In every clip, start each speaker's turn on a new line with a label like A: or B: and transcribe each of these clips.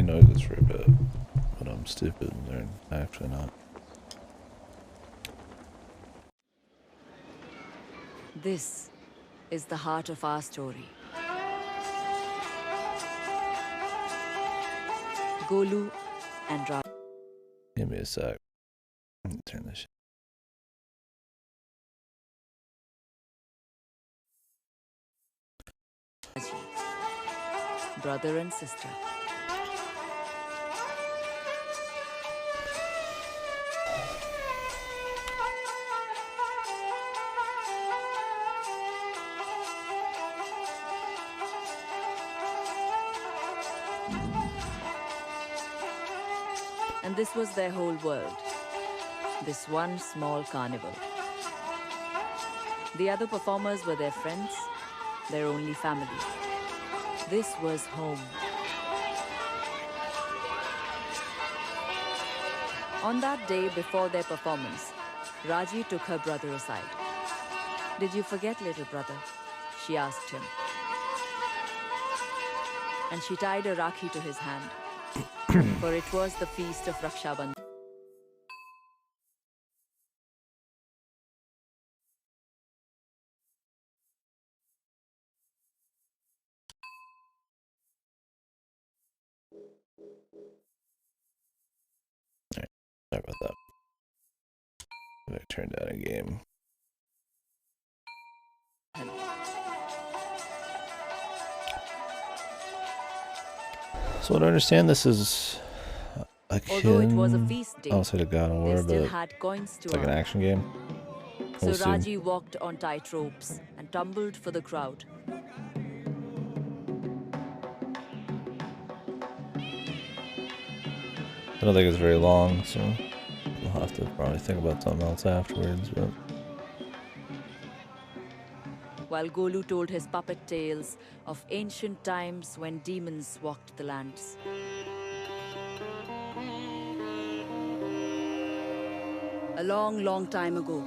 A: noises for a bit, but I'm stupid and they're actually not.
B: This is the heart of our story. Golu and Raji.
A: Give me a sec. Let me turn this shit.
B: Brother and sister. And this was their whole world. This one small carnival. The other performers were their friends, their only family. This was home. On that day before their performance, Raji took her brother aside. "Did you forget, little brother?" she asked him. And she tied a rakhi to his hand, for it was the feast of Raksha Bandhan.
A: Sorry about that. I turned down a game. So I don't understand, this is
B: Although it was a feast day,
A: outside of God of War,
B: they still
A: but
B: had coins to
A: it's like an
B: earn.
A: action game.
B: So Raji walked on tight ropes and tumbled for the crowd.
A: I don't think it's very long, so we'll have to probably think about something else afterwards, but...
B: While Golu told his puppet tales of ancient times when demons walked the lands. A long, long time ago,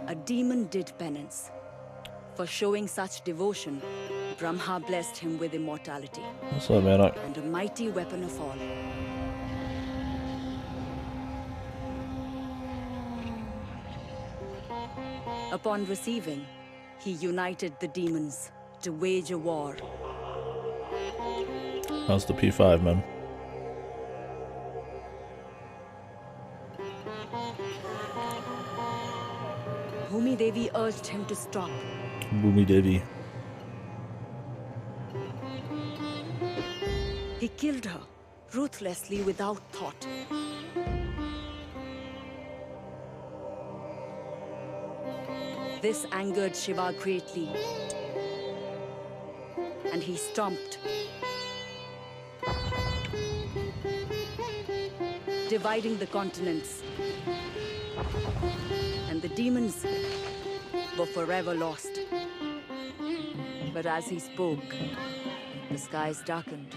B: a demon did penance. For showing such devotion, Brahma blessed him with immortality.
A: What's up, man?
B: And a mighty weapon of all. Upon receiving, he united the demons to wage a war.
A: How's the P5, man?
B: Bhumi Devi urged him to stop.
A: Bhumi Devi.
B: He killed her, ruthlessly without thought. This angered Shiva greatly, and he stomped, dividing the continents. And the demons were forever lost. But as he spoke, the skies darkened,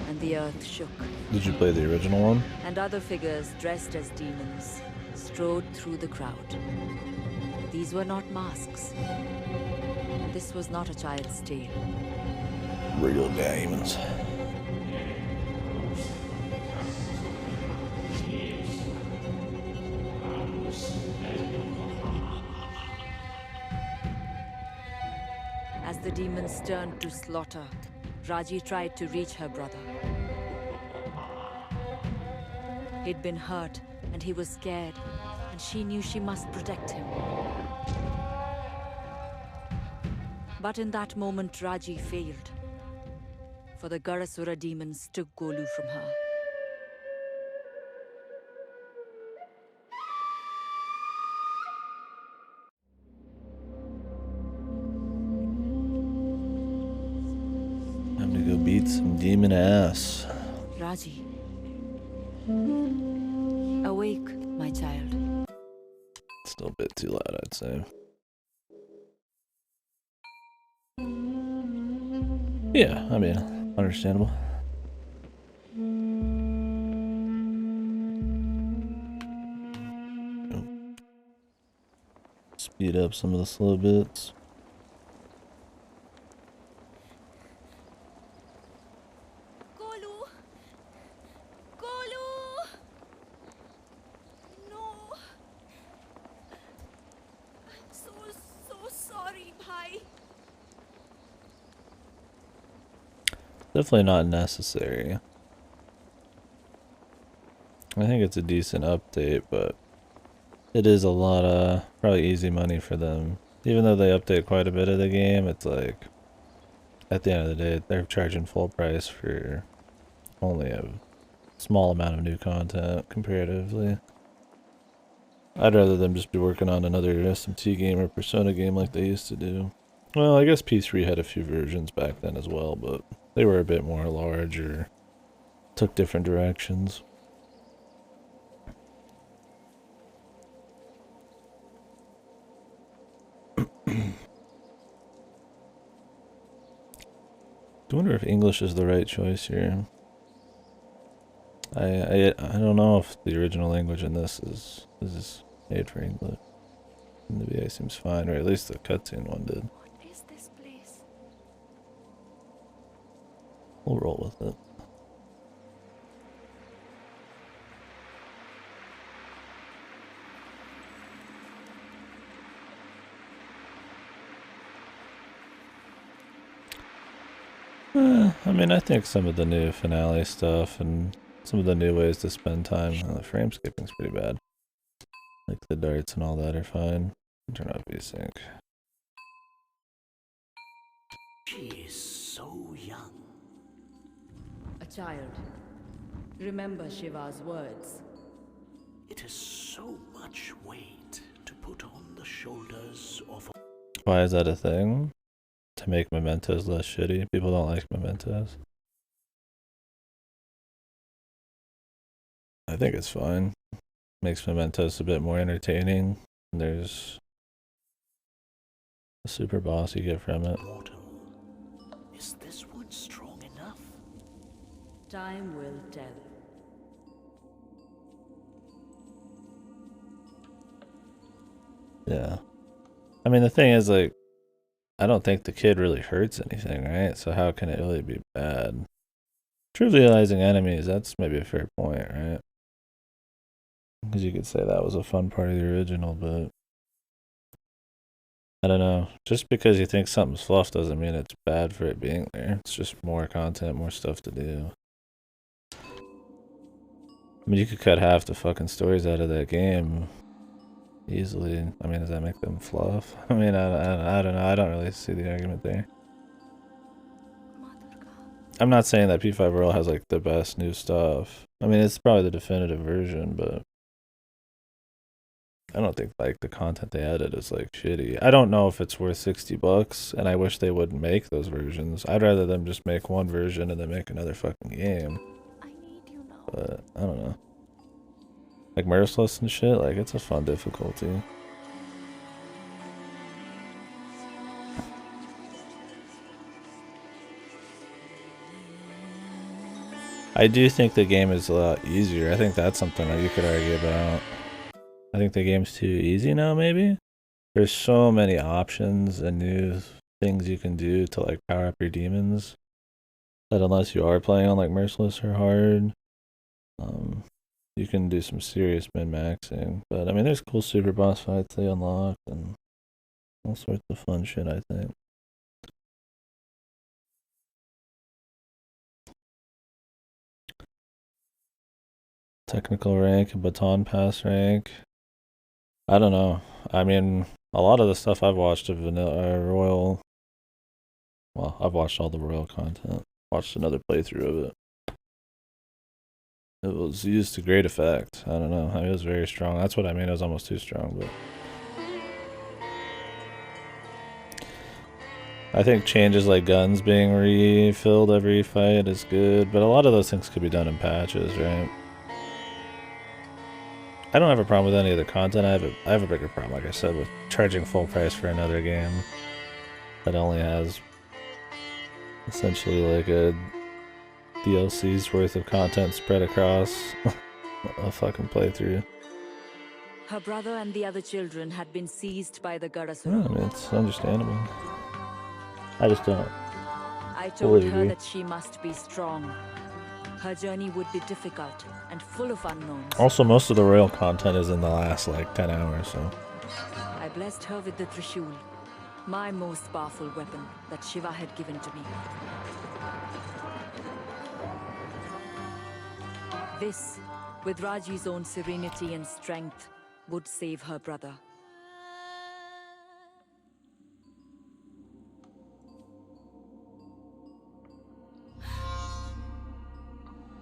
B: and the earth shook.
A: Did you play the original one?
B: And other figures dressed as demons strode through the crowd. These were not masks. This was not a child's tale.
A: Real demons.
B: As the demons turned to slaughter, Raji tried to reach her brother. He'd been hurt, and he was scared, and she knew she must protect him. But in that moment, Raji failed, for the Garasura demons took Golu from her.
A: Time to go beat some demon ass.
B: Raji, awake, my child.
A: Still a bit too loud, I'd say. Yeah, I mean, understandable. Speed up some of the slow bits.
B: Golu!
A: Definitely not necessary. I think it's a decent update, but it is a lot of probably easy money for them. Even though they update quite a bit of the game, it's like at the end of the day, they're charging full price for only a small amount of new content comparatively. I'd rather them just be working on another SMT game or Persona game like they used to do. Well, I guess P3 had a few versions back then as well, but they were a bit more large or took different directions. I wonder if English is the right choice here. I don't know if the original language in this is made for English. And the VA seems fine, or at least the cutscene one did.
B: What is this place?
A: We'll roll with it. I mean, I think some of the new finale stuff and some of the new ways to spend time, the frame skipping's pretty bad. Like the darts and all that are fine. Turn off VSync.
C: She is so young.
B: A child. Remember Shiva's words.
C: It is so much weight to put on the shoulders of a...
A: Why is that a thing? To make mementos less shitty? People don't like mementos. I think it's fine. Makes mementos a bit more entertaining. There's a super boss you get from it.
C: Mortal. Is this wood strong enough?
B: Time will tell.
A: Yeah. I mean, the thing is, like, I don't think the kid really hurts anything, right? So how can it really be bad? Trivializing enemies, that's maybe a fair point, right? Because you could say that was a fun part of the original, but I don't know. Just because you think something's fluff doesn't mean it's bad for it being there. It's just more content, more stuff to do. I mean, you could cut half the fucking stories out of that game easily. I mean, does that make them fluff? I mean, I don't know. I don't really see the argument there. I'm not saying that P5 Royal has like the best new stuff. I mean, it's probably the definitive version, but I don't think like the content they added is like shitty. I don't know if it's worth $60, and I wish they wouldn't make those versions. I'd rather them just make one version and then make another fucking game.
B: I need you now.
A: But I don't know. Like Merciless and shit, like it's a fun difficulty. I do think the game is a lot easier. I think that's something that you could argue about. I think the game's too easy now, maybe? There's so many options and new things you can do to like power up your demons that unless you are playing on like Merciless or hard, you can do some serious min-maxing. But I mean, there's cool super boss fights they unlock and all sorts of fun shit, I think. Technical rank and baton pass rank. I don't know. I mean, a lot of the stuff I've watched of Vanilla Royal. Well, I've watched all the Royal content. Watched another playthrough of it. It was used to great effect. I don't know. I mean, it was very strong. That's what I mean. It was almost too strong, but I think changes like guns being refilled every fight is good, but a lot of those things could be done in patches, right? I don't have a problem with any of the content. I have a bigger problem, like I said, with charging full price for another game that only has essentially like a DLC's worth of content spread across a fucking playthrough.
B: Her brother and the other children had been seized by the
A: Yeah,
B: Garasura.
A: I mean, it's understandable. I just don't.
B: I told
A: fully
B: her
A: agree.
B: that she must be strong. Her journey would be difficult and full of unknowns.
A: Also, most of the Royal content is in the last like 10 hours, so.
B: I blessed her with the Trishul, my most powerful weapon that Shiva had given to me. This, with Raji's own serenity and strength, would save her brother.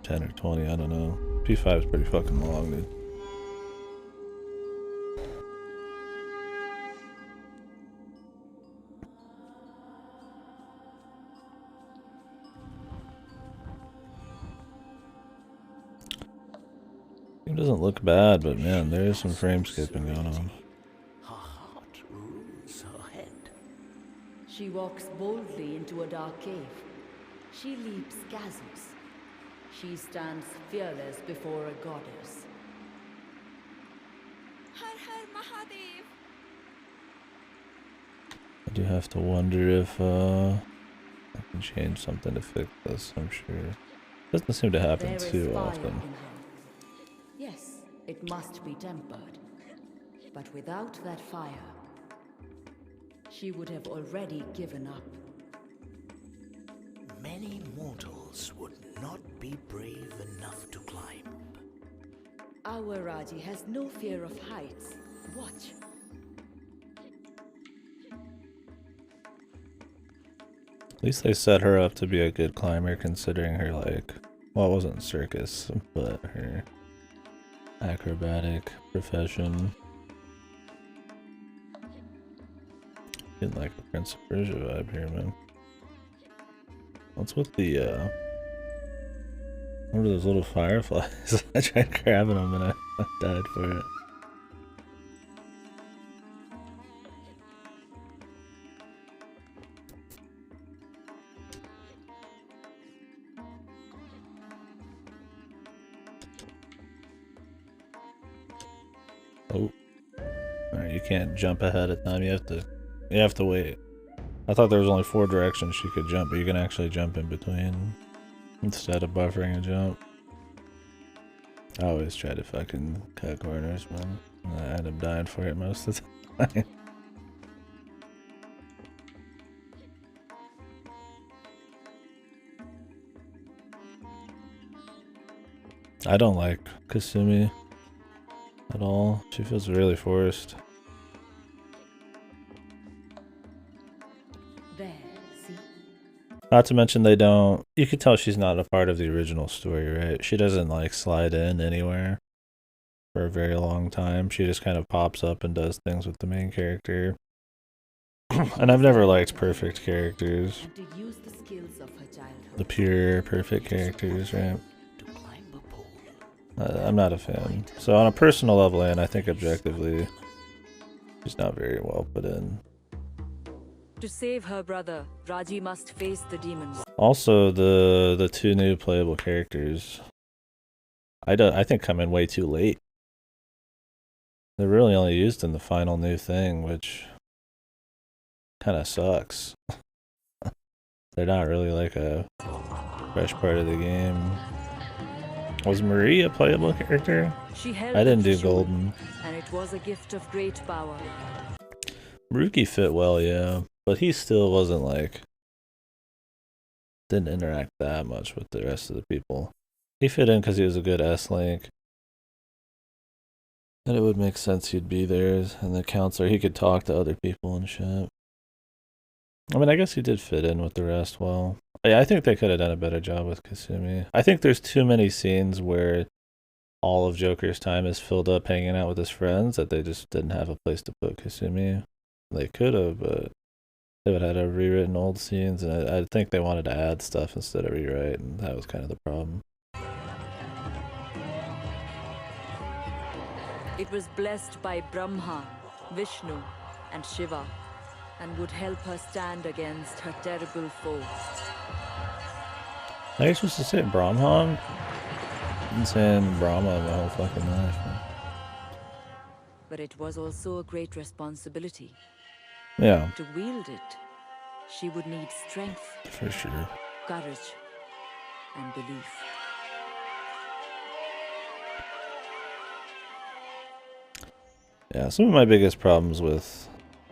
A: $10 or $20, I don't know. P5 is pretty fucking long, dude. It doesn't look bad, but man, there is some frame skipping going on.
C: Her heart rules her head.
D: She walks boldly into a dark cave. She leaps chasms. She stands fearless before a goddess.
B: Har Har Mahadev!
A: I do have to wonder if I can change something to fix this, I'm sure. Doesn't seem to happen
D: There is
A: too
D: fire
A: often.
D: in her. Yes, it must be tempered. But without that fire, she would have already given up.
C: Many mortals would not be brave enough to climb.
D: Our Raji has no fear of heights. Watch.
A: At least they set her up to be a good climber considering her, like, well, it wasn't circus, but her acrobatic profession. Getting like a Prince of Persia vibe here, man. What's with the, what are those little fireflies? I tried grabbing them and I died for it. Oh. Alright, you can't jump ahead of time, you have to wait. I thought there was only 4 directions she could jump, but you can actually jump in between instead of buffering a jump. I always try to fucking cut corners, man. And I end up dying for it most of the time. I don't like Kasumi at all. She feels really forced.
D: There, see?
A: Not to mention they don't... You could tell she's not a part of the original story, right? She doesn't like slide in anywhere for a very long time. She just kind of pops up and does things with the main character. And I've never liked perfect characters.
D: And to use the skills of her childhood.
A: The pure perfect characters, right?
C: To climb a pole.
A: I'm not a fan. So on a personal level, and I think objectively, she's not very well put in.
B: To save her brother, Raji must face the demons.
A: Also, the 2 new playable characters, I think come in way too late. They're really only used in the final new thing, which kind of sucks. They're not really like a fresh part of the game. Was Marie a playable character?
B: She held
A: I didn't
B: the
A: do
B: jewel,
A: golden.
B: and it was a gift of great power.
A: Ruki fit well, yeah, but he still wasn't like, didn't interact that much with the rest of the people. He fit in because he was a good S-Link. And it would make sense he'd be there, and the counselor, he could talk to other people and shit. I mean, I guess he did fit in with the rest well. Yeah, I think they could have done a better job with Kasumi. I think there's too many scenes where all of Joker's time is filled up hanging out with his friends that they just didn't have a place to put Kasumi. They could have, but they would have had to have rewritten old scenes, and I think they wanted to add stuff instead of rewrite, and that was kind of the problem.
B: It was blessed by Brahma, Vishnu, and Shiva, and would help her stand against her terrible foe.
A: Are you supposed to say Brahman? I've been saying Brahma my whole fucking life, man.
B: But it was also a great responsibility.
A: Yeah,
B: To wield it, she would need strength,
A: for sure.
B: courage, and belief.
A: Yeah, some of my biggest problems with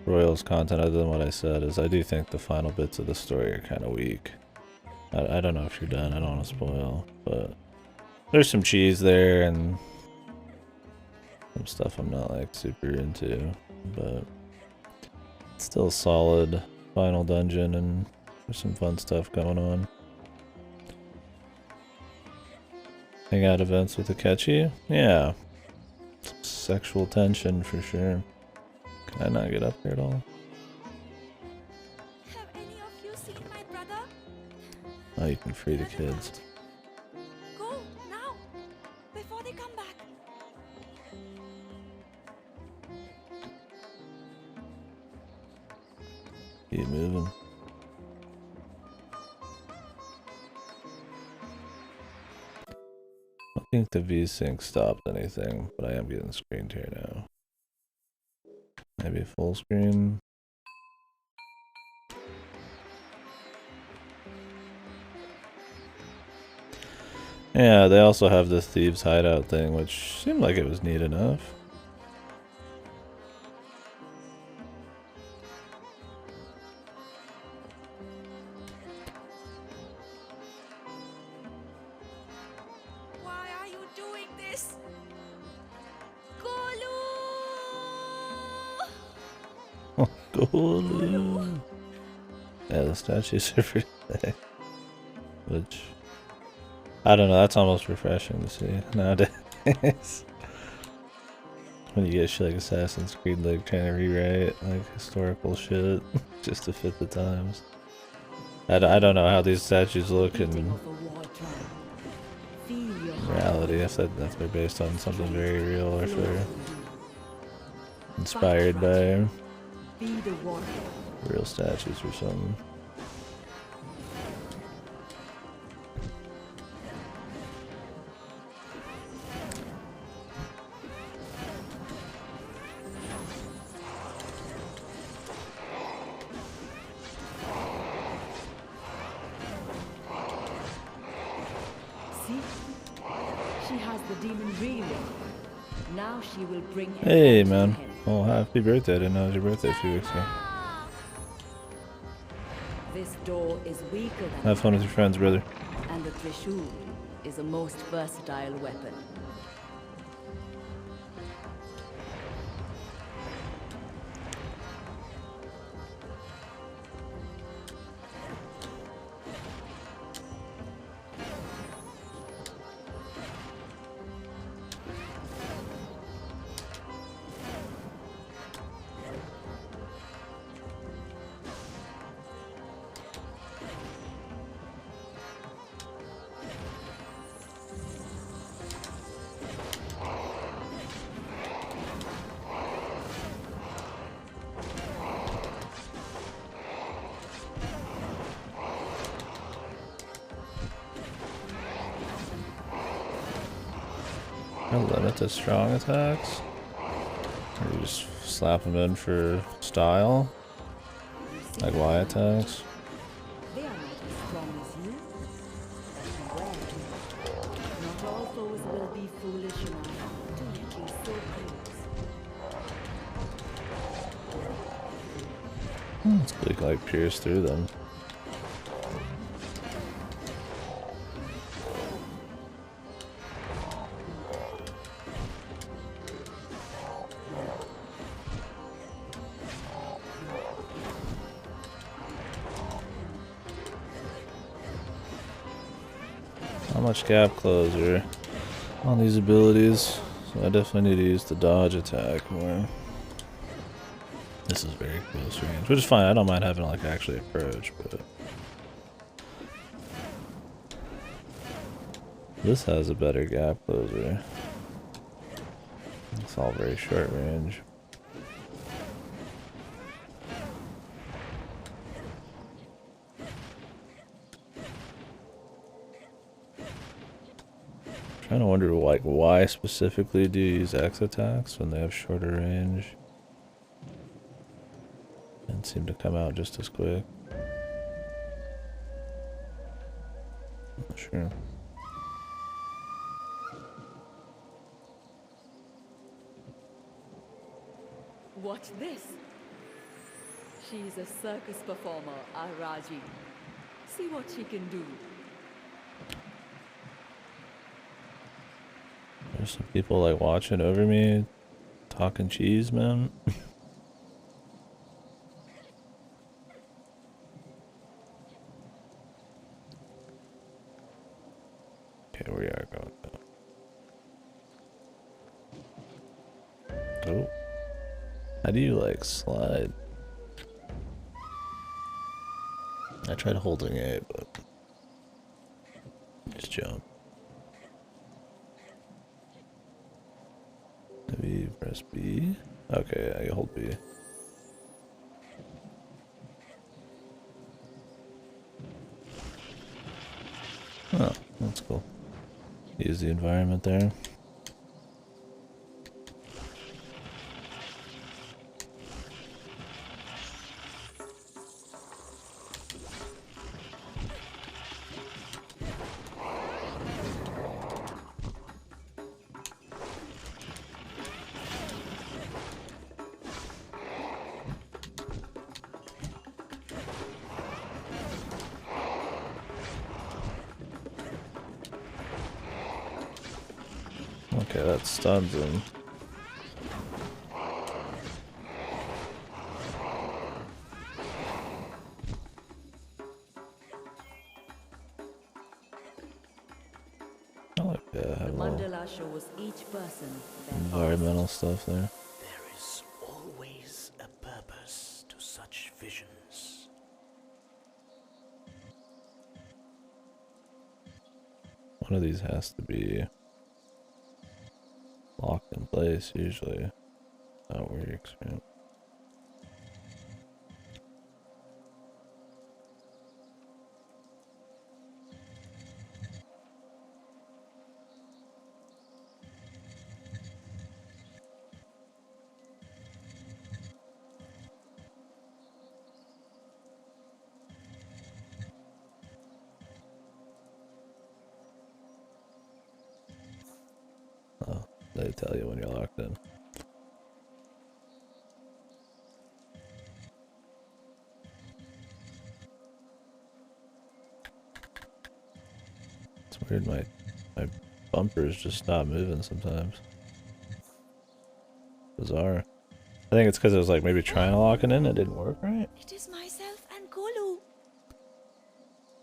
A: Royals content, other than what I said, is I do think the final bits of the story are kind of weak. I don't know if you're done, I don't want to spoil, but There's some cheese there and some stuff I'm not like super into, but it's still a solid final dungeon and there's some fun stuff going on. Hang out events with Akechi? Yeah. Some sexual tension for sure. Can I not get up there at all?
E: Have any of you seen my brother?
A: Oh, you can free the kids.
E: Go now, before they come back.
A: Keep moving. I don't think the V-Sync stopped anything, but I am getting screened here now. Maybe full screen. Yeah, they also have the Thieves Hideout thing, which seemed like it was neat enough.
E: Why are you doing this? Golu!
A: Cool. Yeah, the statues are pretty thick. Which, I don't know, that's almost refreshing to see nowadays. When you get shit like Assassin's Creed, like trying to rewrite like historical shit just to fit the times. I don't know how these statues look in reality, if they're based on something very real or if they're inspired by real statues or something.
D: See? She has the demon reeling. Now she will bring him
A: Hey
D: back to
A: man,
D: him.
A: well happy birthday, I didn't know it was your birthday a few weeks ago.
D: This door is weaker than
A: Have fun with your friends, brother.
D: and the Trishul is a most versatile weapon.
A: No limit to strong attacks? Or you just slap them in for style? Like Y attacks?
D: They are not as strong as you. Beware. Not all foes will be foolish enough to let you so close.
A: It's like, pierce through them. Not much gap closer on these abilities, so I definitely need to use the dodge attack more. This is very close range, which is fine. I don't mind having to like actually approach, but this has a better gap closer. It's all very short range. Trying to wonder like why specifically do you use X attacks when they have shorter range and seem to come out just as quick. Not sure.
D: Watch this. She's a circus performer, our Raji. See what she can do.
A: There's some people like watching over me, talking cheese, man. Okay, we are going now. Oh. How do you like slide? I tried holding A, but just jump. Maybe press B? Okay, I hold B. Oh, that's cool. Use the environment there. Okay, that stuns him. I like that.
D: The
A: Have a little
D: mandala shows each person their
A: environmental stuff there.
C: There is always a purpose to such visions.
A: One of these has to be locked in place usually. Not where you experience. Oh, they tell you when you're locked in. It's weird, my bumpers just stop moving sometimes. Bizarre. I think it's because it was like maybe trying to lock it in, it didn't work right.
E: It is myself and Kolu.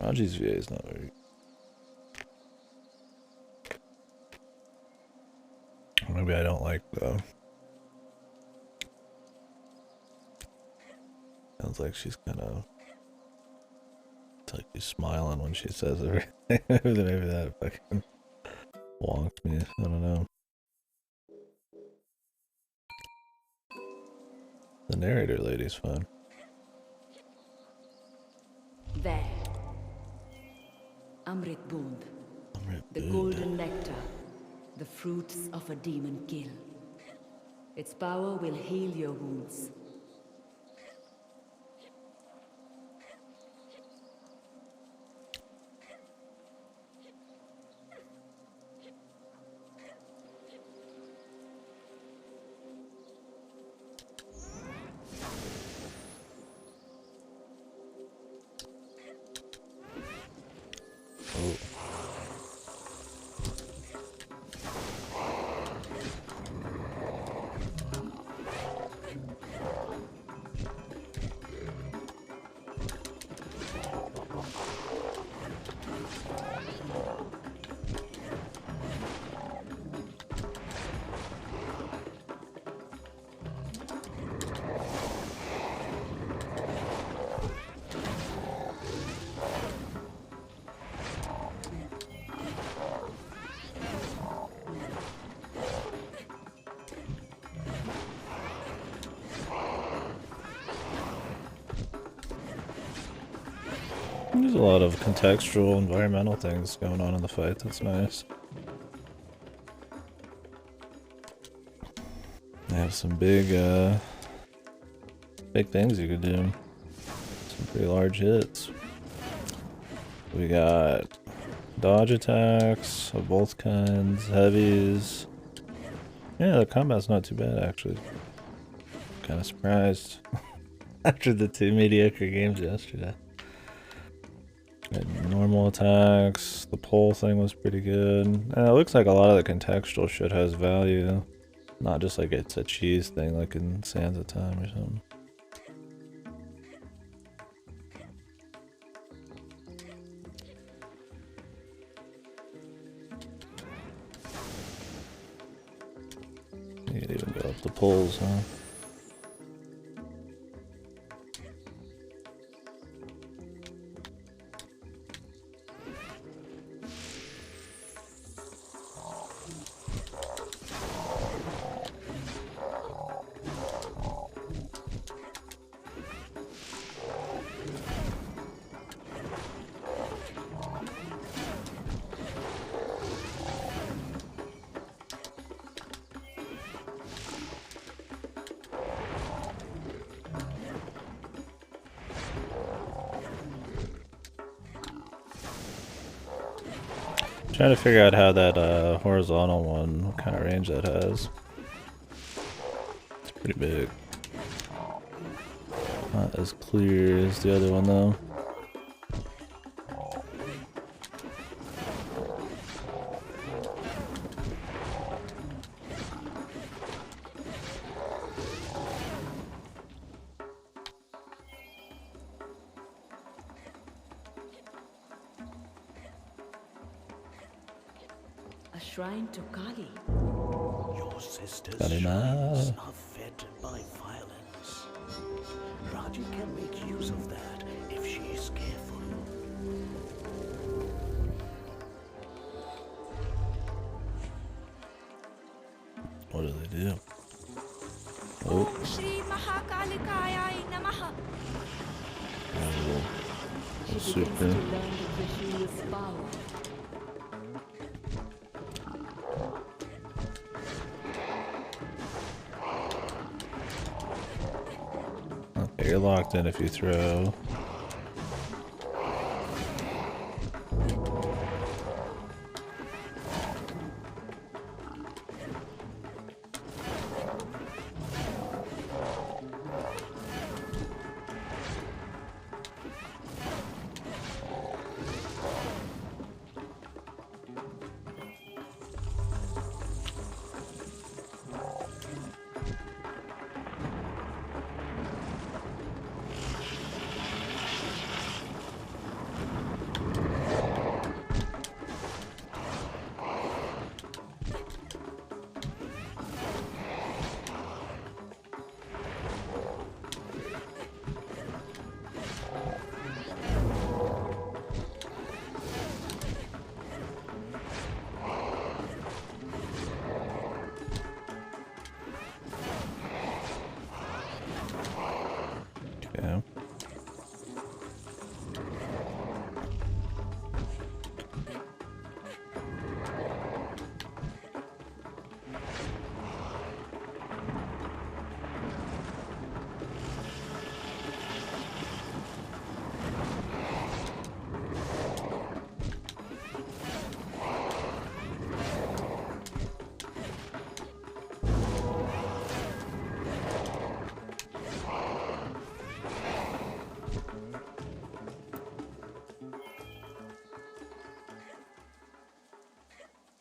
A: Raji's VA is not very. Or maybe I don't like the. Sounds like she's kind of. It's like she's smiling when she says everything. Maybe that fucking wonked me. I don't know. The narrator lady's fun.
D: There. Amrit Bund. The golden nectar. The fruits of a demon kill. Its power will heal your wounds.
A: There's a lot of contextual, environmental things going on in the fight. That's nice. They have some big things you could do. Some pretty large hits. We got dodge attacks of both kinds, heavies. Yeah, the combat's not too bad actually. Kind of surprised after the 2 mediocre games yesterday. I normal attacks. The pole thing was pretty good. And it looks like a lot of the contextual shit has value. Not just like it's a cheese thing like in Sands of Time or something. You could even go up the poles, huh? Trying to figure out how that horizontal one, what kind of range that has. It's pretty big. Not as clear as the other one though.
D: A shrine to Kali.
C: Your sister's
A: Kalina.
C: shrines are fed by violence. Raji can make use of that if she is careful.
A: What do they do? Oh,
E: Shri Mahakalikayai Namaha.
D: She begins
A: super.
D: to learn the Trishula's power.
A: Okay, you're locked in if you throw. Okay.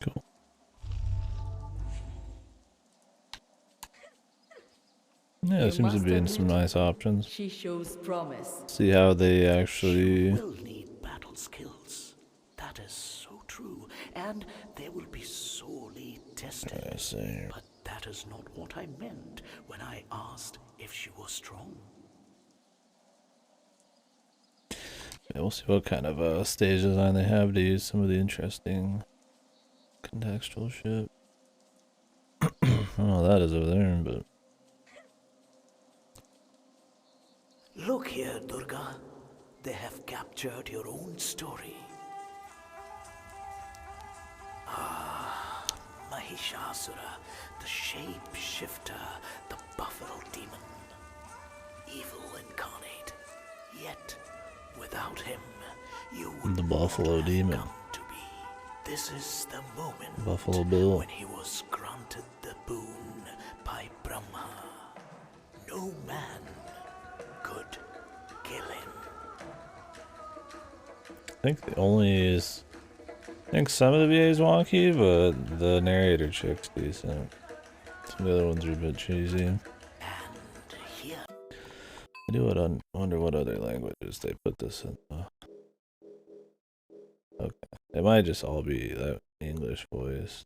A: Cool. Yeah, there
D: You
A: seems to
D: must
A: be in some
D: admit,
A: nice options.
D: she shows promise.
A: See how they
C: She
A: actually.
C: will need battle skills. That is so true. And they will be sorely tested.
A: I see.
C: But that is not what I meant when I asked if she was strong.
A: Yeah, we'll see what kind of stage design they have to use some of the interesting contextual shit. I don't know what that is over there, but
C: Look here, Durga. They have captured your own story. Ah, Mahishasura, the shape-shifter, the buffalo demon. Evil incarnate. Yet, without him, you would
A: the Buffalo
C: not have
A: Demon.
C: come to be. This is the moment
A: Buffalo Bill.
C: when he was granted the boon by Brahma. No man could kill him.
A: think the only is... I think some of the VA is wonky, but the narrator chick's decent. Some of the other ones are a bit cheesy.
C: And here,
A: I do wonder what other languages they put this in. Okay, it might just all be that English voice.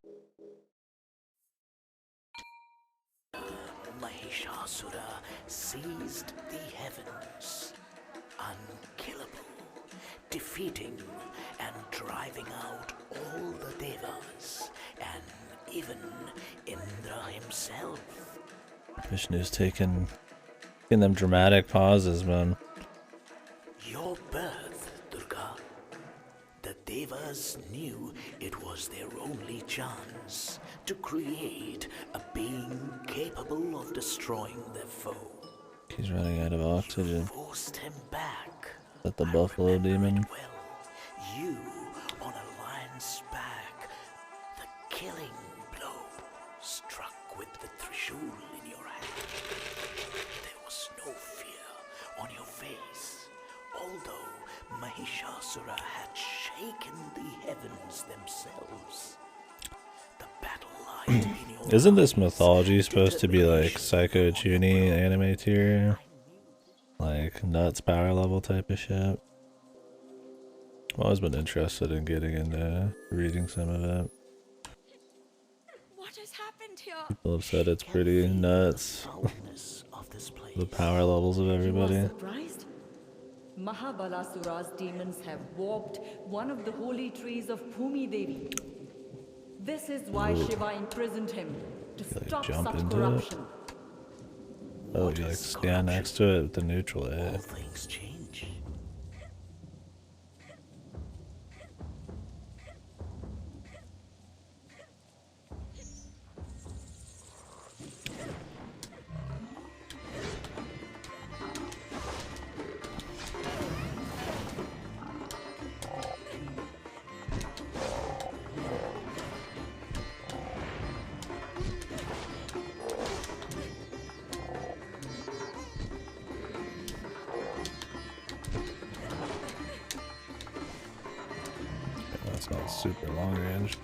C: Mahishasura seized the heavens, unkillable, defeating and driving out all the devas, and even Indra himself.
A: Vishnu's taking them dramatic pauses, man.
C: Your birth, Durga. The devas knew it was their only chance to create a being capable of destroying their foe.
A: He's running out of oxygen.
C: Forced him back.
A: Is that the buffalo demon?
C: Well, you on a lion's back, the killing blow struck with the trishul in your hand. There was no fear on your face, although Mahishasura had shaken the heavens themselves. The battle light in your
A: Isn't this
C: eyes
A: mythology supposed to be like
C: determination
A: Psycho Junie anime tier? Like nuts power level type of shit? I've always been interested in getting into reading some of it.
E: What has happened here?
A: People have said it's pretty nuts.
C: foulness of this place.
A: The power levels of
D: You are
A: everybody.
D: surprised? Mahabalasura's demons have warped one of the holy trees of Bhumi Devi. This is why Shiva imprisoned him, to
A: like
D: stop
A: jump
D: such
A: into it?
D: corruption.
A: Oh, you like stand next to it with the neutral
C: All
A: A.
C: things change.
A: That's not super long range.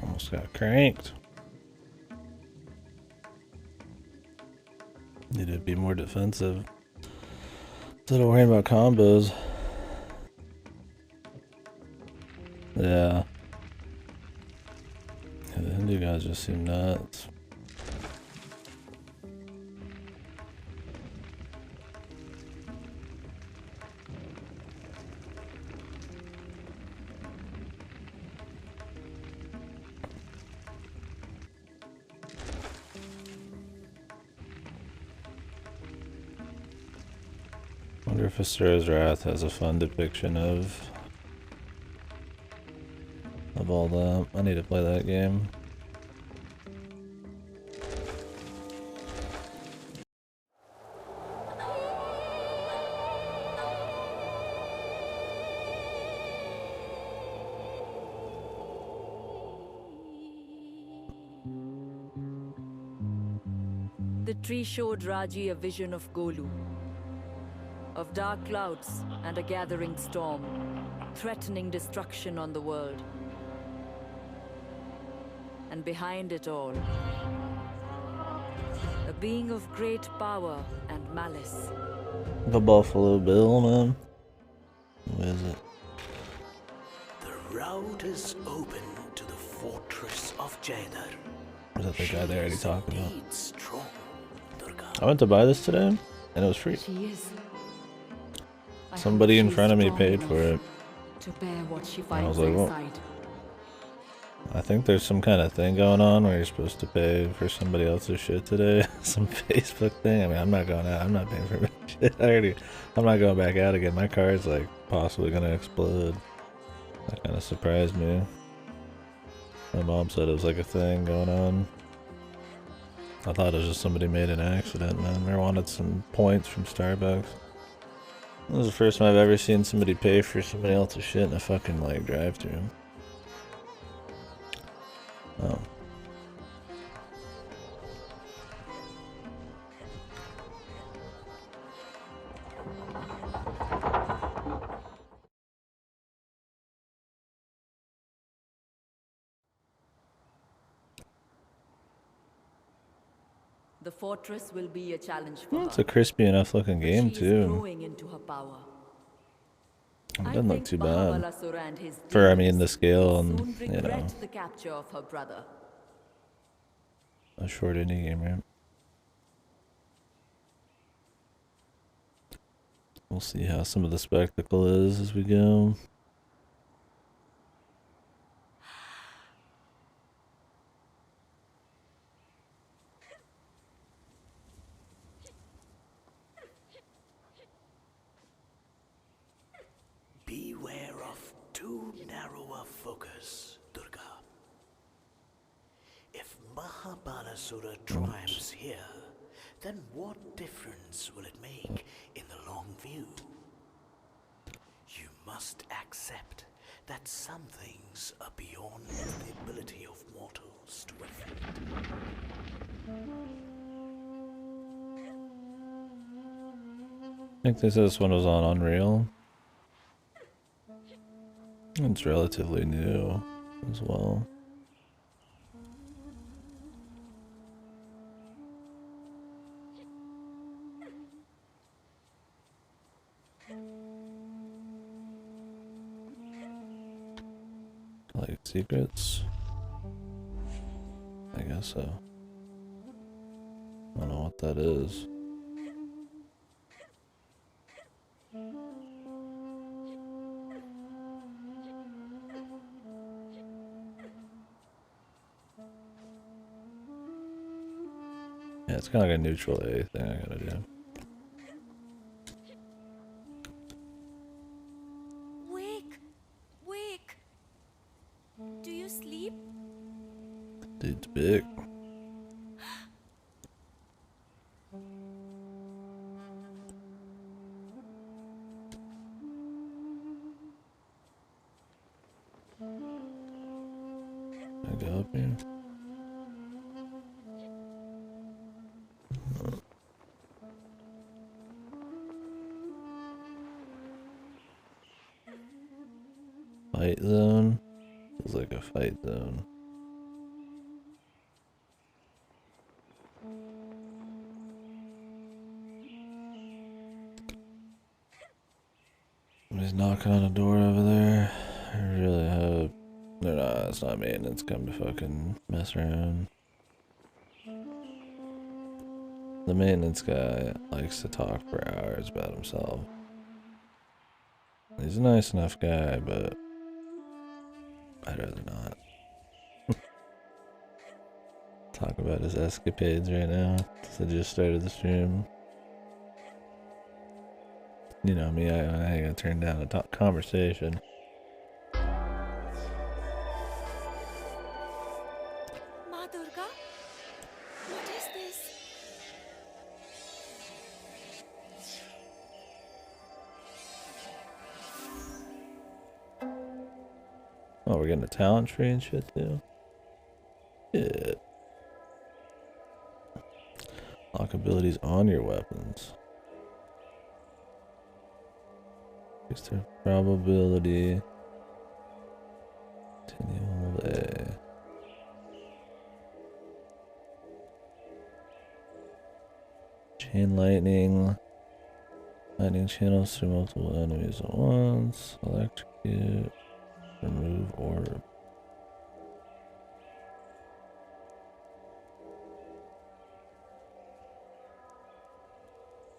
A: Almost got cranked. Need to be more defensive. Instead of worrying about combos. Yeah. Yeah, the Hindu guys just seem nuts. Wonder if Asura's Wrath has a fun depiction of all that. I need to play that game.
B: The tree showed Raji a vision of Golu, of dark clouds and a gathering storm, threatening destruction on the world. And behind it all, a being of great power and malice.
A: The Buffalo Bill, man. Who is it?
C: The route is open to the fortress of Jaidar.
A: Was that the guy they already talked about?
C: Indeed strong, Durga.
A: I went to buy this today, and it was free.
D: She is. I
A: Somebody
D: hope
A: in
D: she's
A: front of me
D: strong
A: paid for
D: enough
A: it.
D: to bear what she
A: I
D: finds
A: was like, "Whoa."
D: inside.
A: I think there's some kind of thing going on where you're supposed to pay for somebody else's shit today. Some Facebook thing. I mean, I'm not going out. I'm not paying for shit. I'm not going back out again. My card's like possibly gonna explode. That kind of surprised me. My mom said it was like a thing going on. I thought it was just somebody made an accident, man. They wanted some points from Starbucks. This was the first time I've ever seen somebody pay for somebody else's shit in a fucking, like, drive-thru. Oh.
D: The fortress will be a challenge for
A: It's
D: her.
A: a crispy enough looking
D: But
A: game,
D: she is
A: too.
D: growing into her power.
A: It
D: I
A: doesn't look
D: think
A: too bad.
D: Mahabalasura and his
A: For, I mean,
D: demons
A: the scale
D: will
A: and,
D: soon
A: you know,
D: regret the capture of her brother.
A: a short indie game, right? We'll see how some of the spectacle is as we go.
C: Beware of too narrow a focus, Durga. If Mahabalasura triumphs here, then what difference will it make in the long view? You must accept that some things are beyond the ability of mortals to affect.
A: I think this one was on Unreal. It's relatively new as well. Like secrets? I guess so. I don't know what that is. Yeah, it's kind of like a neutral A thing I gotta do.
E: Wake! Wake! Do you sleep?
A: Dude's big. I go up here. Fight zone? Feels like a fight zone. Somebody's knocking on a door over there. I really hope they're not. It's not maintenance come to fucking mess around. The maintenance guy likes to talk for hours about himself. He's a nice enough guy, but I'd rather not. Talk about his escapades right now, since I just started the stream. You know me, I gotta turn down a conversation.
E: Ma Durga? What is this?
A: Oh, we're getting a talent tree and shit too? Yeah. Lock abilities on your weapons. Increase their probability. Continue hold A. Chain lightning. Lightning channels through multiple enemies at once. Electrocute. Remove orb.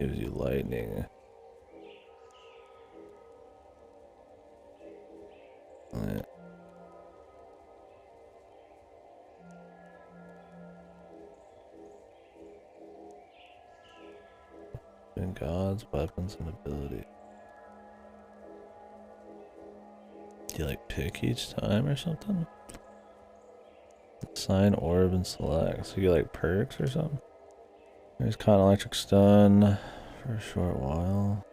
A: Gives you lightning. Alright. And gods, weapons, and ability. Do you like pick each time or something? Assign orb and select. So you get like perks or something? There's Con Electric Stun for a short while.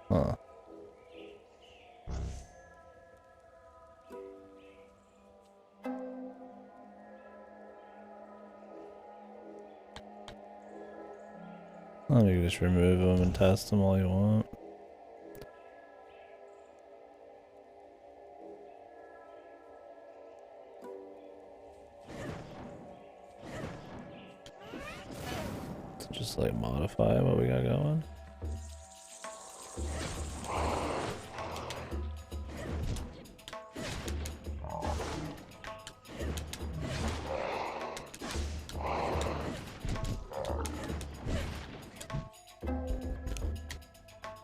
A: Huh. Well, you can just remove them and test them all you want. So just like modify what we got going.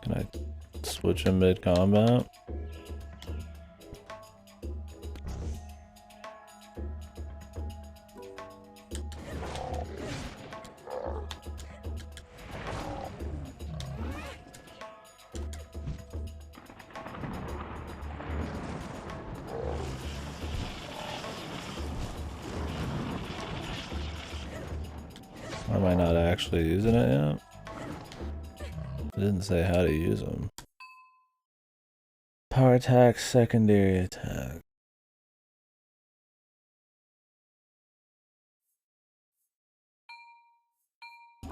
A: Can I switch in mid-combat? Or am I not actually using it yet? It didn't say how to use them. Power attack, secondary attack. I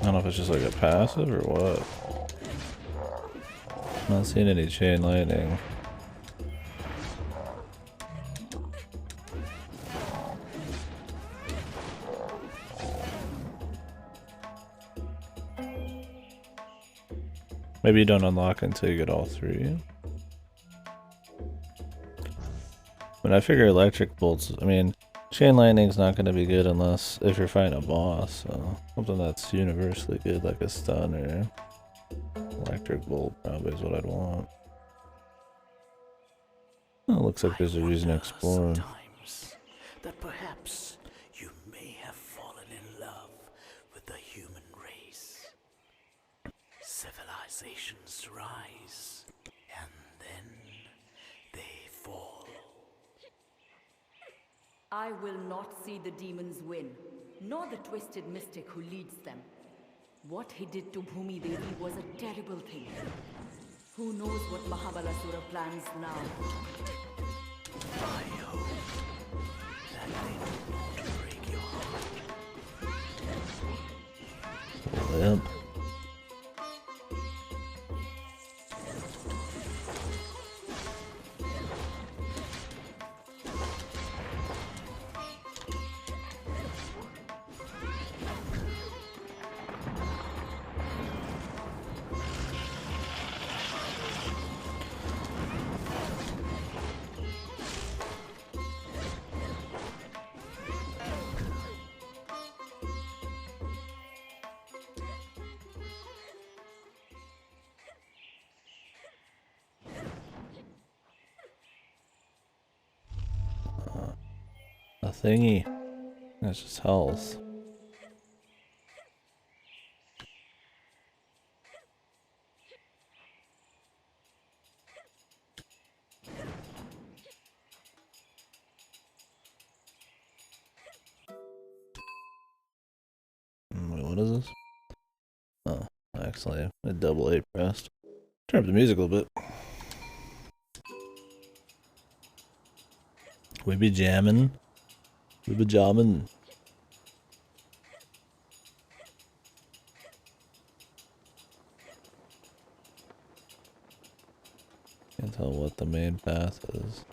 A: don't know if it's just like a passive or what. I'm not seeing any chain lightning. Maybe you don't unlock until you get all three. But I figure electric bolts, I mean, chain lightning's not going to be good unless if you're fighting a boss. So something that's universally good like a stun or electric bolt probably is what I'd want. Well, it looks like there's a reason to explore.
C: Sometimes that perhaps you may have fallen in love with the human race. Civilizations rise, and then they fall.
D: I will not see the demons win, nor the twisted mystic who leads them. What he did to Bhumi Devi was a terrible thing. Who knows what Mahabalasura plans now?
C: I hope that they do not break your heart.
A: Yep. A thingy. That's just health. Wait, what is this? Oh, actually, I double A pressed. Turn up the music a little bit. We be jamming. We be jamming. Can't tell what the main path is.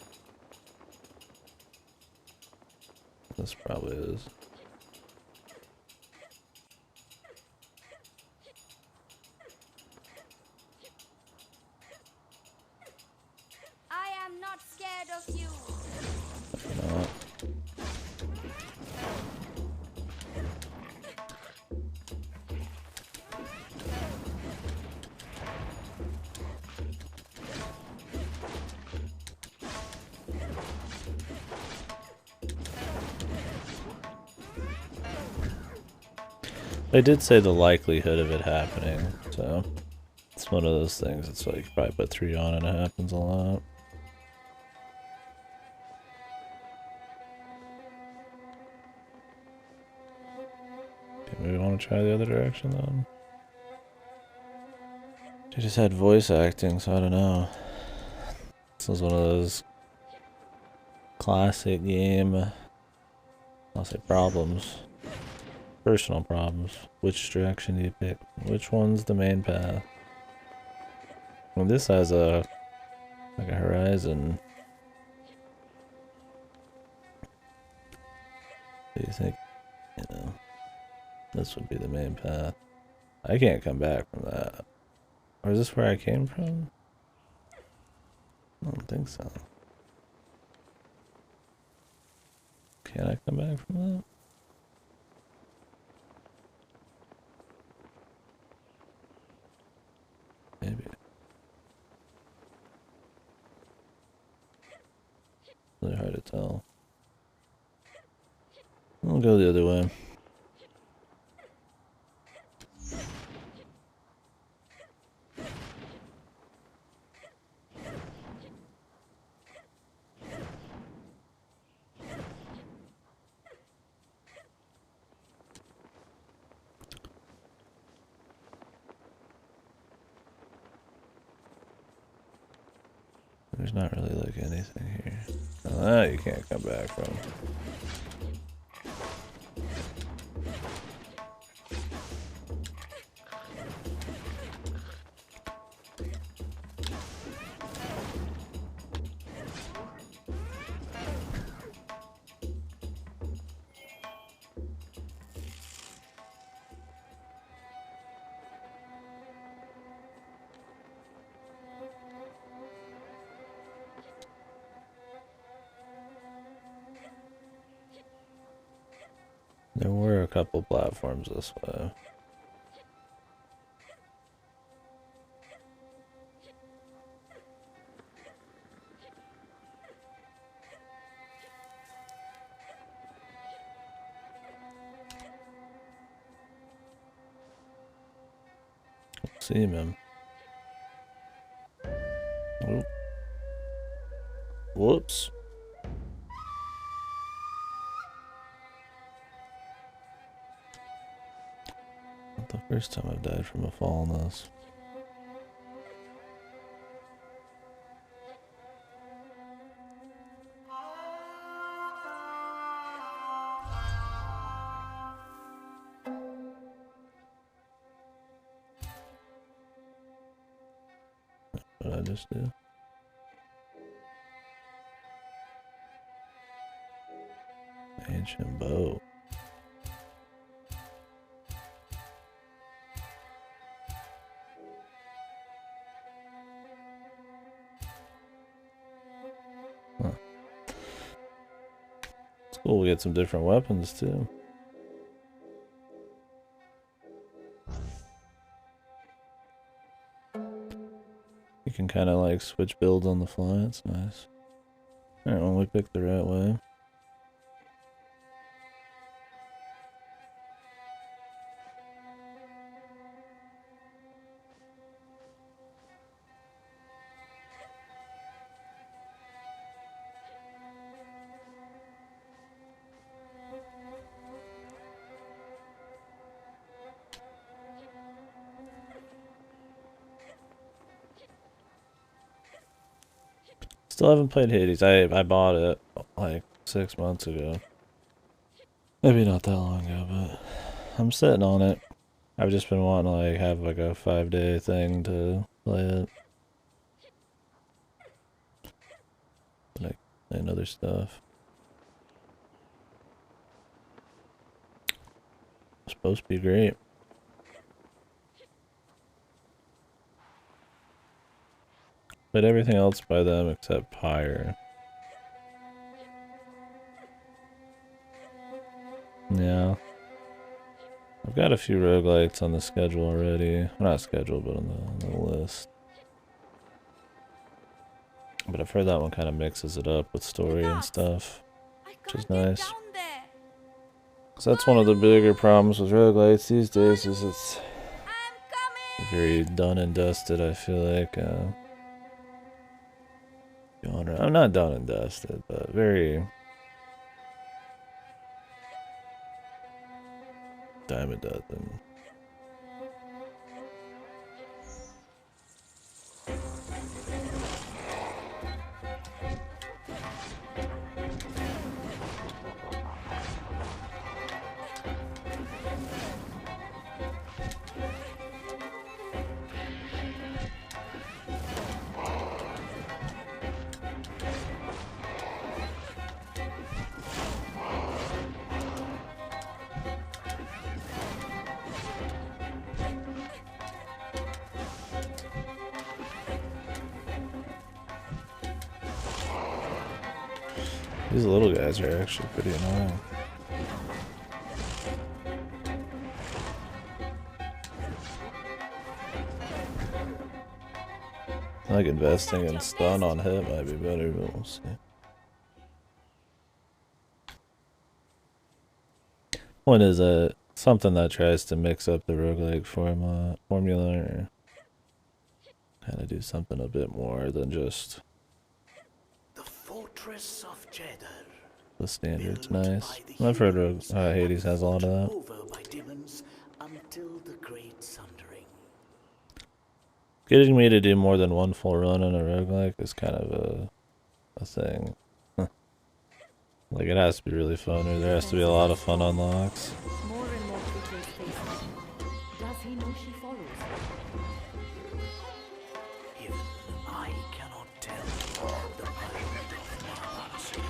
A: This probably is.
E: I am not scared of you.
A: Not. They did say the likelihood of it happening, so it's one of those things. It's like you probably put 3 on and it happens a lot. Okay, maybe we want to try the other direction then. She just had voice acting, so I don't know. This was one of those classic game, I'll say problems. Personal problems. Which direction do you pick? Which one's the main path? Well, this has a like a horizon. Do you think, you know, this would be the main path? I can't come back from that. Or is this where I came from? I don't think so. Can I come back from that? Maybe. Really hard to tell. I'll go the other way. There's not really like anything here. Oh, that you can't come back from. There were a couple platforms this way. See him. Oh. Whoops. Not the first time I've died from a fall in this. What did I just do? Ancient bow. Huh. It's cool we get some different weapons too. You can kind of like switch builds on the fly, it's nice. Alright, well we picked the right way. Still haven't played Hades. I bought it like 6 months ago. Maybe not that long ago, but I'm sitting on it. I've just been wanting to like have like a 5-day thing to play it. Like playing other stuff. It's supposed to be great. But everything else by them except Pyre. Yeah. I've got a few roguelites on the schedule already. Well, not schedule, but on the list. But I've heard that one kind of mixes it up with story and stuff, which is nice. So that's one of the bigger problems with roguelites these days, is it's
E: I'm coming!
A: very done and dusted, I feel like. Genre. I'm not done and dusted, but very dime a dozen. These little guys are actually pretty annoying. I like investing in stun on hit might be better, but we'll see. One is something that tries to mix up the roguelike formula or kind of do something a bit more than just
C: The fortress of Cheddar.
A: the standard's
C: Built
A: nice.
C: by the
A: I've heard
C: humans
A: Hades has a lot of that.
C: over by demons until the great sundering.
A: Getting me to do more than one full run in a roguelike is kind of a thing. Like, it has to be really fun, or there has to be a lot of fun unlocks.
D: More and more creatures face him. Does he know she follows?
C: Even I cannot tell the mind of Mahabharata.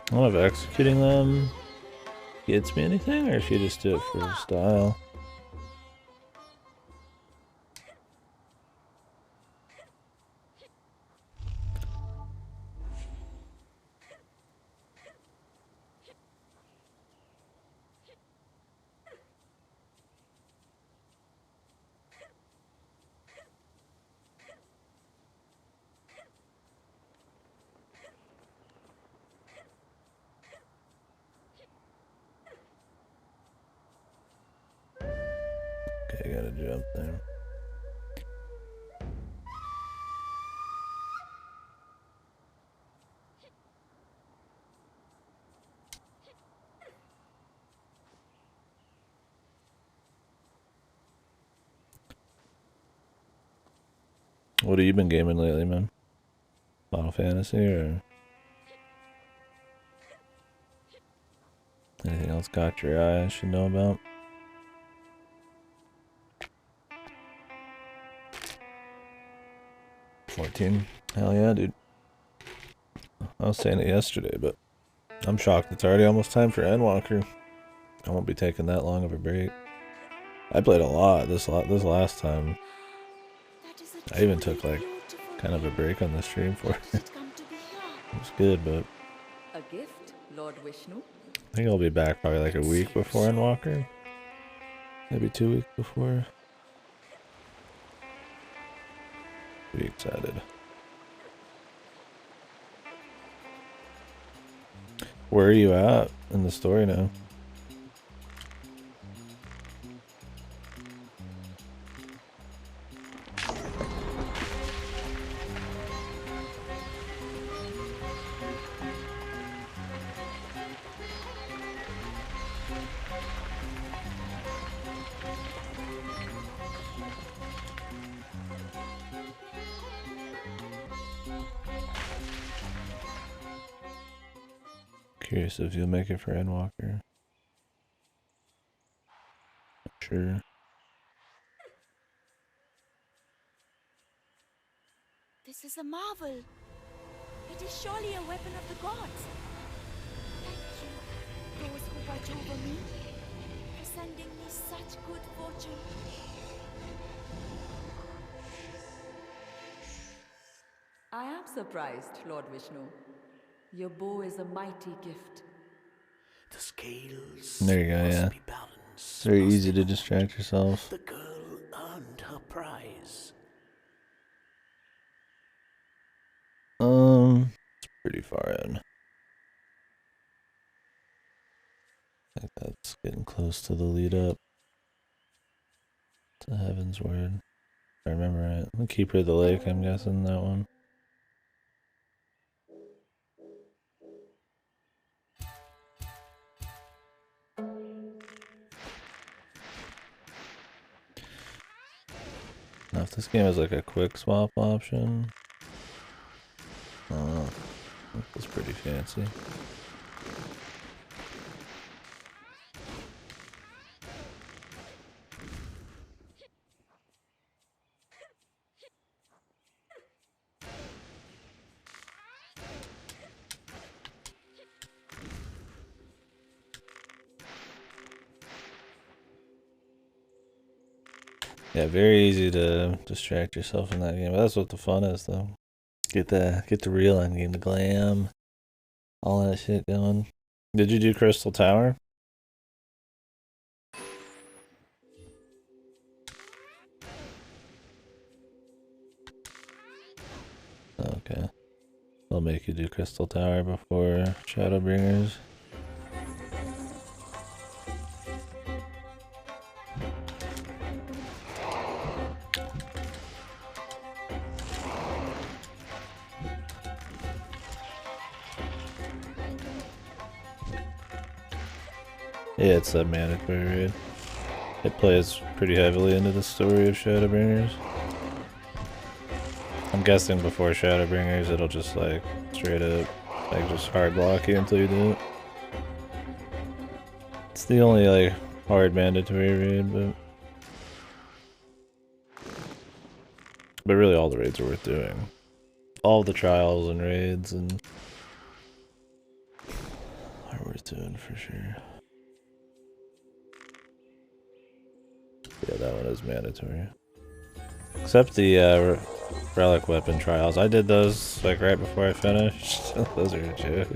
A: I don't know if executing them gets me anything, or if you just do it for style. Okay, I gotta jump there. What have you been gaming lately, man? Final Fantasy, or anything else caught your eye I should know about? $14. Hell yeah, dude. I was saying it yesterday, but I'm shocked it's already almost time for Endwalker. I won't be taking that long of a break. I played a lot this last time.
E: That is a
A: I even
E: truly
A: took like
E: beautiful
A: kind of a break on the stream for it.
E: How did it come to be here?
A: It was good, but
D: A gift, Lord Vishnu?
A: I think I'll be back probably like a week before Endwalker. Maybe 2 weeks before. Be excited. Where are you at in the story now? Curious if you'll make it for Endwalker. Not sure.
E: This is a marvel. It is surely a weapon of the gods. Thank you, those who watch over me, for sending me such good fortune.
D: I am surprised, Lord Vishnu. Your bow is a mighty gift.
C: The scales
A: There you go,
C: must
A: yeah.
C: be balanced.
A: It's very
C: must
A: easy
C: they
A: to
C: not?
A: distract yourself.
C: The girl earned her prize.
A: It's pretty far in. I think that's getting close to the lead up to Heaven's Word. If I remember right. The Keeper of the Lake, I'm guessing that one. Now, if this game is like a quick swap option, that's pretty fancy. Yeah, very easy to distract yourself in that game. But that's what the fun is, though. Get the real end game, the glam, all that shit going. Did you do Crystal Tower? Okay. They'll make you do Crystal Tower before Shadowbringers. Yeah, it's a mandatory raid. It plays pretty heavily into the story of Shadowbringers. I'm guessing before Shadowbringers it'll just like straight up like just hard block you until you do it. It's the only like hard mandatory raid, but really all the raids are worth doing. All the trials and raids and are worth doing for sure. Yeah, that one is mandatory. Except the relic weapon trials. I did those like right before I finished. Those are a joke.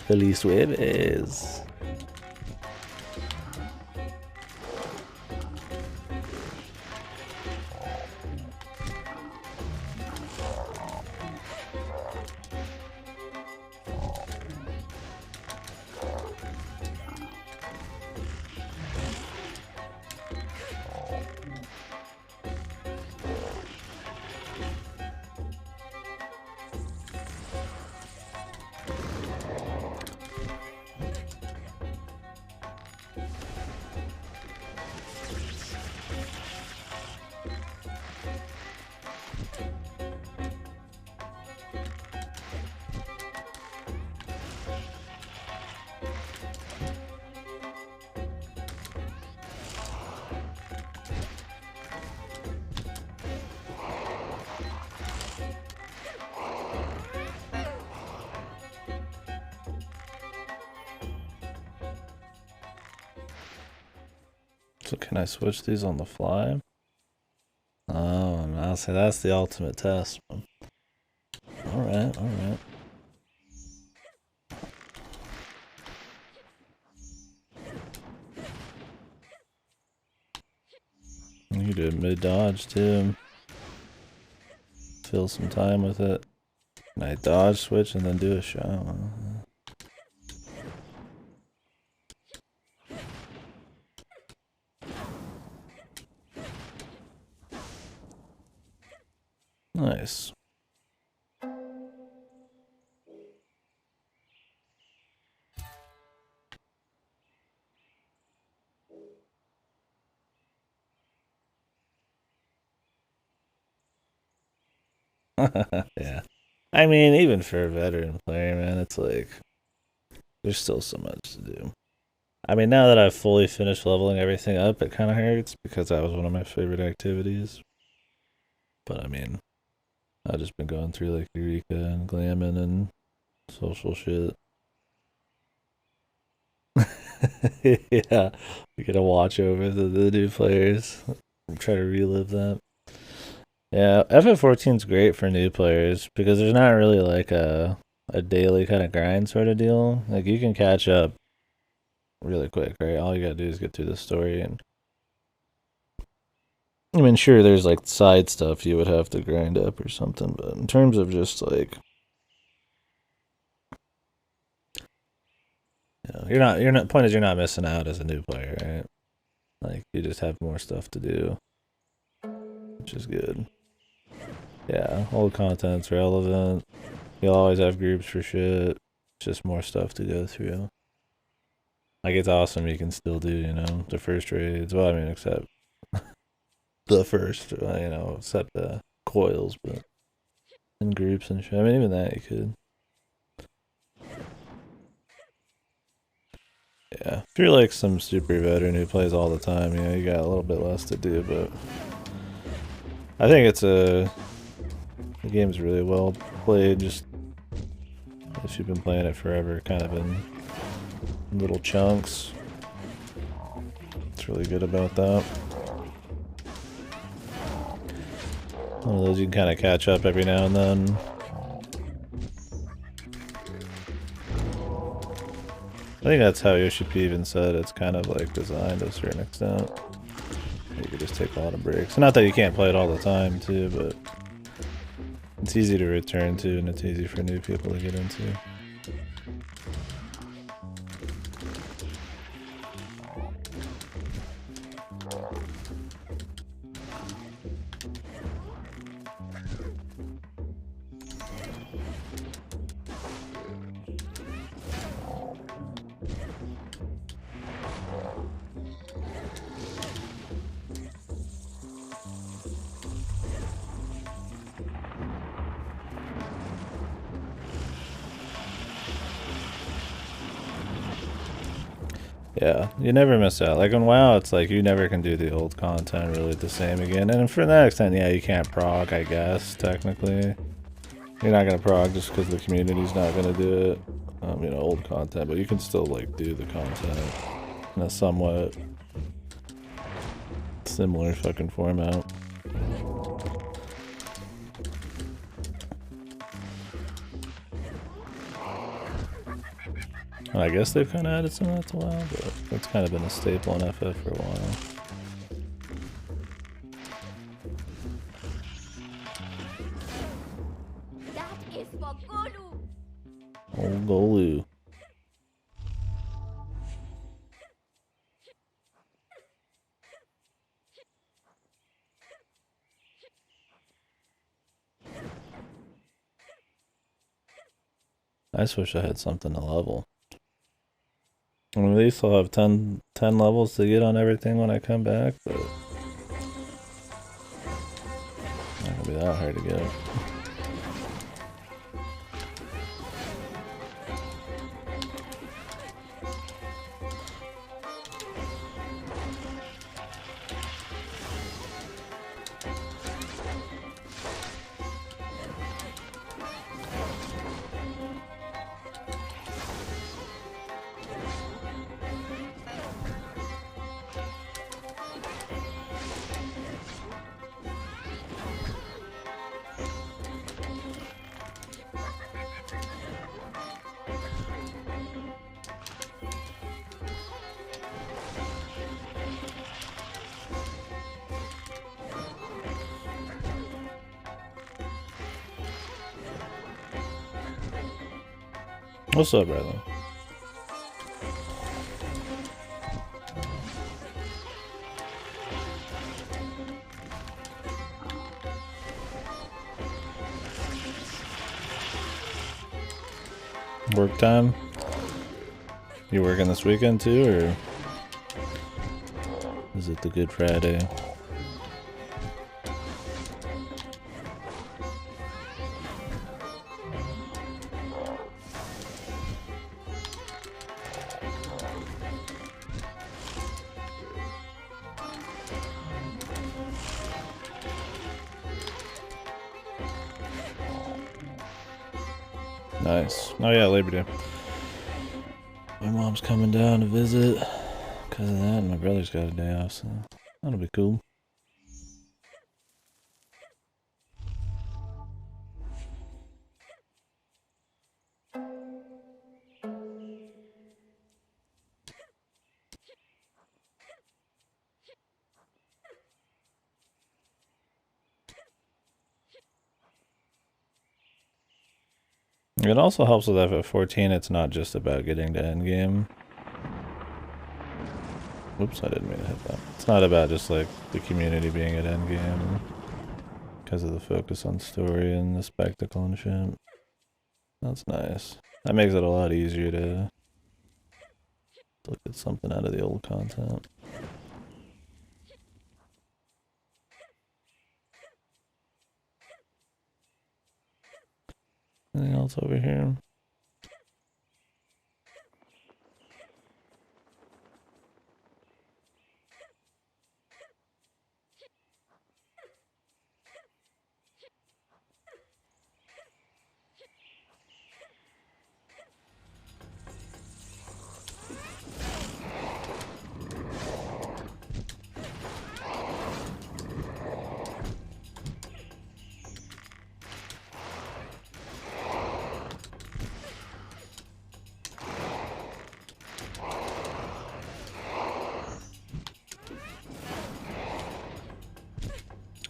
A: Feliz Jueves. So can I switch these on the fly? Oh, no, see, that's the ultimate test. Alright, alright. You do mid-dodge, too. Fill some time with it. Can I dodge, switch, and then do a shot? Nice. Yeah. I mean, even for a veteran player, man, it's like, there's still so much to do. I mean, now that I've fully finished leveling everything up, it kind of hurts because that was one of my favorite activities. But I mean, I've just been going through like Eureka and glamming and social shit. Yeah, we gotta watch over the new players. Try to relive that. Yeah, FF14 is great for new players because there's not really like a daily kind of grind sort of deal. Like you can catch up really quick, right? All you gotta do is get through the story, and I mean, sure, there's like side stuff you would have to grind up or something, but in terms of just like, you're not. Point is, you're not missing out as a new player, right? Like you just have more stuff to do, which is good. Yeah, old content's relevant. You'll always have groups for shit. It's just more stuff to go through. Like it's awesome you can still do, the first raids. Well, I mean, except the first, except the coils, but in groups and shit. I mean, even that you could. Yeah, if you're like some super veteran who plays all the time, you got a little bit less to do, but I think the game's really well played, just if you've been playing it forever, kind of in little chunks. It's really good about that. One of those you can kind of catch up every now and then. I think that's how Yoshi P even said it's kind of like designed to a certain extent. You could just take a lot of breaks. Not that you can't play it all the time too, but it's easy to return to and it's easy for new people to get into. Yeah, you never miss out. Like on WoW, it's like you never can do the old content really the same again. And for that extent, yeah, you can't prog, I guess, technically. You're not gonna prog just because the community's not gonna do it. Old content, but you can still like do the content in a somewhat similar fucking format. I guess they've kind of added some of that to WoW, but that's kind of been a staple in FF for a while.
E: That is for Golu.
A: Old Golu. I just wish I had something to level. I mean, at least I'll have 10 levels to get on everything when I come back, but it's not gonna be that hard to get. What's up, brother? Work time? You working this weekend too, or is it the Good Friday? Nice. Oh yeah, Labor Day. My mom's coming down to visit because of that, and my brother's got a day off, so that'll be cool. It also helps with FF14, it's not just about getting to endgame. Oops, I didn't mean to hit that. It's not about just like the community being at endgame because of the focus on story and the spectacle and shit. That's nice. That makes it a lot easier to look at something out of the old content. Anything else over here?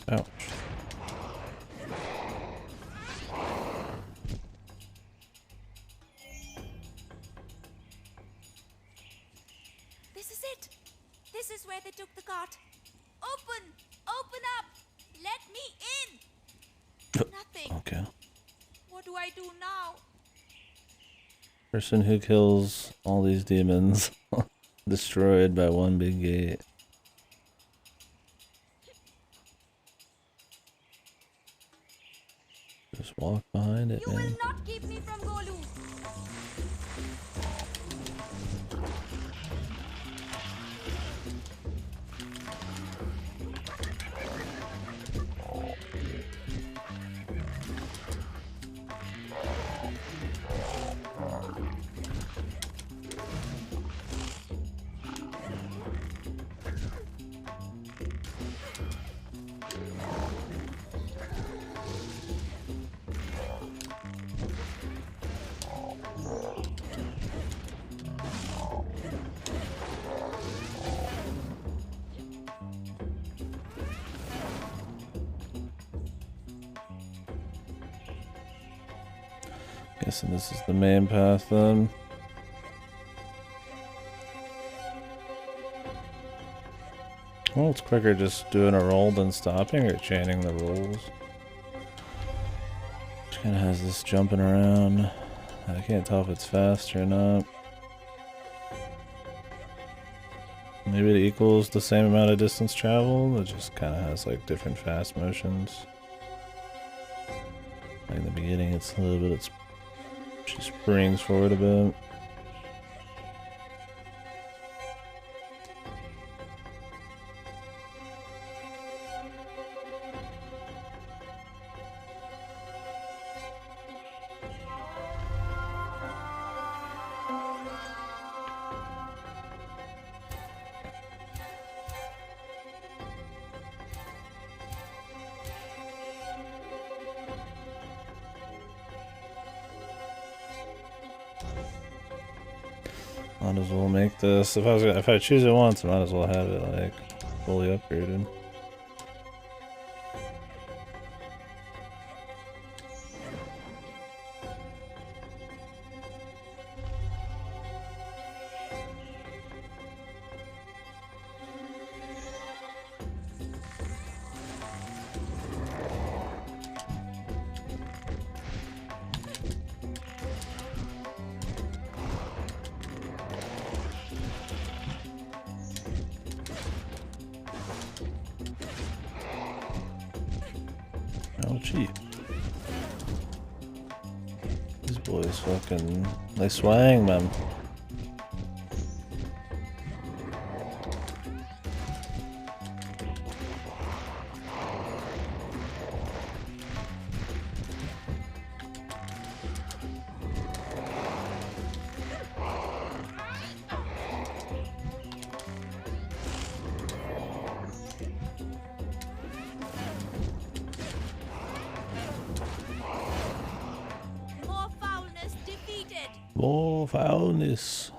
A: Ouch.
E: This is it. This is where they took the cart. Open! Open up! Let me in! Nothing.
A: Okay.
E: What do I do now?
A: Person who kills all these demons destroyed by one big gate. Just walk behind it,
E: You
A: man.
E: will not keep me from Golu.
A: Guessing this is the main path then. Well, it's quicker just doing a roll than stopping or chaining the rolls. Which kind of has this jumping around. I can't tell if it's fast or not. Maybe it equals the same amount of distance traveled. It just kind of has like different fast motions. Like in the beginning it's slow, but she springs forward a bit. Might as well make this. If I choose it once, I might as well have it like fully upgraded. Oh, gee. These boys fucking... they swang, man. More foulness.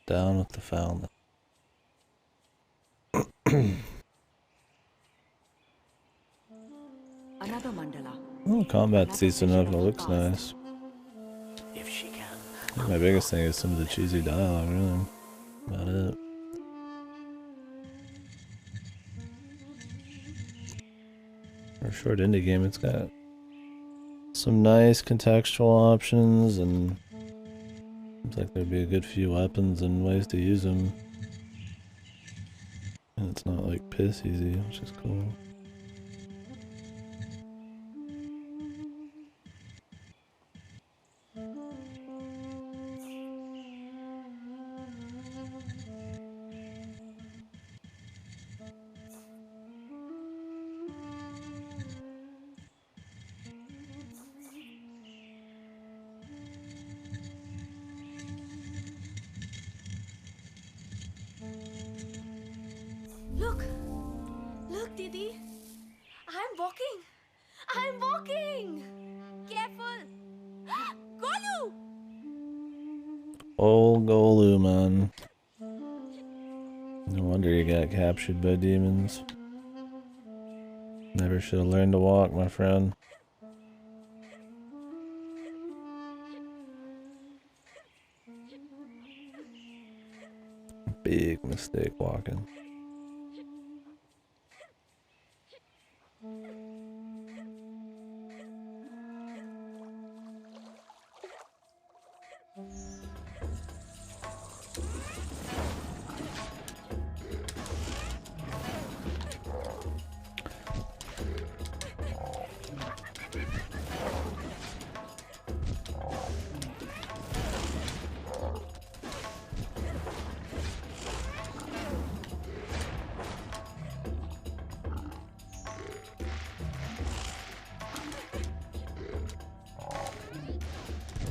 A: Down with the foulness.
D: Another mandala.
A: Oh, combat's
D: Another
A: decent
D: vision
A: enough. It
D: of the
A: looks
D: past.
A: nice.
C: If she can.
A: I think my biggest thing is some of the cheesy dialogue, really. About it. For a short indie game, it's got some nice contextual options, and seems like there'd be a good few weapons and ways to use them. And it's not like piss easy, which is cool.
E: Look! Look, Didi! I'm walking! I'm walking! Careful! Golu!
A: Old Golu, man. No wonder you got captured by demons. Never should have learned to walk, my friend. Big mistake walking.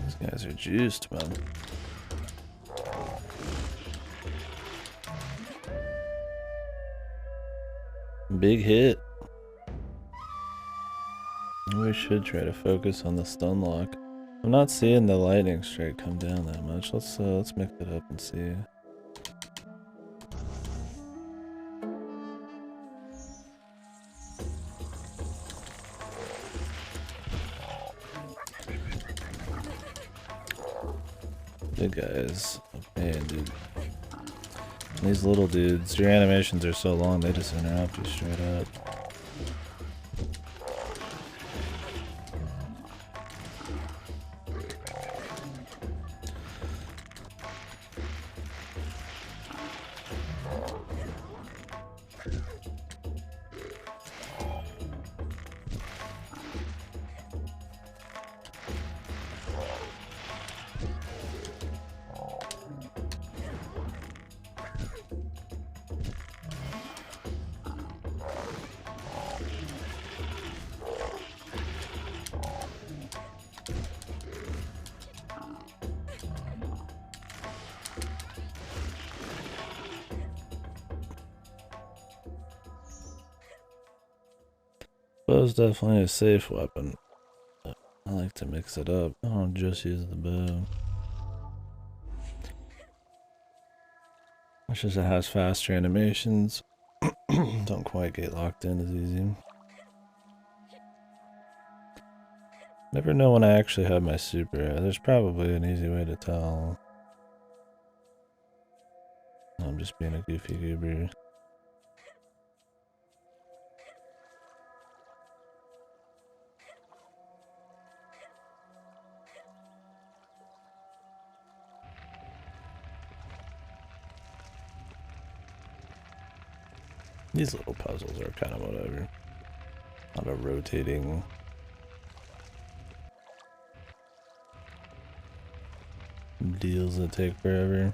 A: These guys are juiced, man. Big hit. We should try to focus on the stun lock. I'm not seeing the lightning strike come down that much. Let's mix it up and see. Big guys. Man, dude. These little dudes, your animations are so long, they just interrupt you straight up. Bow's definitely a safe weapon. But I like to mix it up. I don't just use the bow. It's just it has faster animations. Don't quite get locked in as easy. Never know when I actually have my super. There's probably an easy way to tell. I'm just being a goofy goober. These little puzzles are kind of whatever. A lot of rotating. Deals that take forever.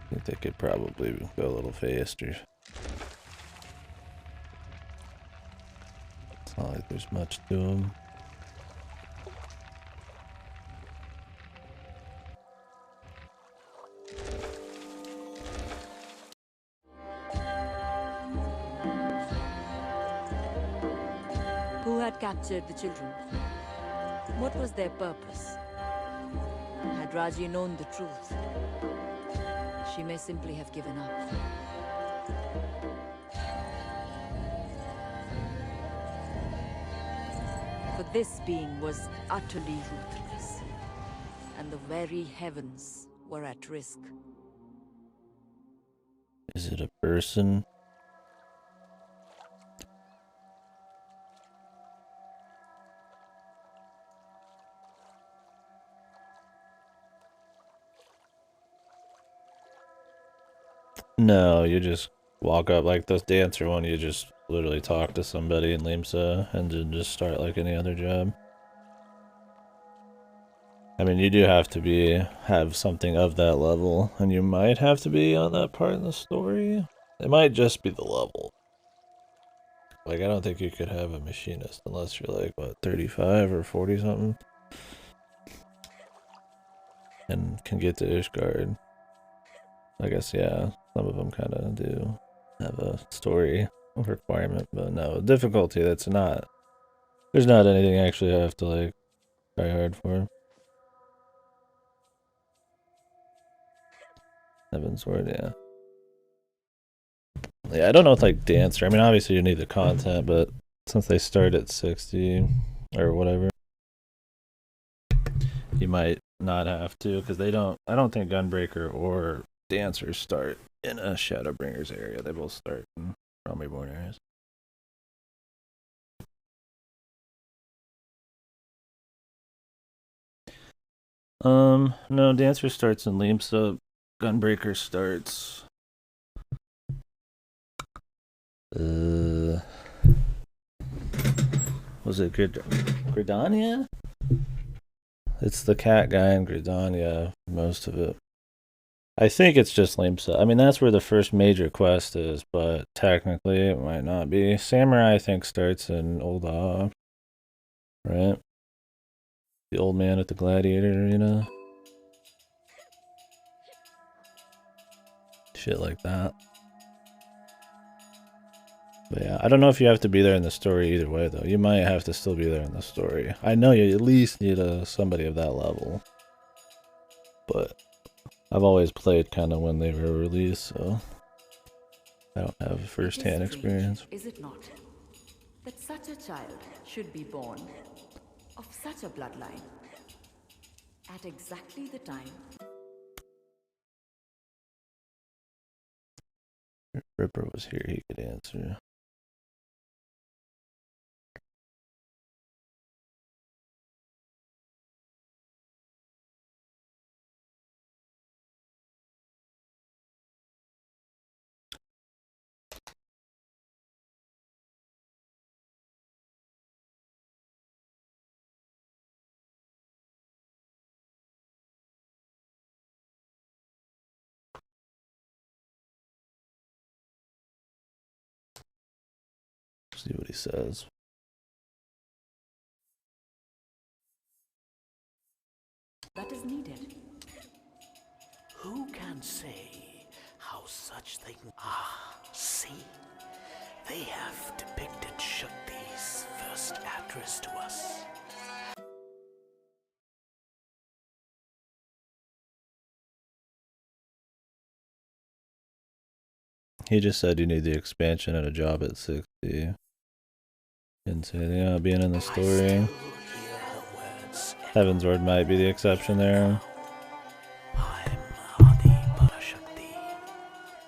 A: I think they could probably go a little faster. It's not like there's much to them.
B: had captured the children, what was their purpose? Had Raji known the truth, she may simply have given up. For this being was utterly ruthless, and the very heavens were at risk.
A: Is it a person? No, you just walk up like this dancer one, you just literally talk to somebody in Limsa and then just start like any other job. I mean, you do have to have something of that level, and you might have to be on that part in the story. It might just be the level. Like, I don't think you could have a machinist unless you're like, what, 35 or 40 something? And can get to Ishgard. I guess, yeah, some of them kind of do have a story requirement, but no, difficulty, there's not anything actually I have to, like, try hard for. Heavensward, yeah. Yeah, I don't know if, like, Dancer, I mean, obviously you need the content, but since they start at 60 or whatever, you might not have to, because I don't think Gunbreaker or Dancers start in a Shadowbringers area. They both start in Realm-Reborn areas. No, Dancer starts in Limsa. Gunbreaker starts... was it Gridania? It's the cat guy in Gridania, most of it. I think it's just Limsa. I mean, that's where the first major quest is, but technically it might not be. Samurai, I think, starts in Old Awe, right? The old man at the gladiator, you know? Shit like that. But yeah, I don't know if you have to be there in the story either way, though. You might have to still be there in the story. I know you at least need somebody of that level. But I've always played kind of when they were released, so I don't have first-hand experience.
D: Is it not? That such a child should be born of such a bloodline at exactly the time.
A: If Ripper was here, he could answer. See what he says.
D: That is needed.
C: Who can say how such things... see? They have depicted Shakti's first address to us.
A: He just said you need the expansion and a job at 60. Didn't say anything about being in the story. Heavensward might be the exception there.
C: I'm Adi Parashakti.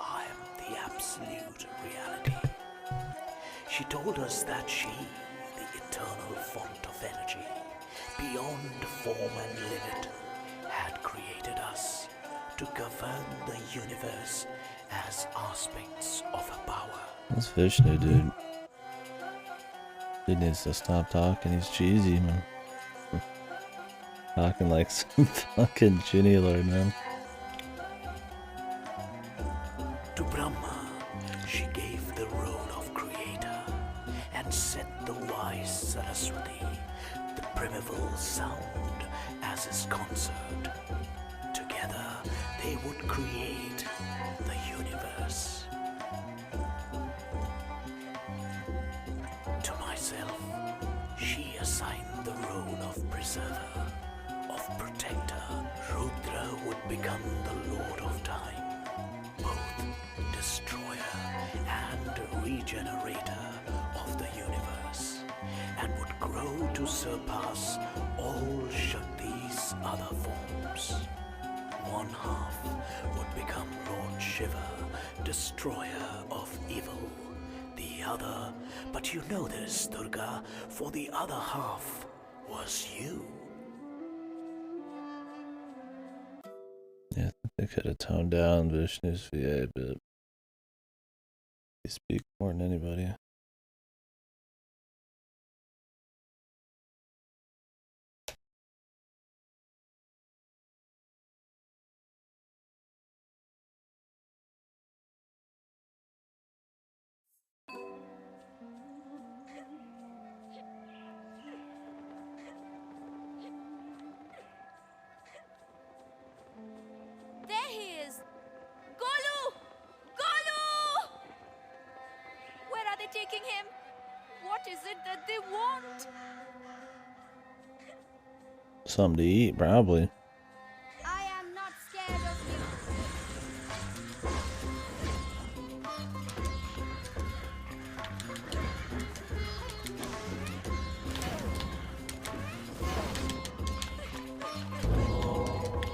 C: I am the absolute reality. She told us that she, the eternal font of energy, beyond form and limit, had created us to govern the universe as aspects of her power.
A: That's Vishnu, dude. He needs to stop talking. He's cheesy, man. Talking like some fucking genie lord, man.
C: To Brahma, she gave the role of creator and set the wise Saraswati, the primeval sound, as his consort. Together, they would create the universe. To myself, throne of preserver, of protector, Rudra would become the Lord of Time, both destroyer and regenerator of the universe, and would grow to surpass all Shakti's other forms. One half would become Lord Shiva, destroyer of evil. The other, but you know this, Durga, for the other half was you.
A: Yeah, I think they could have toned down Vishnu's VA, but they speak more than anybody.
E: There he is! Golu! Golu! Where are they taking him? What is it that they want?
A: Something to eat, probably.
E: I am not scared of you.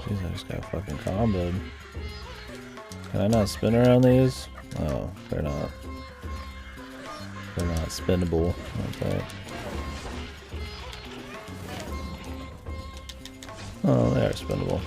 A: Jeez, I just got fucking comboed. Can I not spin around these? Oh, they're not. They're not spinnable. Okay. Oh, they are spinnable.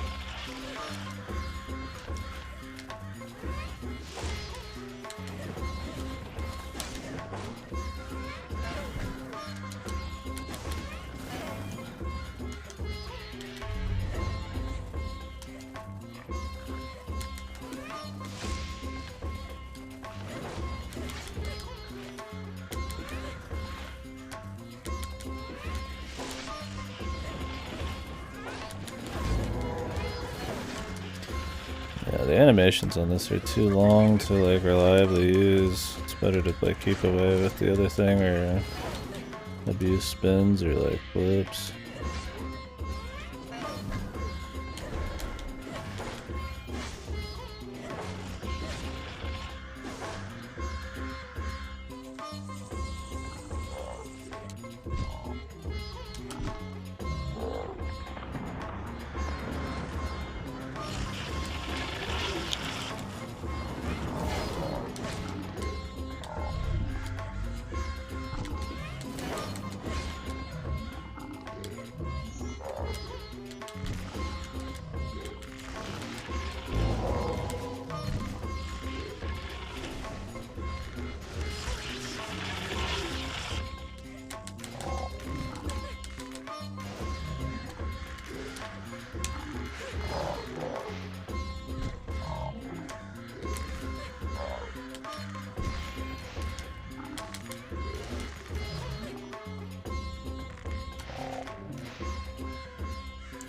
A: Yeah, the animations on this are too long to like reliably use. It's better to like keep away with the other thing or abuse spins or like flips.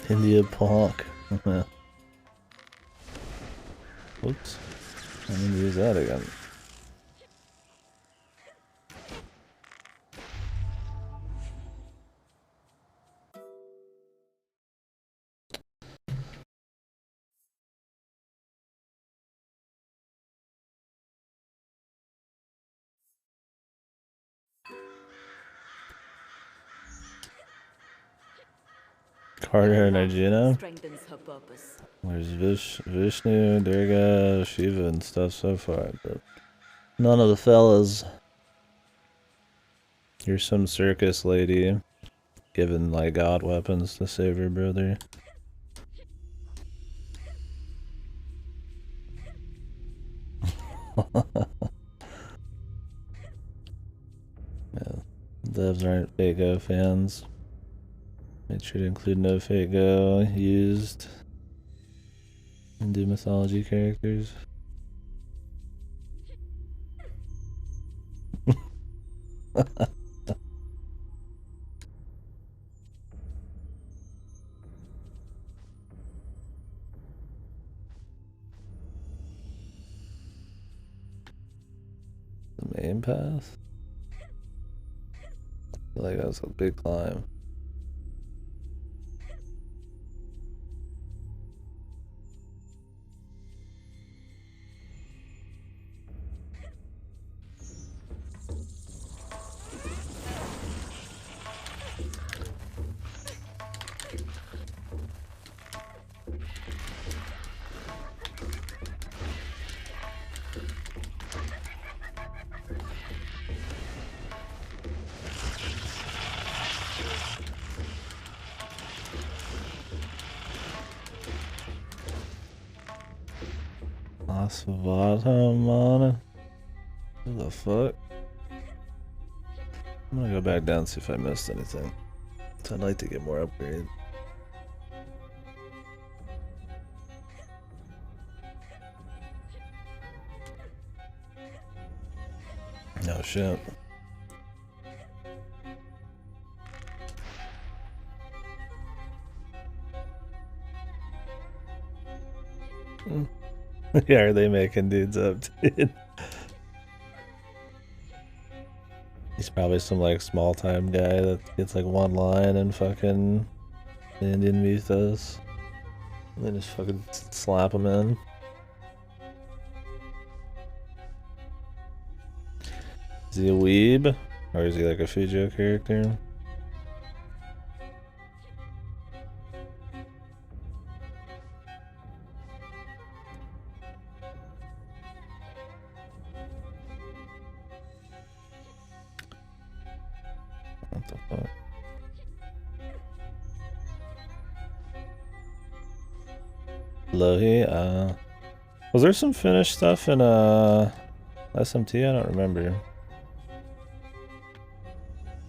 A: India Punk. Oops. I need to use that again. Carter and Arjuna.
D: Strengthens her purpose.
A: There's Vishnu, Durga, Shiva, and stuff so far, but none of the fellas. You're some circus lady giving like god weapons to save her brother. Yeah, devs aren't Fate Go fans. Make sure to include no Fate Go used. Hindu mythology characters. The main path? I feel like that was a big climb. Asvatamana. What the fuck? I'm gonna go back down and see if I missed anything. So I'd like to get more upgrades. No shit. Yeah, are they making dudes up, dude? He's probably some like small time guy that gets like one line and fucking the Indian mythos. And then just fucking slap him in. Is he a weeb? Or is he like a Fujo character? What the fuck? Lohi, was there some finished stuff in SMT? I don't remember.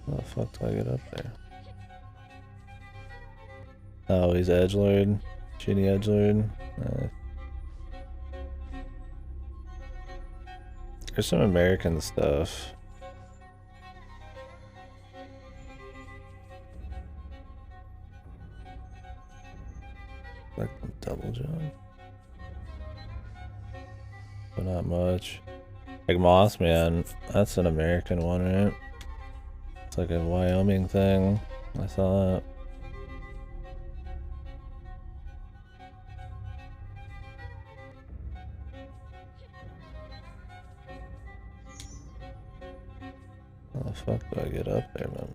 A: How the fuck do I get up there? Oh, he's edgelord. Genie edgelord. There's some American stuff. Like double jump. But not much. Like Mossman, that's an American one, right? It's like a Wyoming thing. I saw that. How the fuck do I get up there, man?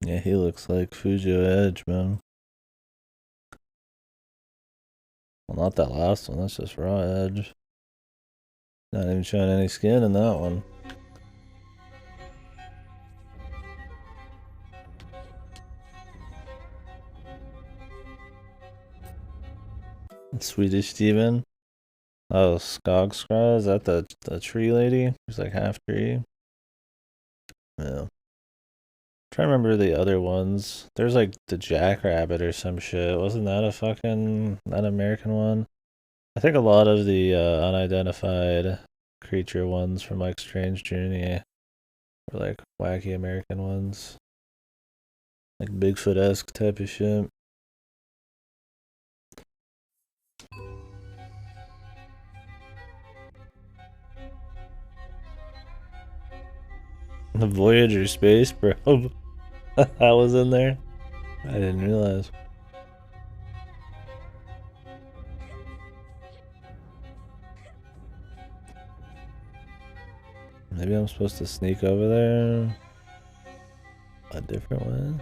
A: Yeah, he looks like Fujo Edge, man. Well, not that last one, that's just raw edge. Not even showing any skin in that one. Swedish demon. Oh, Skogskra, is that the tree lady? She's like half tree. Yeah. Trying to remember the other ones. There's like the jackrabbit or some shit. Wasn't that a fucking that American one? I think a lot of the unidentified creature ones from like Strange Journey were like wacky American ones. Like Bigfoot-esque type of shit. The Voyager space probe. That was in there. I didn't realize. Maybe I'm supposed to sneak over there a different way.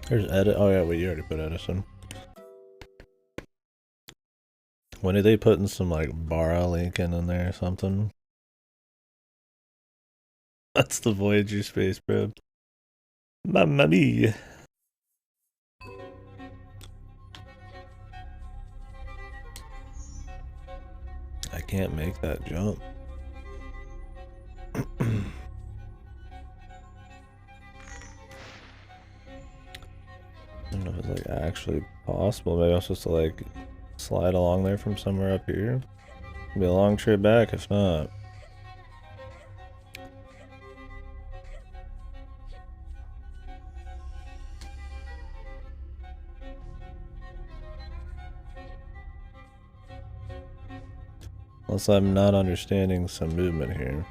A: There's edit. Oh yeah, wait, you already put Edison. When are they putting some like Bara Lincoln in there or something? That's the Voyager space probe. Mamma mia. I can't make that jump. I don't know if it's like actually possible. Maybe I'm supposed to like slide along there from somewhere up here. It'll be a long trip back if not. Unless I'm not understanding some movement here.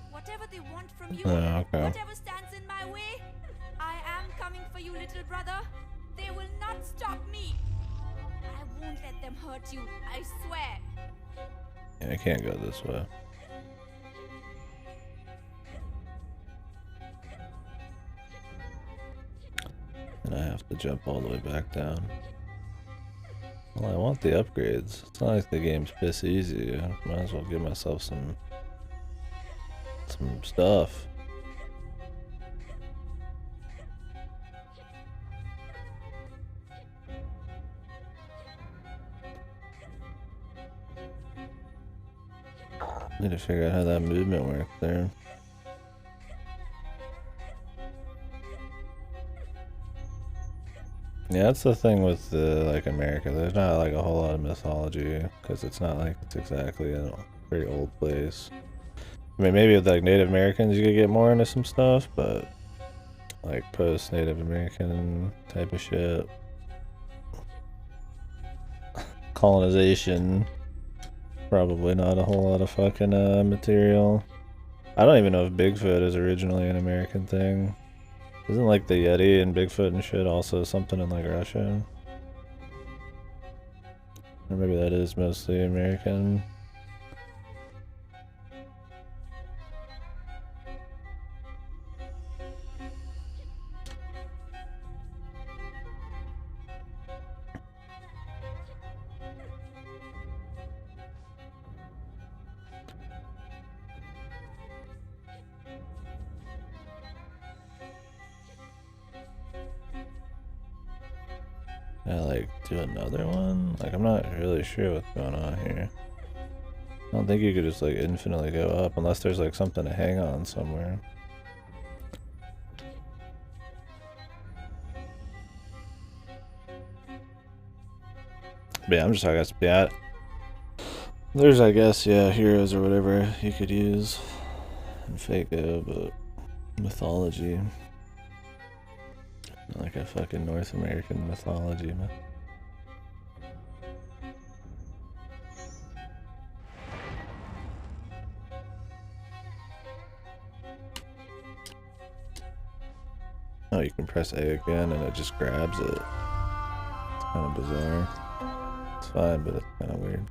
E: Whatever they want from you,
A: Oh, okay.
E: whatever stands in my way, I am coming for you, little brother. They will not stop me. I won't let them hurt you, I swear.
A: Yeah, I can't go this way. And I have to jump all the way back down. Well, I want the upgrades. It's not like the game's piss easy. I might as well give myself some stuff. Need to figure out how that movement works there. Yeah, that's the thing with like America. There's not like a whole lot of mythology because it's not like it's exactly a very old place. I mean, maybe with like Native Americans you could get more into some stuff, but like post-Native American type of shit, colonization, probably not a whole lot of fucking material. I don't even know if Bigfoot is originally an American thing. Isn't like the Yeti and Bigfoot and shit also something in like Russia? Or maybe that is mostly American. I like do another one? Like I'm not really sure what's going on here. I don't think you could just like infinitely go up unless there's like something to hang on somewhere. But yeah, I'm just I guess yeah. There's I guess yeah heroes or whatever you could use in Fako, but mythology. Like a fucking North American mythology, man. Oh, you can press A again and it just grabs it. It's kind of bizarre. It's fine, but it's kind of weird.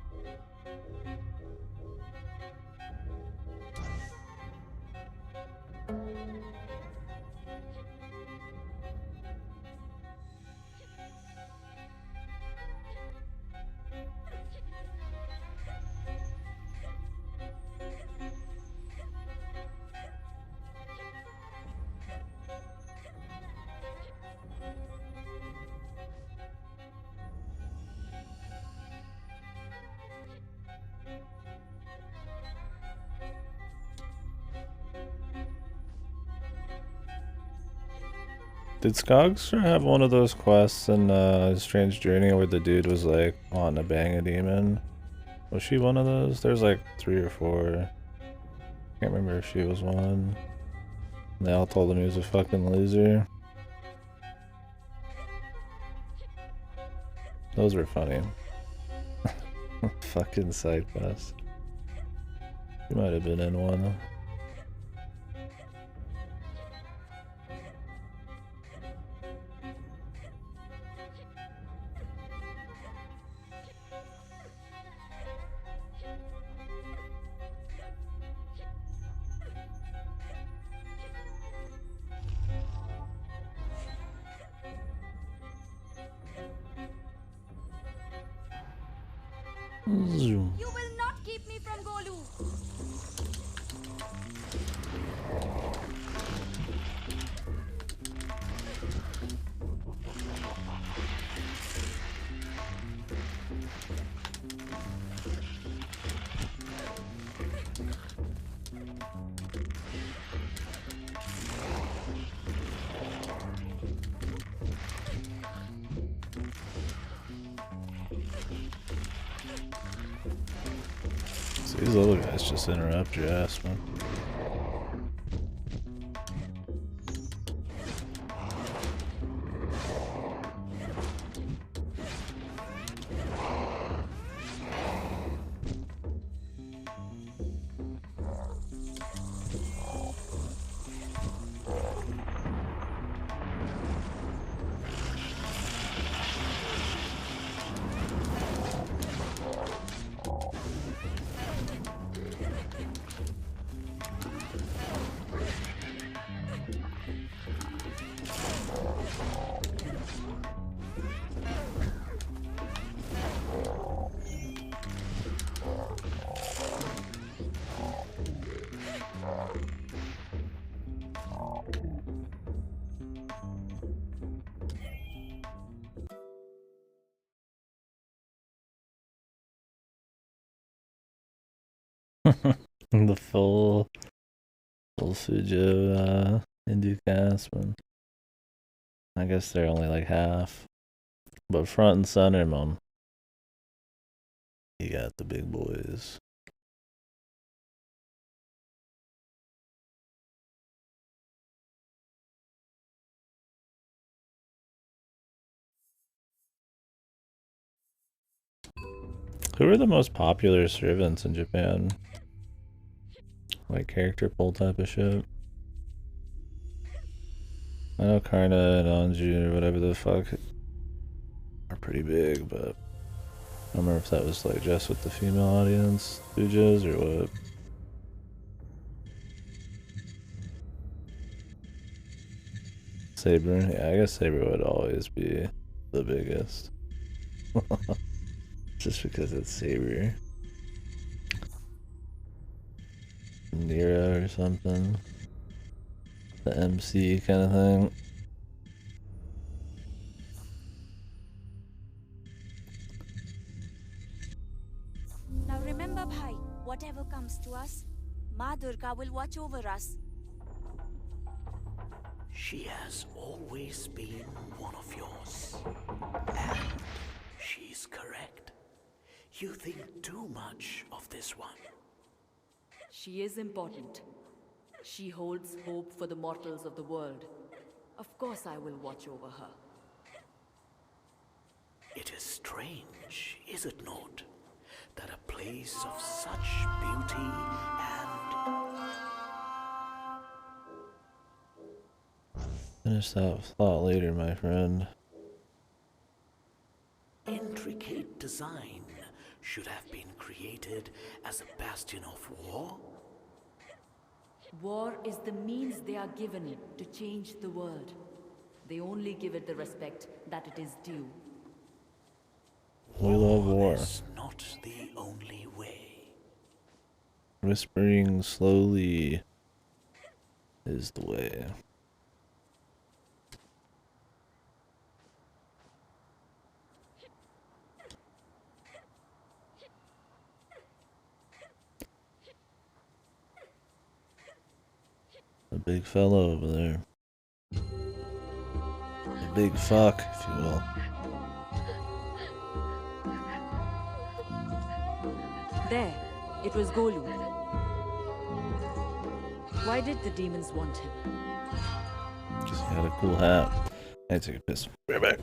A: Did Skogstra have one of those quests in Strange Journey where the dude was like wanting to bang a demon? Was she one of those? There's like 3 or 4. Can't remember if she was one. They all told him he was a fucking loser. Those were funny. Fucking side quest. She might have been in one. Zoom.
E: You will not keep me from Golu.
A: These little guys just interrupt your ass, man. The full Fujo Hindu cast, man. I guess they're only like half. But front and center, man. You got the big boys. Who are the most popular servants in Japan? Like character pull type of shit? I know Karna and Anju or whatever the fuck are pretty big, but I don't remember if that was like just with the female audience, Fujas, or what. Saber, yeah, I guess Saber would always be the biggest. Just because it's Saber. Nero or something. The MC kind of thing.
E: Now remember, Bhai, whatever comes to us, Ma Durga will watch over us.
C: She has always been one of yours. And she's correct. You think too much of this one.
D: She is important. She holds hope for the mortals of the world. Of course I will watch over her.
C: It is strange, is it not, that a place of such beauty
A: Finish that thought later, my friend.
C: and intricate design should have been created as a bastion of war?
D: War is the means they are given to change the world. They only give it the respect that it is due.
A: We love war.
C: Is not the only way.
A: Whispering slowly is the way. A big fellow over there. A big fuck, if you will.
B: There, it was Golu. Why did the demons want him?
A: Just had a cool hat. I had to take a piss. Be right back.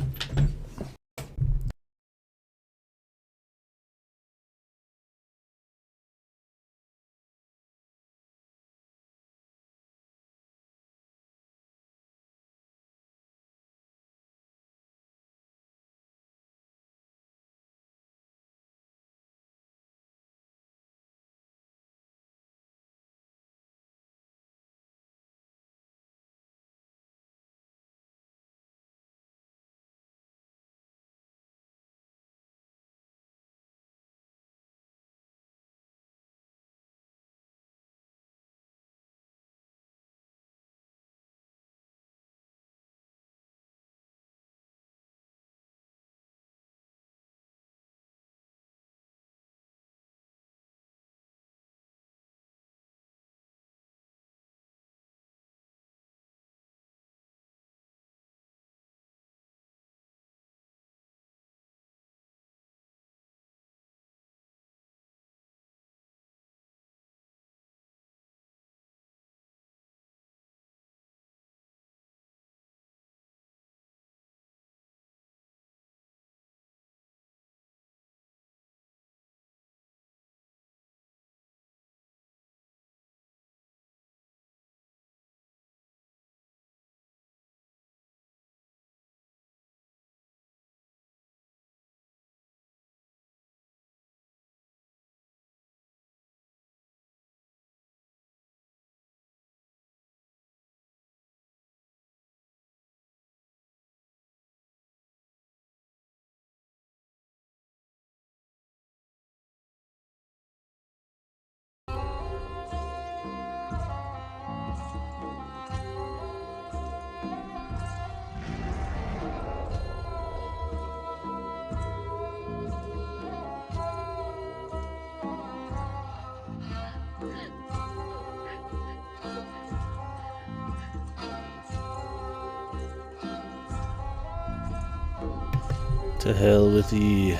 A: To hell with ye.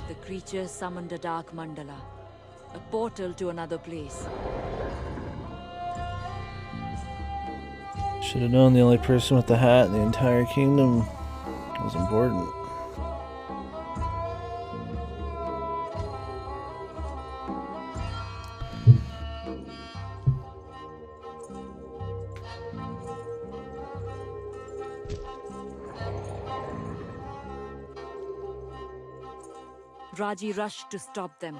B: The creature summoned a dark mandala, a portal to another place.
A: Should have known the only person with the hat in the entire kingdom was important.
B: Raji rushed to stop them.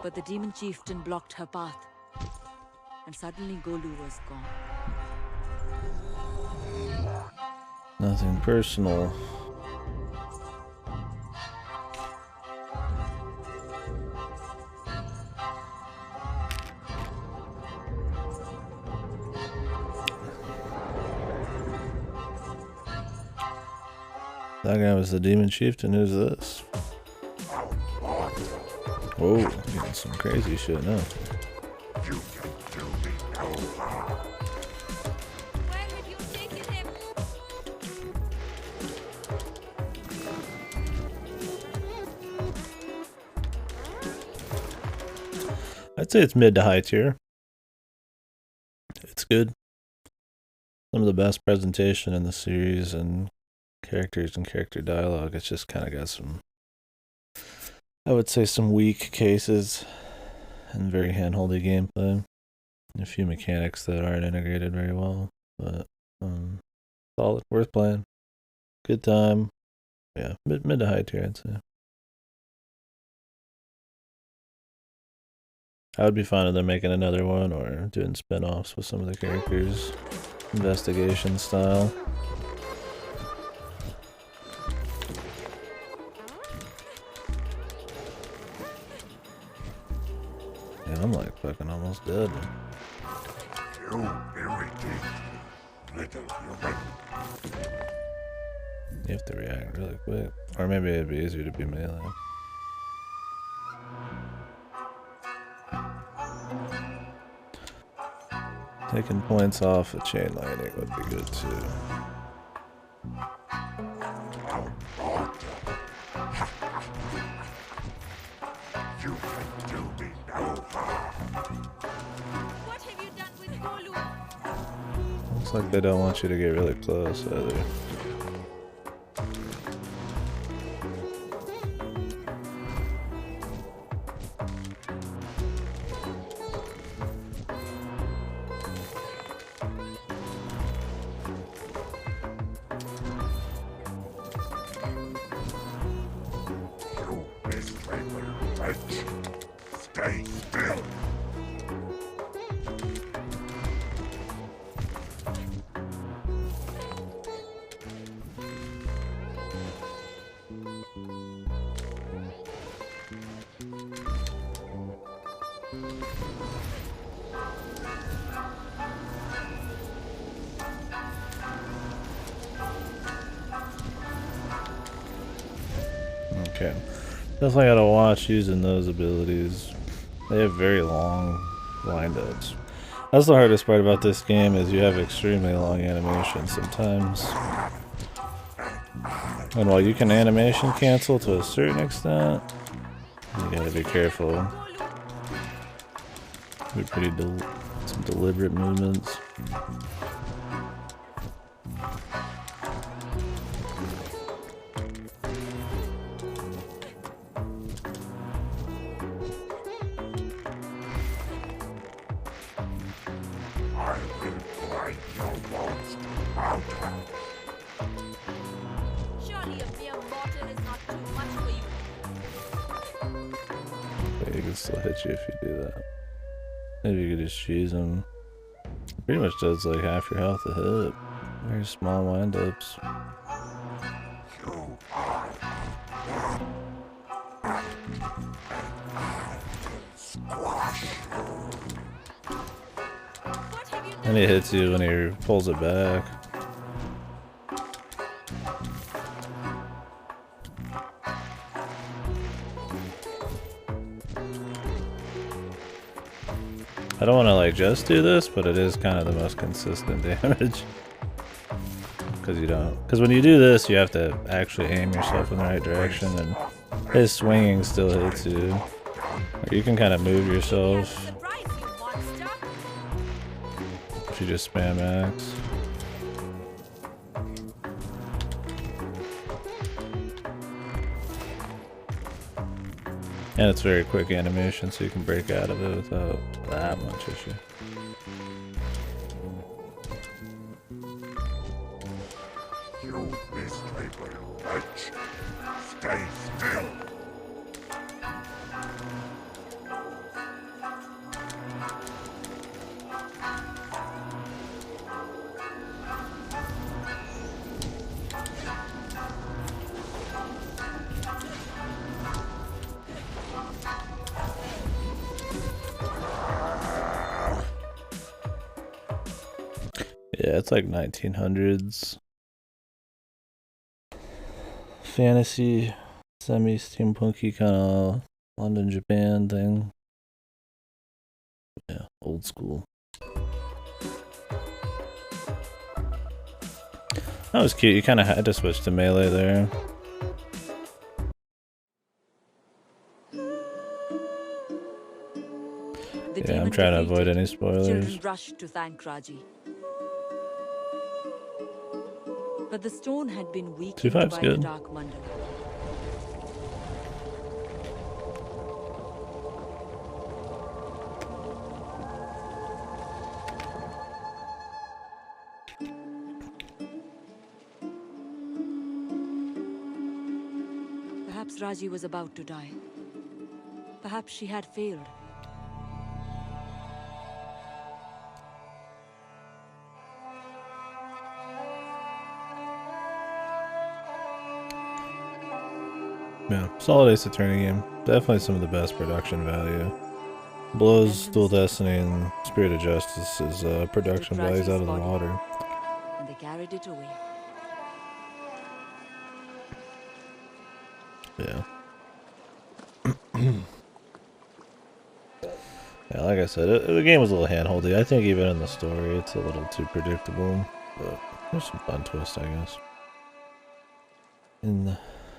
B: But the demon chieftain blocked her path. And suddenly Golu was gone.
A: Nothing personal. That guy was the demon chieftain. Who's this? Whoa, getting some crazy shit now.
E: Where have you taken him?
A: I'd say it's mid to high tier. It's good. Some of the best presentation in the series and characters and character dialogue. It's just kind of got some, I would say, some weak cases and very handholdy gameplay. And a few mechanics that aren't integrated very well. But solid, worth playing. Good time. Yeah, mid to high tier, I'd say. I would be fine with them making another one or doing spin-offs with some of the characters. Investigation style. Yeah, I'm like fucking almost dead. You have to react really quick. Or maybe it'd be easier to be melee. Taking points off of chain lightning would be good too.
E: What have you done with Golu?
A: Looks like they don't want you to get really close either.
F: Stay still.
A: Okay. Definitely gotta watch using those abilities. They have very long windups. That's the hardest part about this game is you have extremely long animations sometimes. And while you can animation cancel to a certain extent, you gotta be careful. Be pretty some deliberate movements.
F: I will find your lost out.
E: Surely a mere mortal is not too much for you.
A: But you can still hit you if you do that. Maybe you could just cheese him. Pretty much does like half your health a hit. Very small windups.
F: You are squash.
E: What have you done?
A: And he hits you when he pulls it back. I don't want to like just do this, but it is kind of the most consistent damage. because you don't. Because when you do this, you have to actually aim yourself in the right direction, and his swinging still hits you. Or you can kind of move yourself
E: Surprise, you monster!
A: if you just spam X. And it's very quick animation, so you can break out of it without that much issue.
F: You mislabeling wretch. Stay still.
A: Yeah, it's like 1900s. Fantasy, semi-steampunky kind of London, Japan thing. Yeah, old school. That was cute. You kind of had to switch to melee there. Yeah, I'm trying to avoid any spoilers.
B: Children rushed to thank Raji. But the stone had been weakened
A: 2-5's
B: by
A: good.
B: the Dark Mandala. Perhaps Raji was about to die. Perhaps she had failed.
A: Yeah, solid Ace Attorney game. Definitely some of the best production value. Blows, Dual Destiny, and Spirit of Justice is production values out of the water.
B: And they carried it away.
A: Yeah. Yeah, like I said, the game was a little handholdy. I think even in the story, it's a little too predictable. But there's some fun twists, I guess.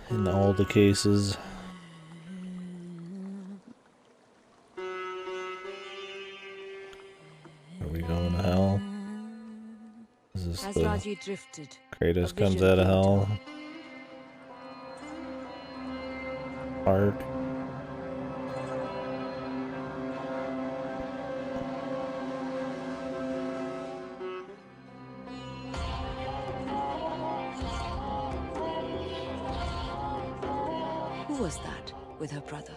A: In all the cases. Are we going to hell? Is this
B: As
A: the
B: Raji drifted,
A: Kratos
B: a
A: comes
B: vision
A: out of
B: came to
A: hell
B: her.
A: arc?
B: Who was that with her brother?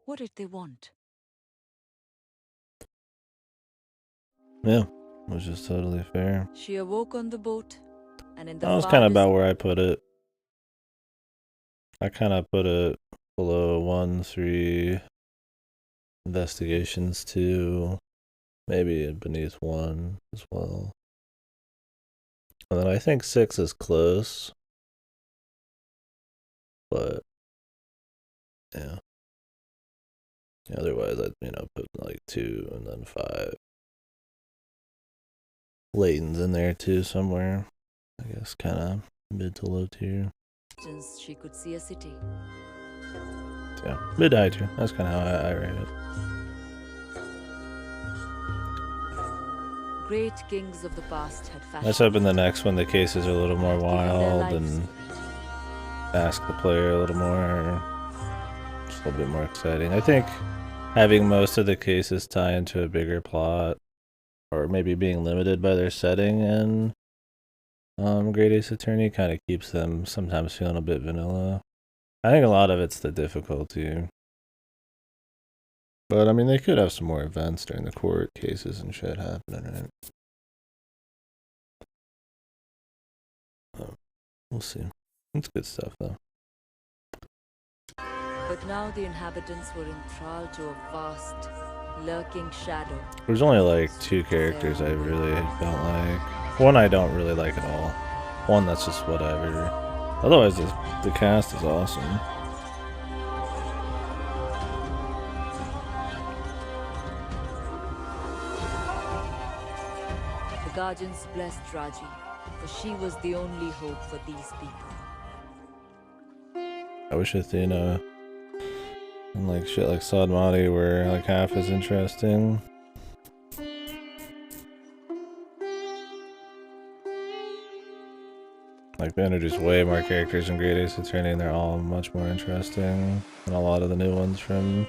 B: What did they want?
A: Yeah, which is totally fair.
B: She awoke on the boat, and in the
A: That was kind of
B: farthest
A: about where I put it. I kind of put it below 1-3 investigations 2, maybe beneath 1 as well. And then I think 6 is close, but yeah. Otherwise, I'd put like 2 and then 5. Layton's in there too somewhere. I guess kind of mid to low tier.
B: distance she could see a city.
A: Yeah, mid to high tier. That's kind of how I rate it.
B: Great kings of the past had fashioned.
A: Let's hope in the next one the cases are a little more wild and ask the player a little more, just a little bit more exciting. I think having most of the cases tie into a bigger plot, or maybe being limited by their setting in Great Ace Attorney, kind of keeps them sometimes feeling a bit vanilla. I think a lot of it's the difficulty. But I mean, they could have some more events during the court cases and shit happening, right? We'll see. It's good stuff, though.
B: But now the inhabitants were enthralled to a vast, lurking shadow.
A: There's only like 2 characters I really don't like. One I don't really like at all. One that's just whatever. Otherwise, the cast is awesome.
B: The guardians blessed Raji, for she was the only hope for these people.
A: I wish Athena and like shit like Sadmati were like half as interesting. Like they introduced way more characters in Great Ace Attorney and they're all much more interesting than a lot of the new ones from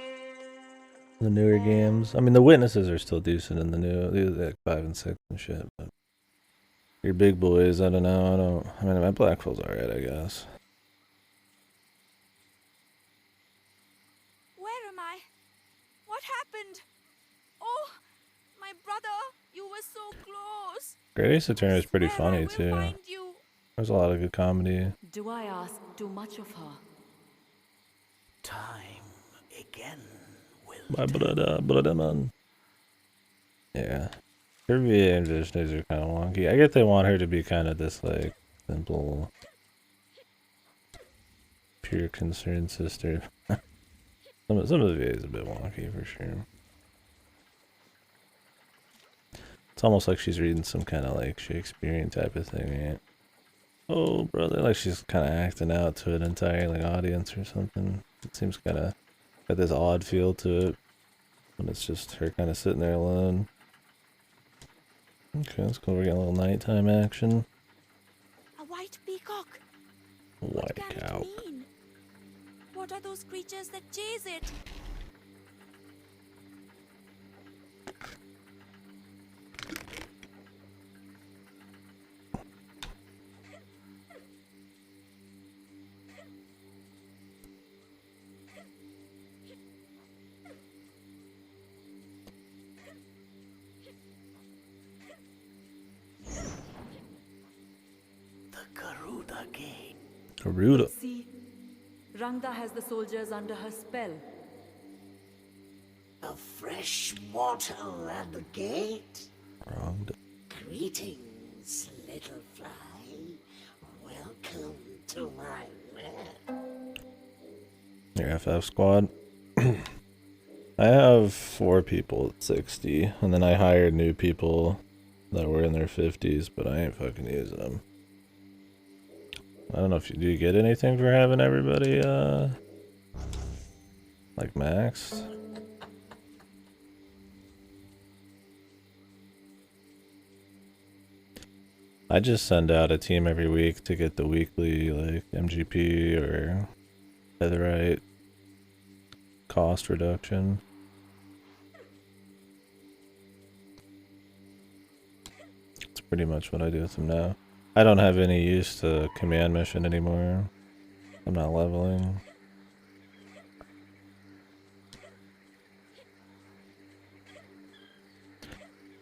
A: the newer games. I mean the witnesses are still decent in the new like 5 and 6 and shit, but your big boys, I don't know, I mean my Blackwell's alright, I guess.
E: Where am I? What happened? Oh, my brother, you were so close.
A: Great Ace Attorney is pretty
E: Swear I
A: funny
E: will
A: too.
E: find you.
A: There's a lot of good comedy.
D: Do I ask too much of her?
C: Time again will
A: My
C: tell.
A: brother man. Yeah. Her VA ambitions are kind of wonky. I get they want her to be kind of this like simple, pure concerned sister. some of the VA is a bit wonky for sure. It's almost like she's reading some kind of like Shakespearean type of thing, right? Oh brother, like she's kind of acting out to an entire like audience or something. It seems kind of got this odd feel to it when it's just her kind of sitting there alone. Okay, let's go. We're getting a little nighttime action.
E: A white peacock.
A: White
E: What can
A: cow.
E: it mean? What are those creatures that chase it?
C: The Garuda Gate.
A: Garuda.
D: See, Rangda has the soldiers under her spell.
C: A fresh mortal at the gate.
A: Wrong.
C: Greetings, little fly. Welcome to my land.
A: Your FF squad. I have 4 people at 60, and then I hired new people that were in their 50s, but I ain't fucking using them. I don't know if you do you get anything for having everybody like maxed? I just send out a team every week to get the weekly like MGP or Featherite cost reduction. That's pretty much what I do with them now. I don't have any use to command mission anymore. I'm not leveling.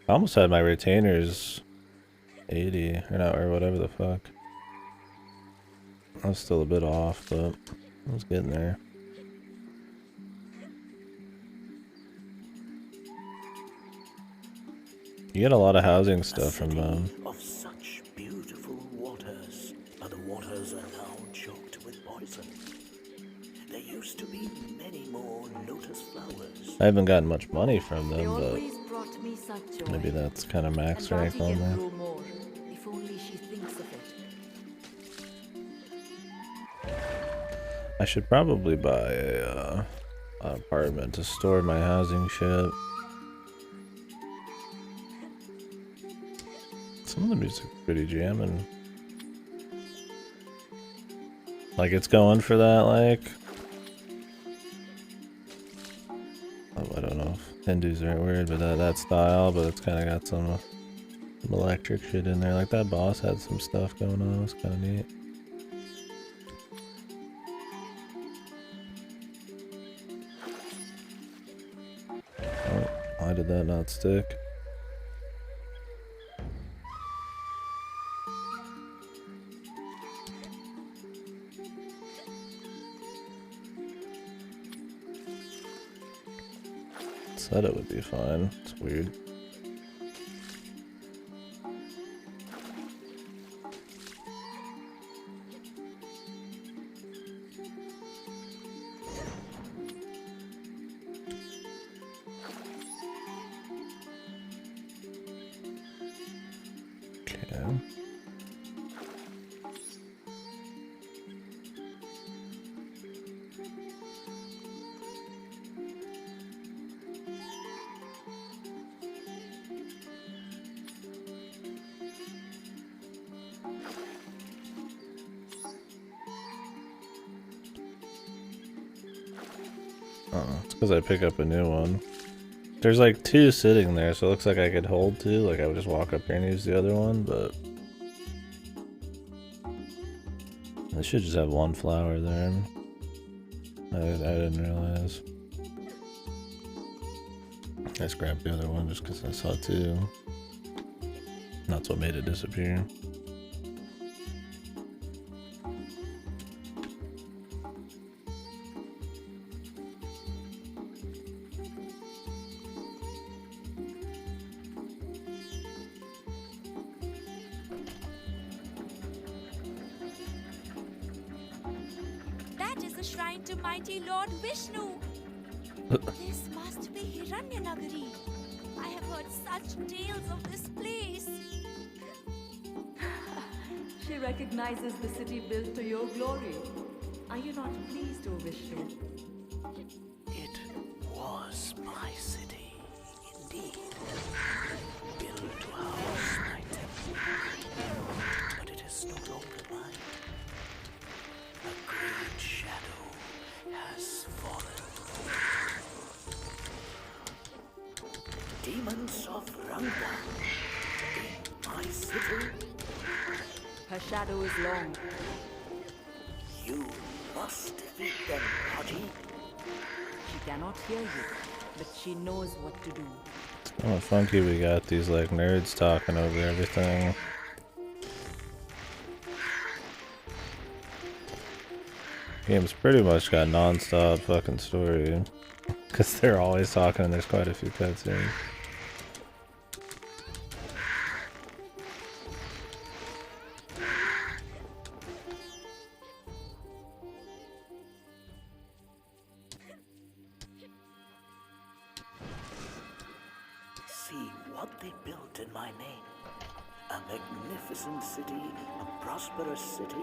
A: I almost had my retainers 80 or not, or whatever the fuck. I was still a bit off, but I was getting there. You get a lot of housing stuff from them.
C: Of such beautiful waters, but the waters are now choked with poison. There used to be many more lotus flowers.
A: I haven't gotten much money from
D: They
A: them, but
D: always brought me such joy.
A: maybe that's kind of max
D: And
A: rank
D: Raji
A: on
D: can
A: there.
D: grow more, if only she thinks of it.
A: I should probably buy a an apartment to store my housing shit. Some of the music's pretty jamming. Like it's going for that, like, oh, I don't know if Hindu's the right word, but that style, but it's kind of got some electric shit in there. Like that boss had some stuff going on. It was kind of neat. Oh, why did that not stick? Said it would be fine. It's weird. Okay. Oh, it's because I pick up a new one. There's like 2 sitting there, so it looks like I could hold 2. Like I would just walk up here and use the other one, but I should just have 1 flower there. I didn't realize. I just grabbed the other one just because I saw 2. That's what made it disappear.
E: That is a shrine to mighty Lord Vishnu. This must be Hiranyanagari. I have heard such tales of this place.
D: She recognizes the city built to your glory. Are you not pleased, O Vishnu?
C: It was my city, indeed. Built to house my temple. But it is no longer mine. A great shadow has fallen. Demons of Ranga in my city.
D: Her shadow is long.
C: You must defeat them, Raji.
D: She cannot hear you, but she knows what to do.
A: Oh, funky, we got these like nerds talking over everything. Game's pretty much got non-stop fucking story. Because they're always talking and there's quite a few cutscenes.
C: See what they built in my name. A magnificent city, a prosperous city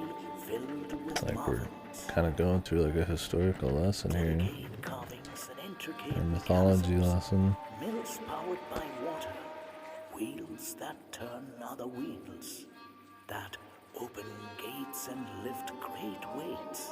C: filled with
A: Like we're
C: marvels.
A: kind of going through like a historical lesson here.
C: Delicate carvings and intricate
A: A mythology
C: mechanisms.
A: lesson.
C: Mills powered by water. Wheels that turn other wheels. That open gates and lift great weights.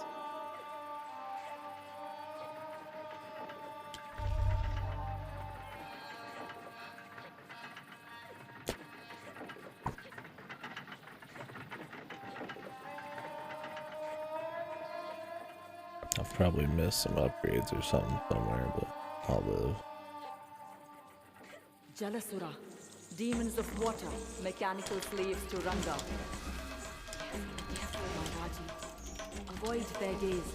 A: I've probably missed some upgrades or something somewhere, but I'll live.
D: Jalasura, demons of water, mechanical slaves to Ranga. Careful, my Raji. Avoid their gaze.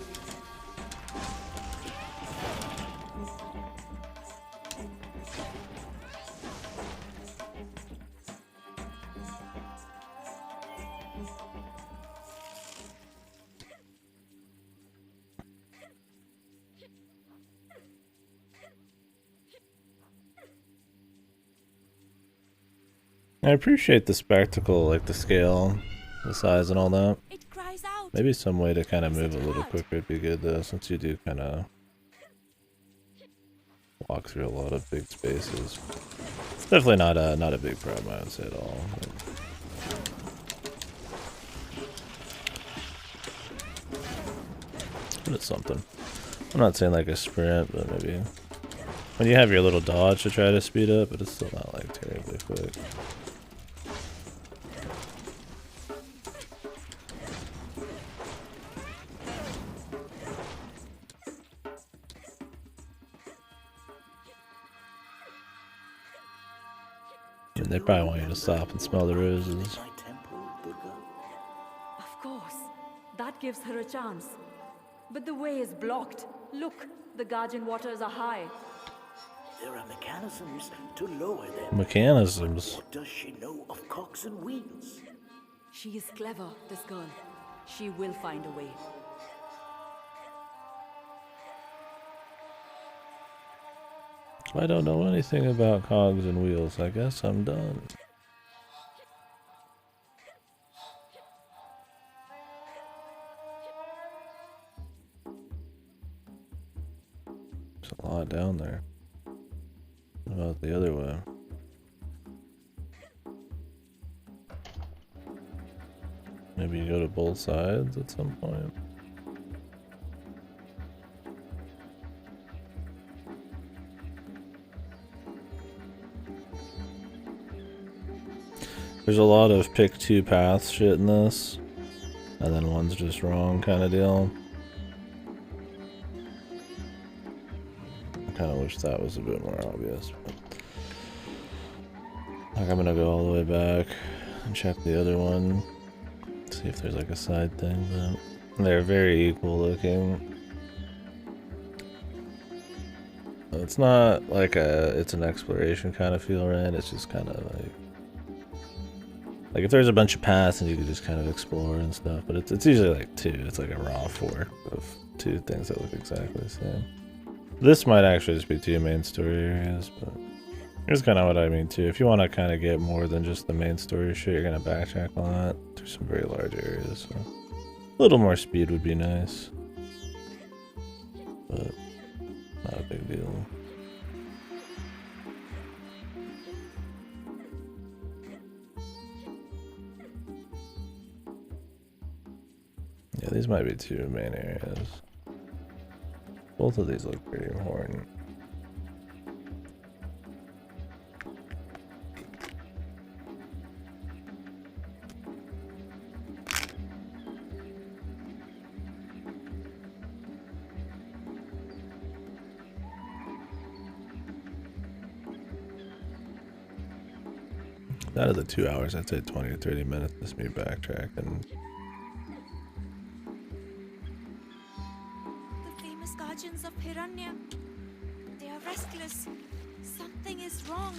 A: I appreciate the spectacle, like the scale, the size and all that.
E: It cries out.
A: Maybe some way to kind of move a little quicker would be good though, since you do kind of walk through a lot of big spaces. It's definitely not a big problem, I would say, at all. But it's something. I'm not saying like a sprint, but maybe when you have your little dodge to try to speed up, but it's still not like terribly quick. And they probably want you to stop and smell the roses.
C: My temple, Durga.
D: Of course. That gives her a chance. But the way is blocked. Look, the Guardian waters are high.
C: There are mechanisms to lower them.
A: Mechanisms.
C: What does she know of cogs and wheels?
D: She is clever, this girl. She will find a way.
A: I don't know anything about cogs and wheels. I guess I'm done. There's a lot down there. What about the other way? Maybe you go to both sides at some point. There's a lot of pick two paths shit in this, and then one's just wrong kind of deal. I kind of wish that was a bit more obvious. But like, I'm gonna go all the way back and check the other one, see if there's like a side thing, but they're very equal looking. It's not like it's an exploration kind of feel, right? It's just kind of like if there's a bunch of paths and you could just kind of explore and stuff, but it's usually like two. It's like a raw fork of two things that look exactly the same. This might actually just be two main story areas, but here's kind of what I mean too. If you want to kind of get more than just the main story shit, you're gonna backtrack a lot. There's some very large areas, so a little more speed would be nice, but not a big deal. Yeah, these might be two main areas. Both of these look pretty important. Out of the 2 hours, I'd say 20 to 30 minutes just me backtracking.
E: The famous guardians of Hiranya. They are restless. Something is wrong.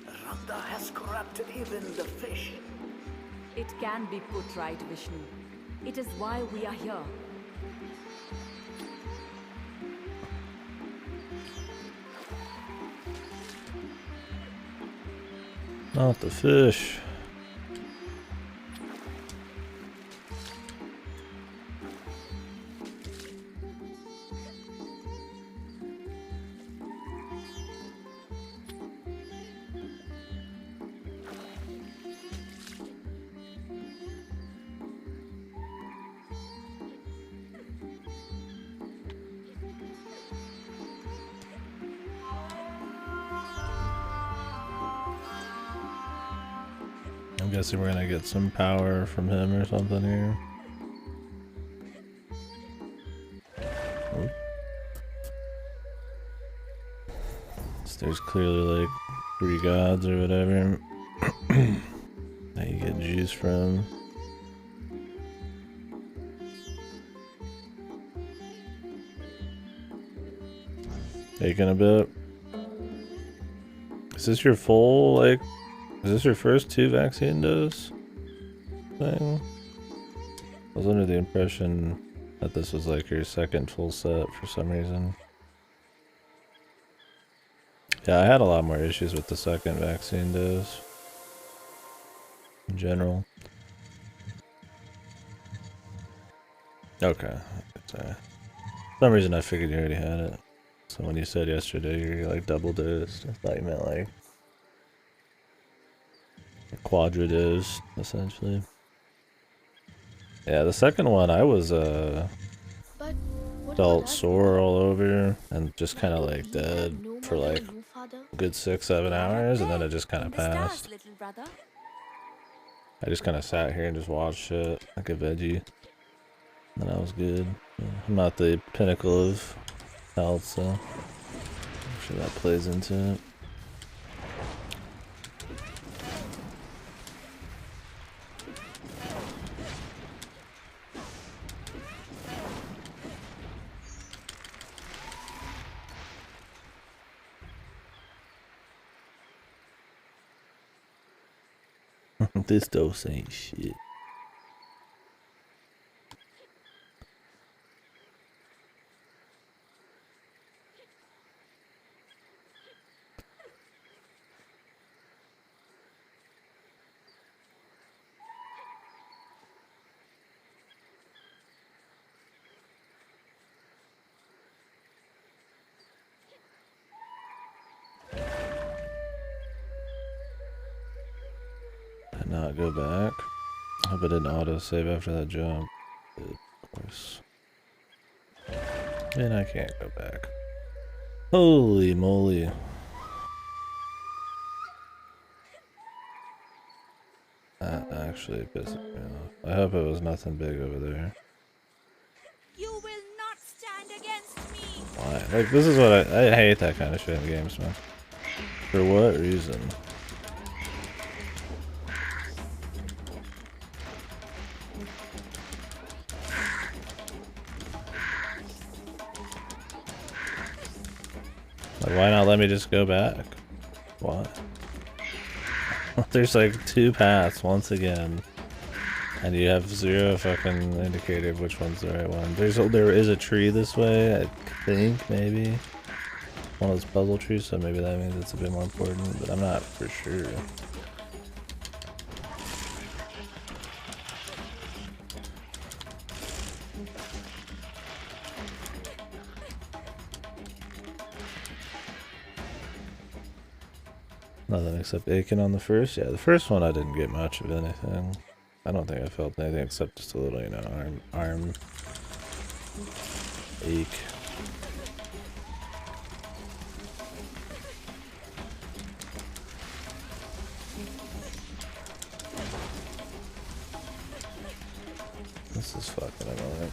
C: Randa has corrupted even the fish.
D: It can be put right, Vishnu. It is why we are here.
A: Not the fish. I'm guessing we're gonna get some power from him or something here. Oop. So there's clearly like 3 gods or whatever that you get juice from. Taking a bit. Is this your full, like, is this your first 2 vaccine dose thing? I was under the impression that this was like your second full set for some reason. Yeah, I had a lot more issues with the second vaccine dose in general. Okay. For some reason I figured you already had it. So when you said yesterday you're like double dosed, I thought you meant like quadra dosed, essentially. Yeah, the second one I was
E: But what
A: felt
E: about us?
A: sore all over and just kind of like
E: We have
A: dead
E: no
A: for
E: more
A: like
E: than you, Father.
A: a good 6-7 hours, and then it just kind
E: In
A: of
E: the stars,
A: passed.
E: little brother.
A: I just kind of sat here and just watched shit like a veggie, and I was good. Yeah, I'm not the pinnacle of health, so I'm sure that plays into it. This dose ain't shit. Did not go back. I hope it didn't auto-save after that jump. Of course. And I can't go back. Holy moly. That actually pisses me off. I hope it was nothing big over there.
E: You will not stand against me.
A: Why? Like, this is what I hate that kind of shit in games, man. For what reason? Like, why not let me just go back? What? There's like 2 paths once again. And you have 0 fucking indicator of which one's the right one. There is a tree this way, I think, maybe. One of those puzzle trees, so maybe that means it's a bit more important, but I'm not for sure. Nothing except aching on the first. Yeah, the first one I didn't get much of anything. I don't think I felt anything except just a little, you know, arm ache. This is fucking annoying.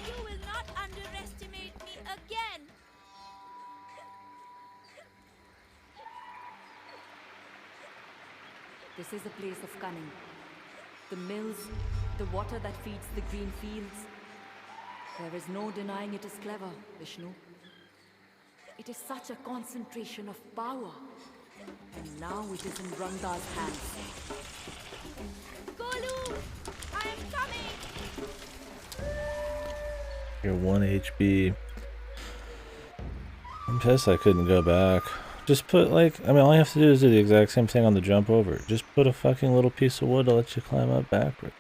E: You will not underestimate me again.
D: This is a place of cunning. The mills, the water that feeds the green fields. There is no denying it is clever, Vishnu. It is such a concentration of power. And now it is in Ranga's hands.
E: Golu, I am coming.
A: You're 1 HP. I'm pissed I couldn't go back. Just put, like, I mean, all you have to do is do the exact same thing on the jump over. Just put a fucking little piece of wood to let you climb up backward.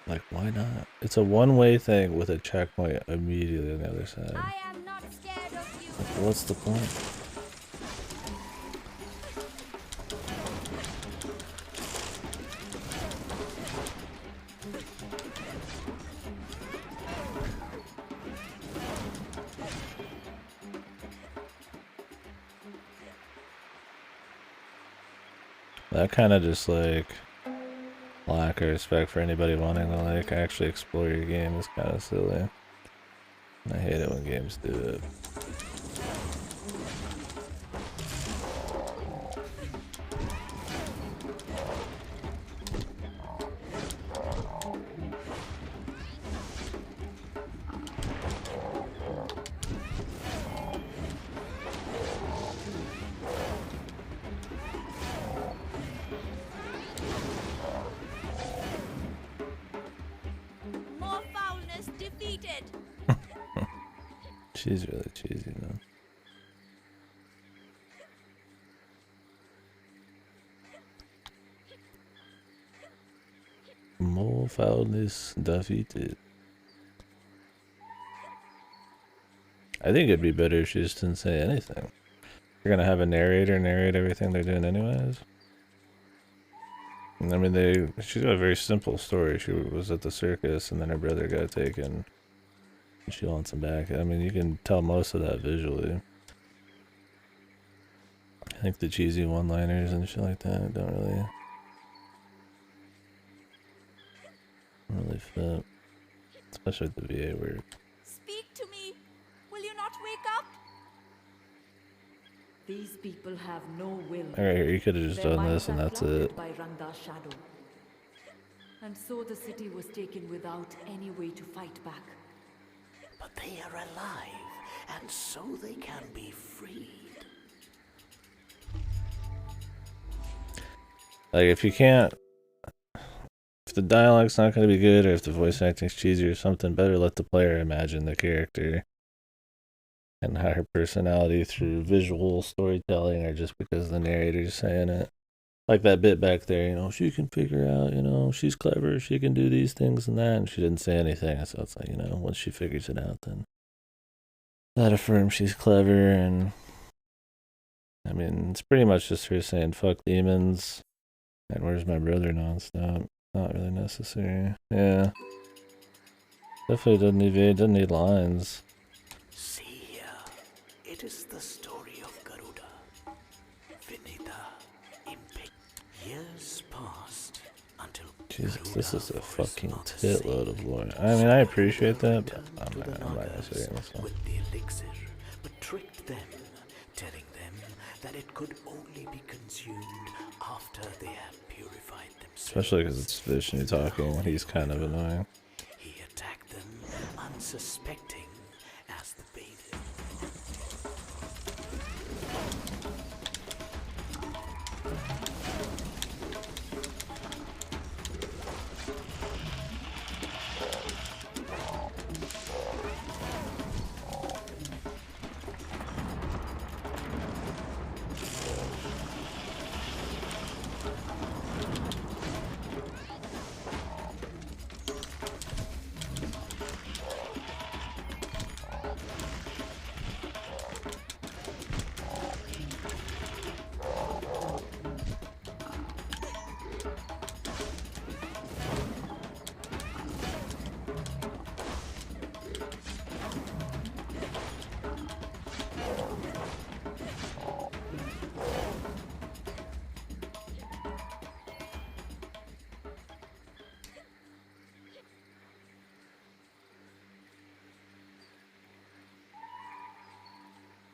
A: Like, why not? It's a one-way thing with a checkpoint immediately on the other side.
E: I am not scared of you.
A: Like, what's the point? That kind of just, like, lack of respect for anybody wanting to, like, actually explore your game is kind of silly. I hate it when games do it.
E: More foulness defeated.
A: She's really cheesy, though. More foulness defeated. I think it'd be better if she just didn't say anything. You're gonna have a narrator narrate everything they're doing anyways. I mean, she's got a very simple story. She was at the circus and then her brother got taken. And she wants him back. I mean, you can tell most of that visually. I think the cheesy one-liners and shit like that don't really fit. Especially with the VA work.
E: Speak to me. Will you not wake up?
D: These people have no will.
A: Alright, you could have just
D: Their
A: done
D: minds
A: this and
D: are
A: that's
D: clouded
A: it.
D: by Ranga's shadow. And so the city was taken without any way to fight back.
C: But they are alive, and so they can be freed.
A: Like, if you can't... If the dialogue's not going to be good, or if the voice acting's cheesy or something, better let the player imagine the character. And her personality through visual storytelling, or just because the narrator's saying it. Like that bit back there, you know, she can figure out, you know, she's clever, she can do these things and that, and she didn't say anything, so it's like, you know, once she figures it out, then that affirms she's clever, and I mean, it's pretty much just her saying fuck demons and where's my brother nonstop. Not really necessary. Yeah. Definitely doesn't need lines.
C: See here, it is the story of Garuda, Vinita, Impi. Years passed until
A: Jesus,
C: Garuda,
A: this is a
C: for his
A: fucking
C: mother's
A: titload of
C: sake,
A: lore. I mean, I appreciate that, but
C: returned
A: I'm
C: to the
A: not gonna say
C: Nagas
A: this one.
C: with the elixir, but tricked them, telling them that it could only be consumed after they had purified themselves.
A: Especially because it's Vishnu talking, he's kind of annoying.
C: He attacked them, unsuspecting as the bathing.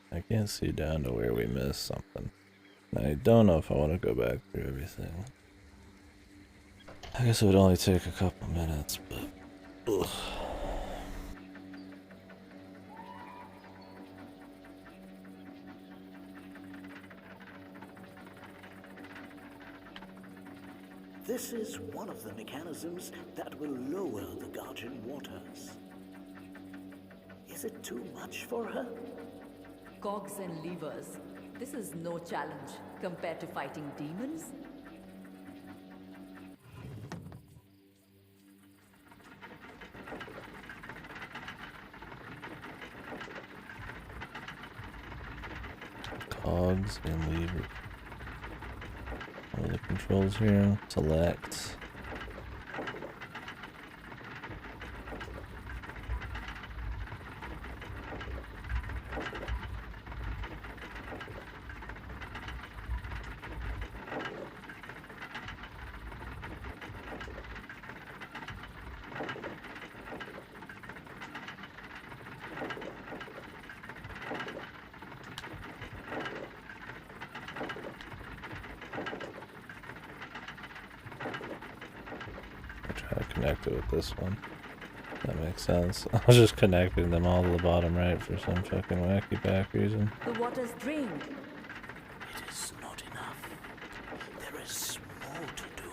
A: I can't see down to where we missed something. I don't know if I want to go back through everything. I guess it would only take a couple minutes, but... Ugh.
C: This is one of the mechanisms that will lower the Guardian waters. Is it too much for her?
D: Cogs and levers. This is no challenge compared to fighting demons.
A: Cogs and lever. What are the controls here? Select. Try to connect it with this one. That makes sense. I was just connecting them all to the bottom right for some fucking wacky back reason.
D: The water's drained.
C: It is not enough. There is more to do.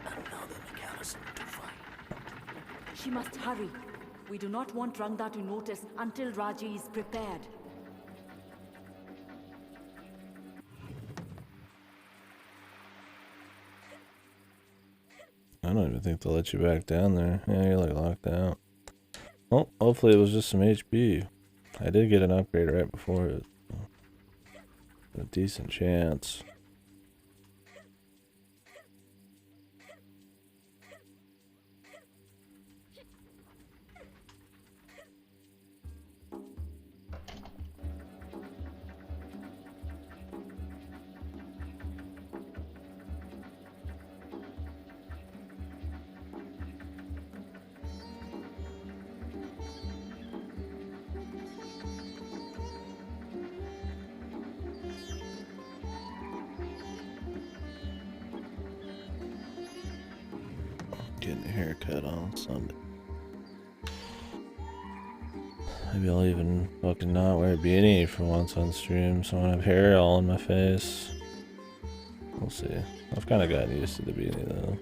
C: Another mechanism to find.
D: She must hurry. We do not want Rangda to notice until Raji is prepared.
A: I don't even think they'll let you back down there. Yeah, you're like locked out. Well, hopefully it was just some HP. I did get an upgrade right before it. A decent chance. Getting a haircut on Sunday. Maybe I'll even fucking not wear a beanie for once on stream, so I won't have hair all in my face. We'll see. I've kind of gotten used to the beanie though.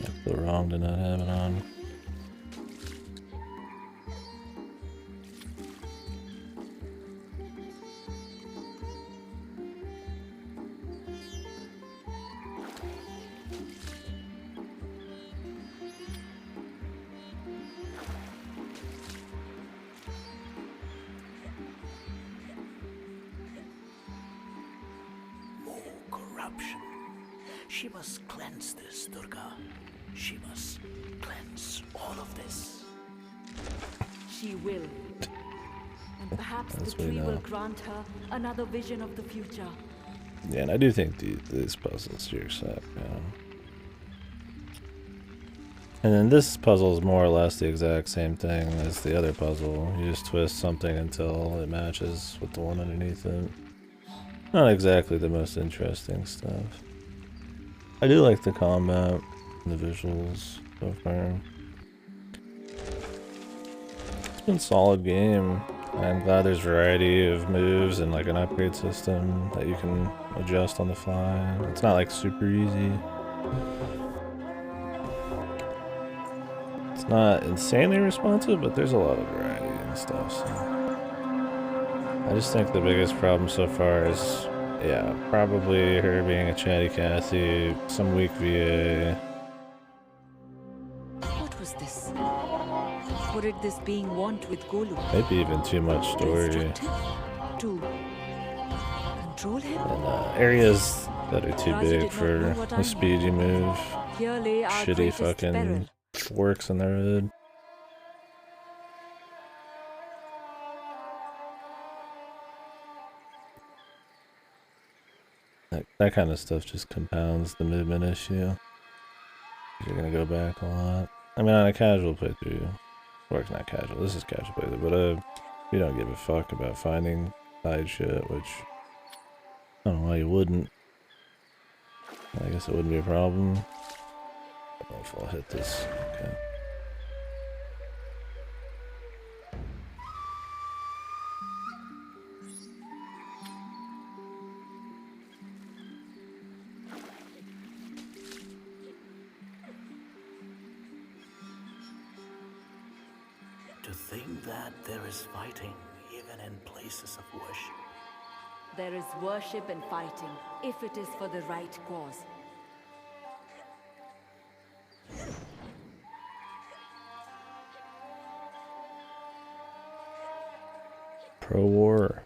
A: I feel wrong to not have it on.
C: corruption. She must cleanse this, Durga. She must cleanse all of this.
D: She will. And perhaps
A: As
D: the
A: we
D: tree will
A: know.
D: grant her another vision of the future.
A: Yeah, and I do think these puzzles are set, And then this puzzle is more or less the exact same thing as the other puzzle. You just twist something until it matches with the one underneath it. Not exactly the most interesting stuff. I do like the combat and the visuals so far. It's been a solid game. I'm glad there's variety of moves and like an upgrade system that you can adjust on the fly. It's not like super easy. It's not insanely responsive, but there's a lot of variety and stuff. So. I just think the biggest problem so far is, yeah, probably her being a chatty Cathy, some weak VA.
B: What was this? What did this being want with Golu?
A: Maybe even too much
B: To
A: story.
B: instruct him? To control him?
A: And areas that are too
B: Raji
A: big
B: did not
A: for
B: know what I
A: the speed you move.
B: Here lay our
A: Shitty
B: greatest
A: fucking
B: peril.
A: works in the road. That kind of stuff just compounds the movement issue. You're gonna go back a lot. I mean, on a casual playthrough, or it's not casual, this is casual playthrough, but you don't give a fuck about finding side shit, which I don't know why you wouldn't. I guess it wouldn't be a problem. I don't know if I'll hit this. Okay.
C: To think that there is fighting even in places of worship.
D: There is worship and fighting, if it is for the right cause.
A: Pro-war.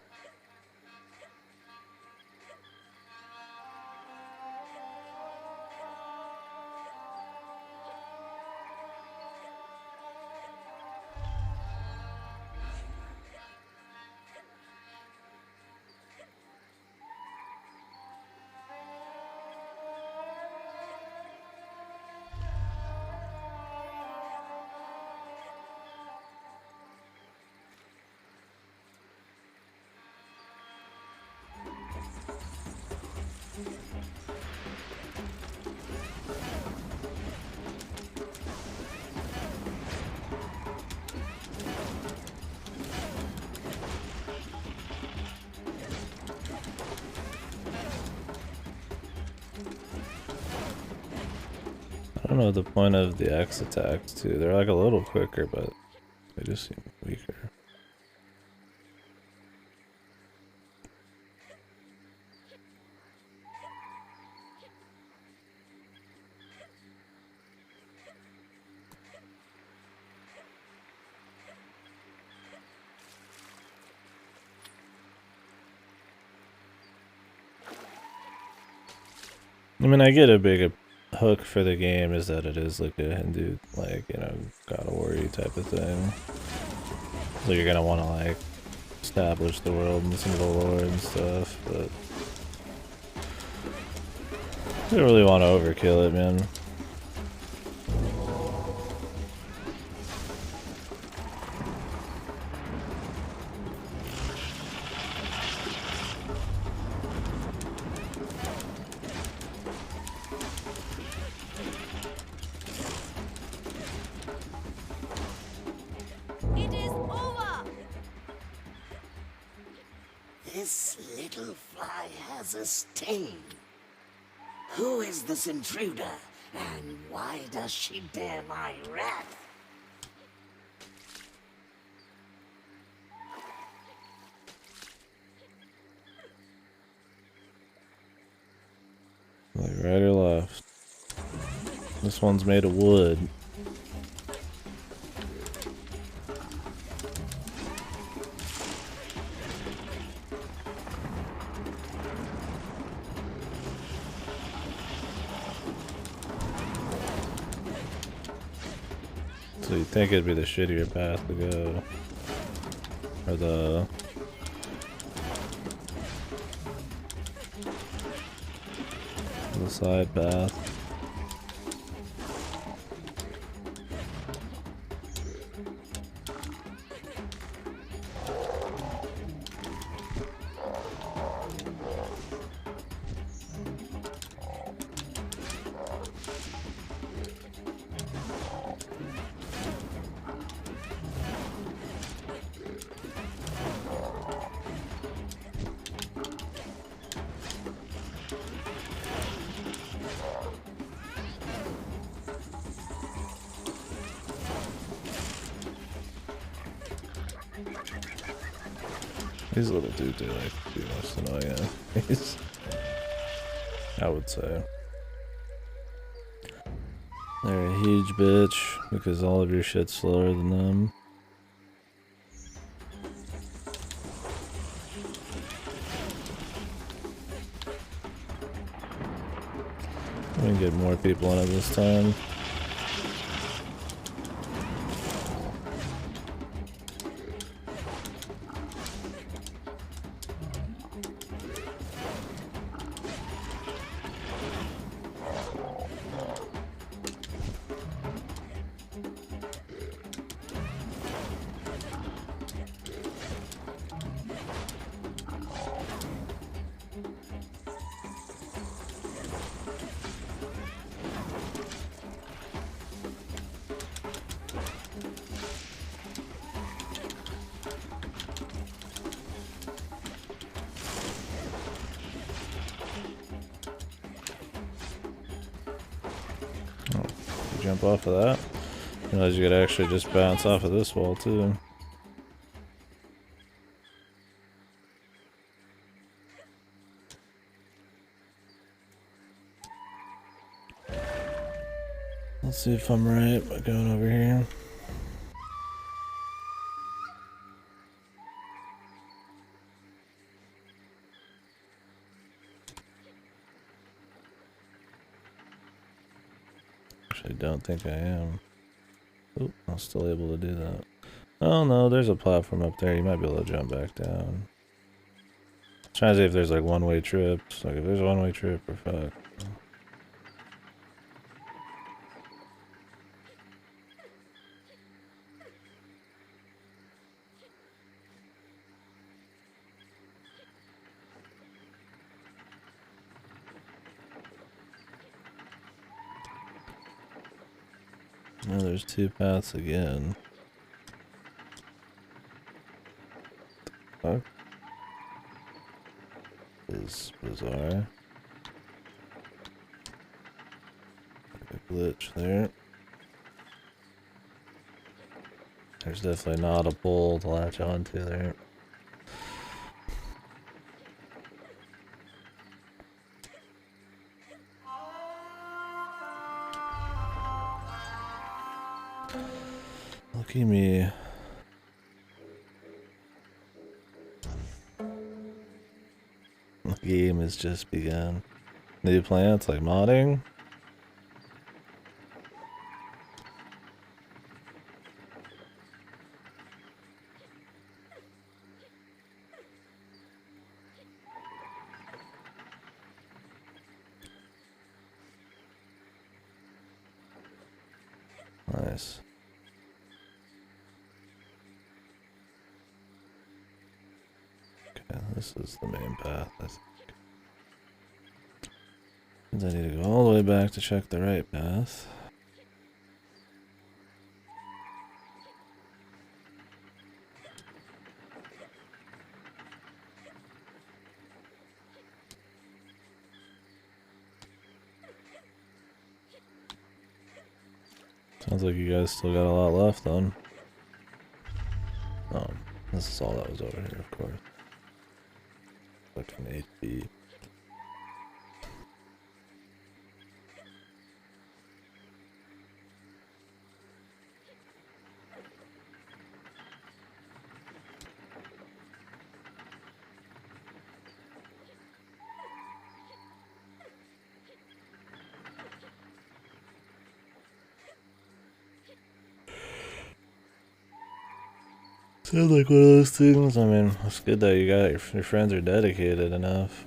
A: I don't know the point of the X attacks too. They're like a little quicker, but they just seem weaker. I mean, I get a big hook for the game is that it is like a Hindu, like, you know, God of War type of thing. So you're gonna want to like establish the world and some of the lore and stuff, but I don't really want to overkill it, man.
E: It is over!
C: This little fly has a sting. Who is this intruder, and why does she dare my wrath?
A: Like right or left. This one's made of wood. So you think it'd be the shittier path to go. Or the side path. These little dudes are like the most annoying enemies, I would say. They're a huge bitch because all of your shit's slower than them. We can get more people on it this time. Jump off of that. Realize you could actually just bounce off of this wall too. Let's see if I'm right by going over here. I don't think I am. Oop, I'm still able to do that. Oh no, there's a platform up there. You might be able to jump back down. Trying to see if there's like one-way trips. Like if there's a one-way trip, we're fucked. Oh, there's two paths again. Fuck. Is bizarre. A glitch there. There's definitely not a pole to latch onto there. Lucky me. The game has just begun. New plants like modding? Nice. Okay, this is the main path, I think. I need to go all the way back to check the right path. Sounds like you guys still got a lot left then. Oh, this is all that was over here, of course. Fucking HP. Sounds like one of those things. I mean, it's good that you got your friends are dedicated enough.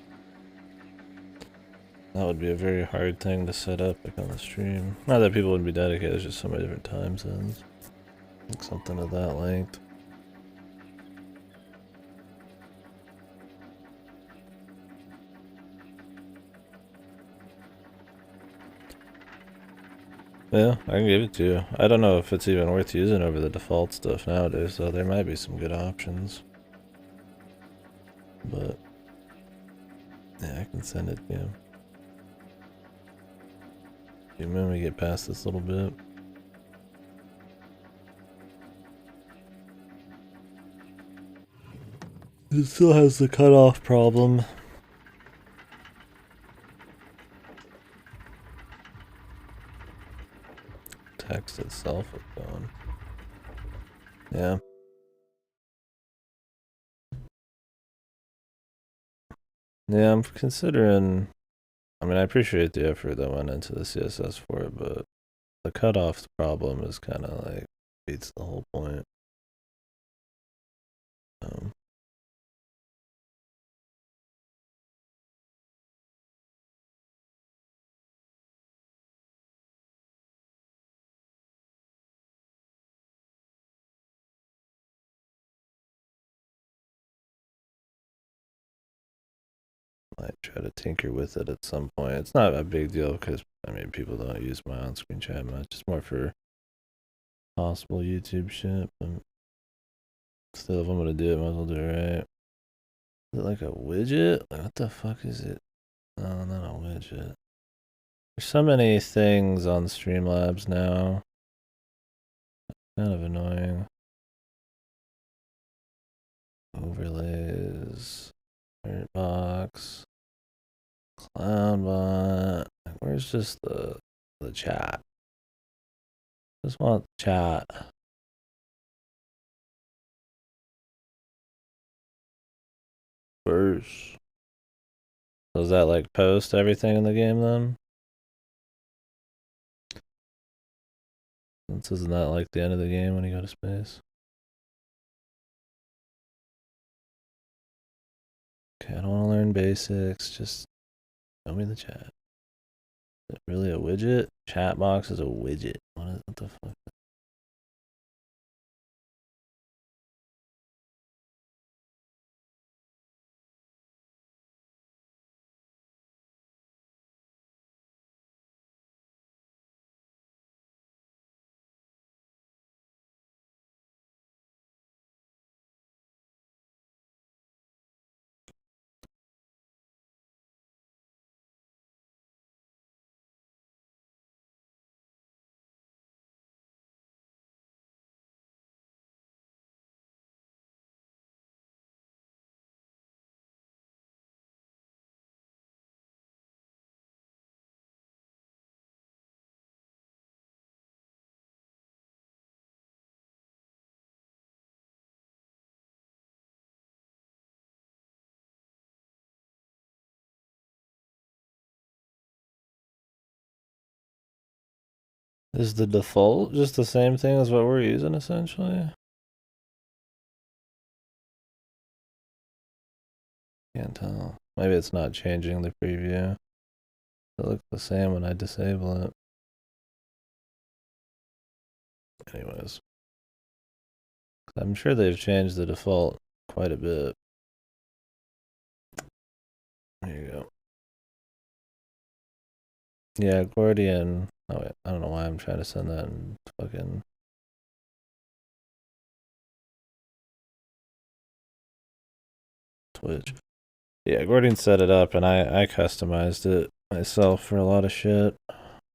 A: That would be a very hard thing to set up like on the stream. Not that people wouldn't be dedicated, it's just so many different time zones. Like something of that length. Yeah, I can give it to you. I don't know if it's even worth using over the default stuff nowadays, though. There might be some good options. But yeah, I can send it to you. When we get past this little bit. It still has the cutoff problem. Text itself is gone. Yeah. Yeah, I'm considering. I mean, I appreciate the effort that went into the CSS for it, but the cutoff problem is kind of like beats the whole point. Might try to tinker with it at some point. It's not a big deal because, I mean, people don't use my on-screen chat much. It's more for possible YouTube shit, but still, if I'm gonna do it, might as well do it right. Is it like a widget? Like, what the fuck is it? No, not a widget. There's so many things on Streamlabs now. Kind of annoying. Overlays. Box. Cloudbot. Where's just the chat? Just want chat. First. So does that like post everything in the game then? This isn't that like the end of the game when you go to space? Okay, I don't want to learn basics. Just show me the chat. Is it really a widget? Chat box is a widget. What the fuck? Is the default just the same thing as what we're using essentially? Can't tell. Maybe it's not changing the preview. It looks the same when I disable it. Anyways. I'm sure they've changed the default quite a bit. There you go. Yeah, Gordian. Oh wait, I don't know why I'm trying to send that in fucking Twitch. Yeah, Gordian set it up and I customized it myself for a lot of shit.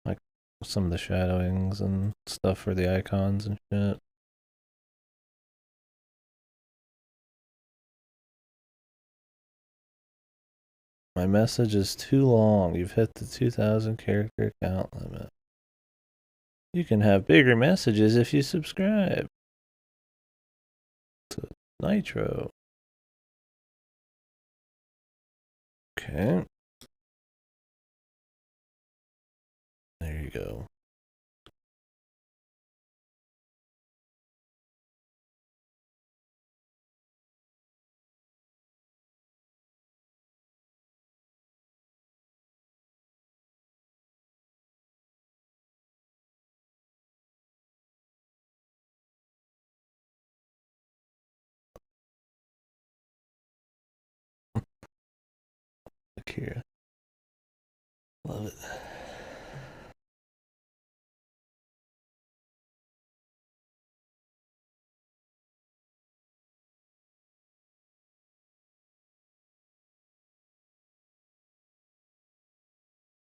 A: Like some of the shadowings and stuff for the icons and shit. My message is too long. You've hit the 2,000 character count limit. You can have bigger messages if you subscribe to Nitro. Okay. There you go. back here. Love it.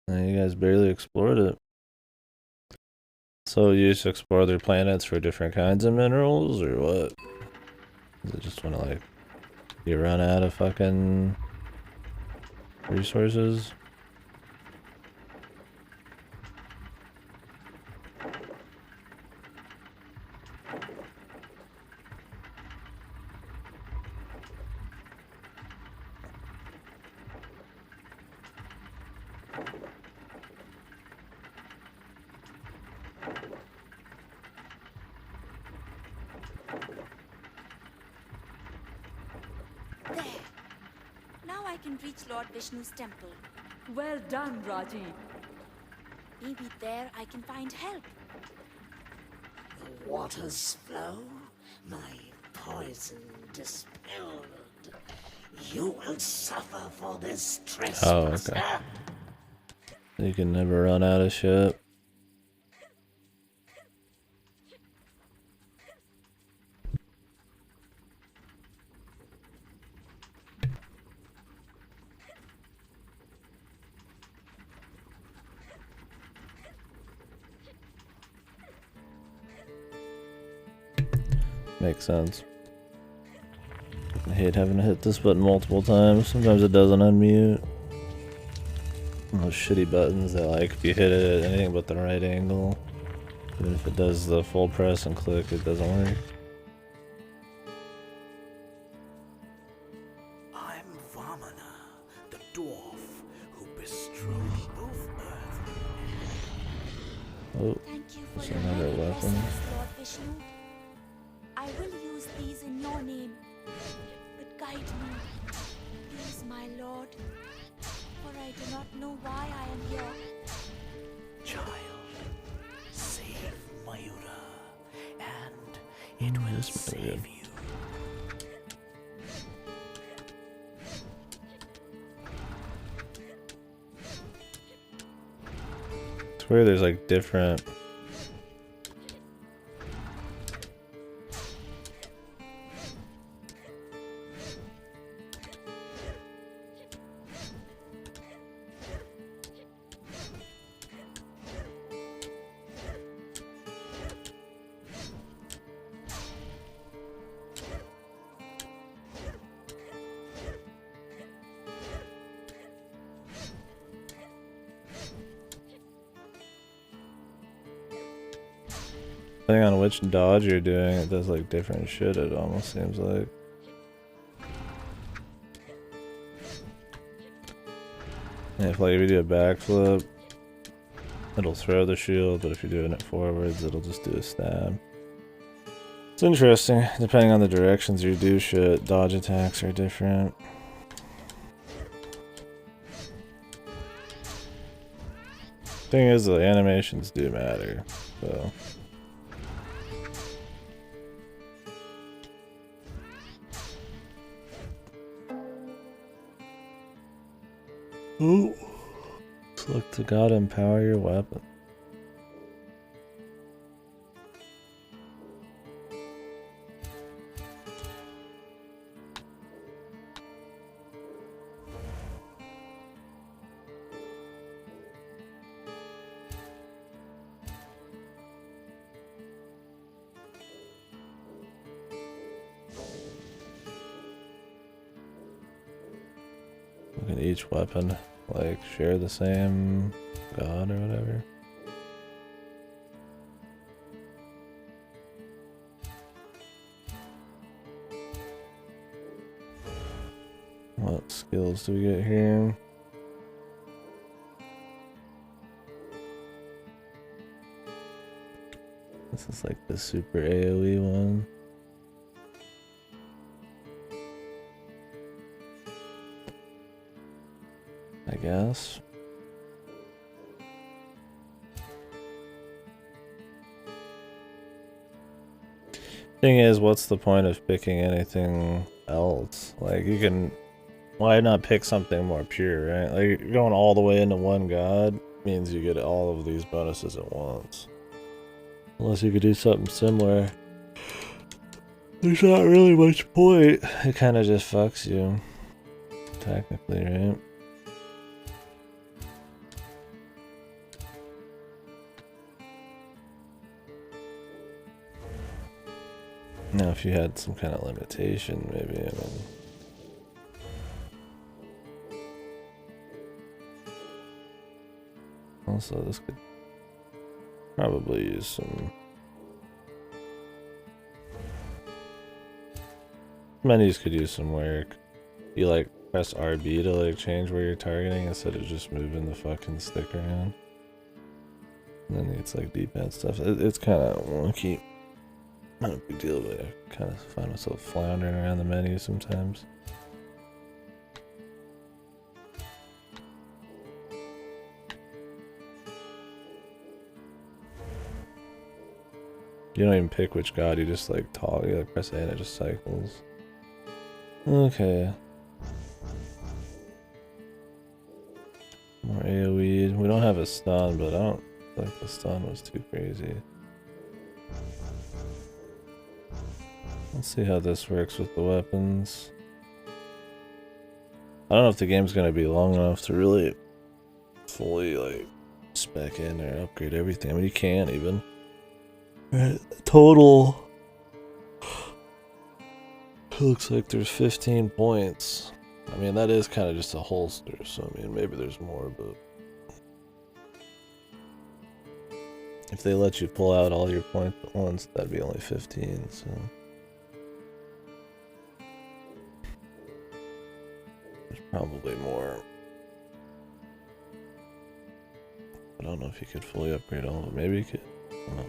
A: You guys barely explored it. So you just explore their planets for different kinds of minerals, or what? Is it just when like you run out of fucking resources?
E: There. Now I can reach Lord Vishnu's temple.
D: Well done, Raji.
E: Maybe there I can find help.
C: The waters flow, my poison dispelled. You will suffer for this trespass.
A: Okay. You can never run out of shit. Makes sense. I hate having to hit this button multiple times. Sometimes it doesn't unmute. Those shitty buttons that, like, if you hit it at anything but the right angle, even if it does the full press and click, it doesn't work.
C: I'm Vamana, the dwarf who bestrode both earth.
A: Oh,
E: Thank you for
A: it's
E: your
A: another
E: many
A: weapon.
E: blessings, Lord Vishnu. I will use these in your name. But guide me, please, my lord. For I do not know why I am here.
C: Child, save Mayura, and it will
A: this is really good.
C: save you.
A: It's weird, there's like different. Depending on which dodge you're doing, it does like different shit, it almost seems like. And if like if you do a backflip, it'll throw the shield, but if you're doing it forwards, it'll just do a stab. It's interesting. Depending on the directions you do shit, dodge attacks are different. Thing is, the animations do matter, so. Ooh. Look to God, empower your weapon. Look at each weapon, like, share the same god or whatever. What skills do we get here? This is like the super AoE one. I guess. Thing is, what's the point of picking anything else? Like, you can Why not pick something more pure, right? Like, going all the way into one god means you get all of these bonuses at once. Unless you could do something similar. There's not really much point. It kind of just fucks you. Technically, right? Now, if you had some kind of limitation, maybe, I mean... Also, this could probably use some... Menus could use some work. You, like, press RB to, like, change where you're targeting instead of just moving the fucking stick around. And then it's, like, D-pad stuff. It's kind of wonky. Not a big deal, but I kind of find myself floundering around the menu sometimes. You don't even pick which god, you just like toggle, you like press A and it just cycles. Okay. More AoE. We don't have a stun, but I don't think the stun was too crazy. Let's see how this works with the weapons. I don't know if the game's gonna be long enough to really fully like spec in or upgrade everything. I mean, you can even. Right, total. Looks like there's 15 points. I mean, that is kind of just a holster, so I mean, maybe there's more, but if they let you pull out all your points at once, that'd be only 15, so there's probably more. I don't know if you could fully upgrade all of them. Maybe you could. I don't know.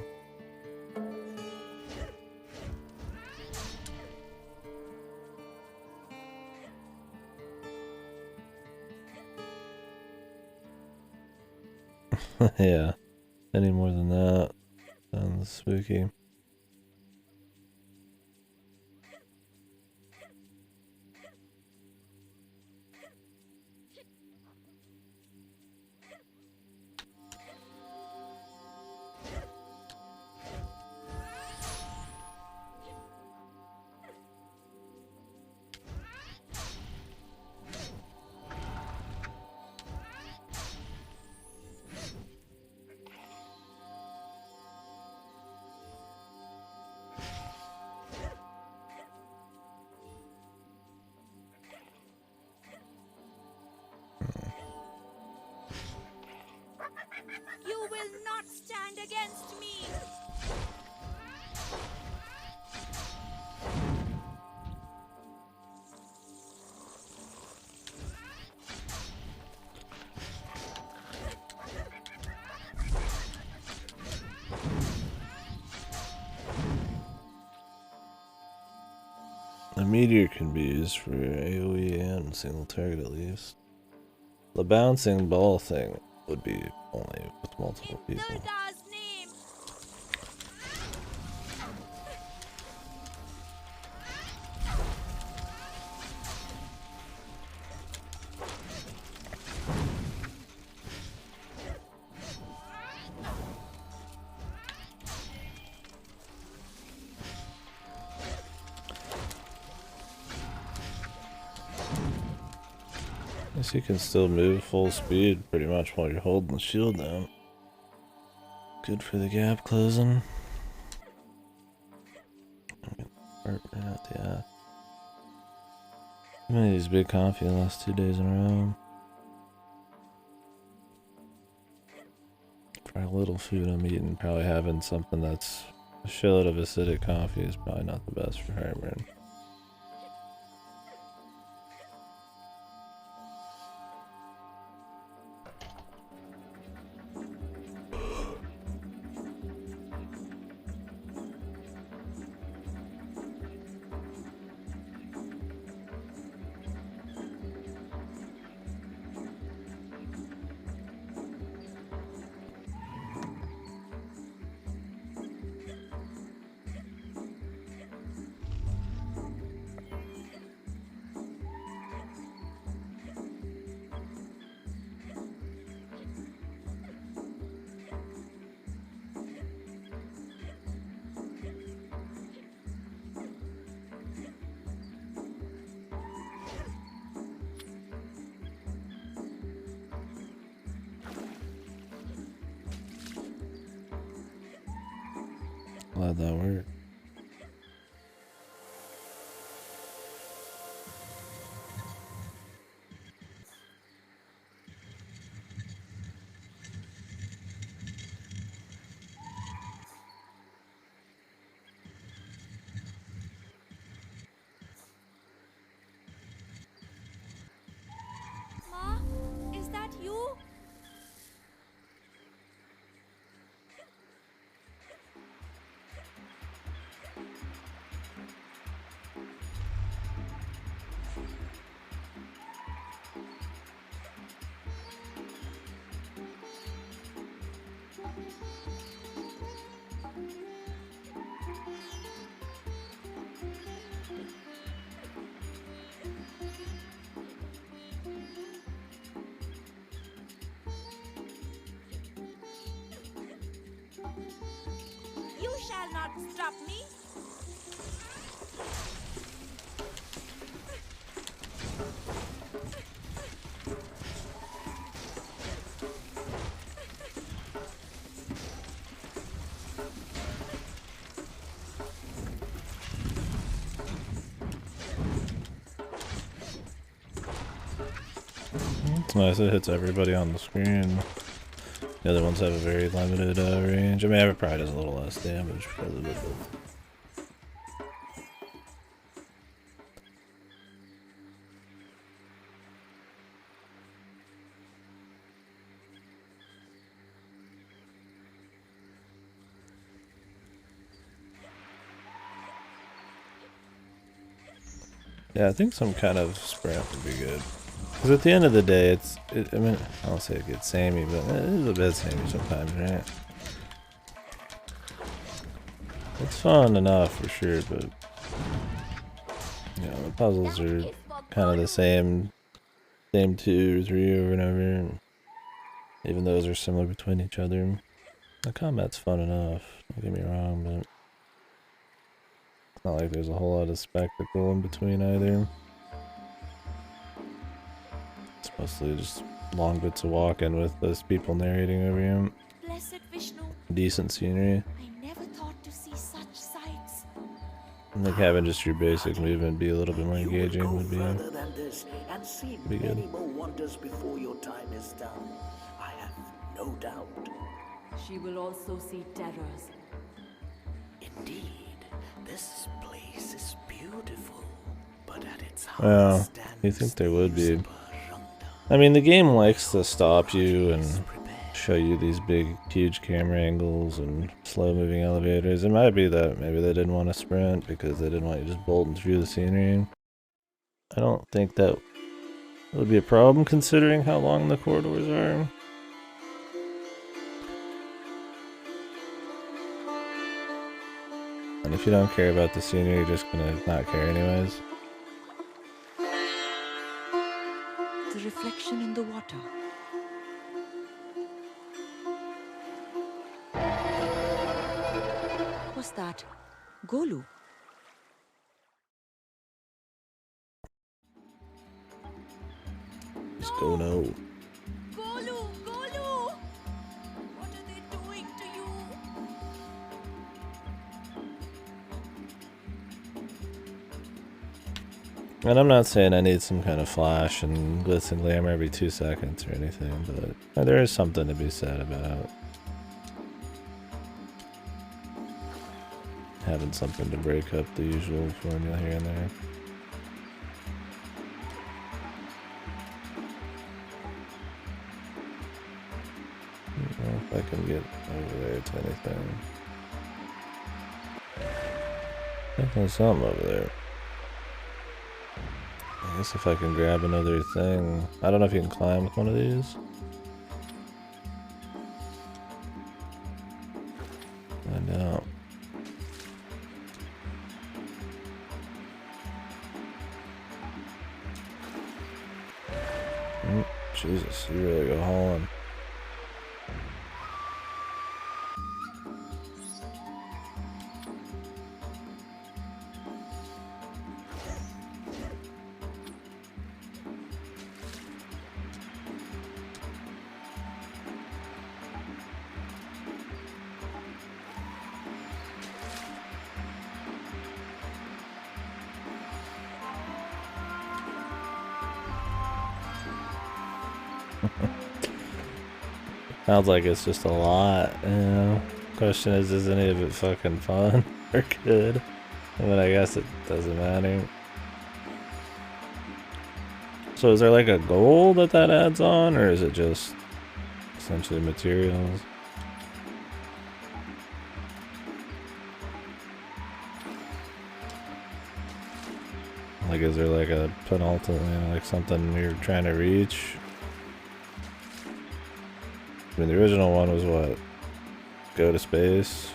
A: Yeah, any more than that sounds spooky.
E: You will not stand against me!
A: A meteor can be used for AoE and single target at least. The bouncing ball thing would be only with multiple
E: In
A: people.
E: Thuldar's name!
A: Guess you can still move full speed pretty much while you're holding the shield down. Good for the gap closing. Right out the ass. Too many of these big coffee the last 2 days in a row. For a little food I'm eating, probably having something that's a shitload of acidic coffee is probably not the best for heartburn. Glad that worked.
E: Ma, is that you? You shall not stop me.
A: It's nice, it hits everybody on the screen. The other ones have a very limited range. I mean, it probably does a little less damage because of it. Yeah, I think some kind of sprint would be good. Because at the end of the day, I mean, I don't say it gets samey, but it is a bit samey sometimes, right? It's fun enough for sure, but you know, the puzzles are kind of the same 2 or 3 over and over. Even those are similar between each other. The combat's fun enough, don't get me wrong, but it's not like there's a whole lot of spectacle in between either. It's mostly just long bits of walking with those people narrating over you.
E: Blessed Vishnu,
A: Decent scenery.
E: I never thought to see such sights.
A: I think having just your basic movement be a little bit more
C: You will
A: engaging
C: go
A: would be
C: further than this and see
A: be good.
C: many more wonders before your time is done. I have no doubt.
D: She will also see terrors.
C: Indeed, this place is beautiful, but at its heart
A: Well,
C: stands
A: you think there would be.
C: the Baranda.
A: I mean, the game likes to stop you and show you these big, huge camera angles and slow-moving elevators. It might be that maybe they didn't want to sprint because they didn't want you just bolting through the scenery. I don't think that would be a problem considering how long the corridors are. And if you don't care about the scenery, you're just gonna not care anyways.
B: The reflection in the water. What's that? Golu.
A: Just go no.
E: Golu! Golu! What are they doing to you?
A: And I'm not saying I need some kind of flash and glitz and glamour every 2 seconds or anything, but there is something to be said about having something to break up the usual formula here and there. I don't know if I can get over there to anything. Definitely something over there. I guess if I can grab another thing. I don't know if you can climb with one of these. Find out. Jesus, you really go hauling. Sounds like it's just a lot, you know? Question is any of it fucking fun or good? I mean, I guess it doesn't matter. So is there like a goal that adds on, or is it just essentially materials? Like, is there like a penultimate, you know, like something you're trying to reach? I mean, the original one was what? Go to space?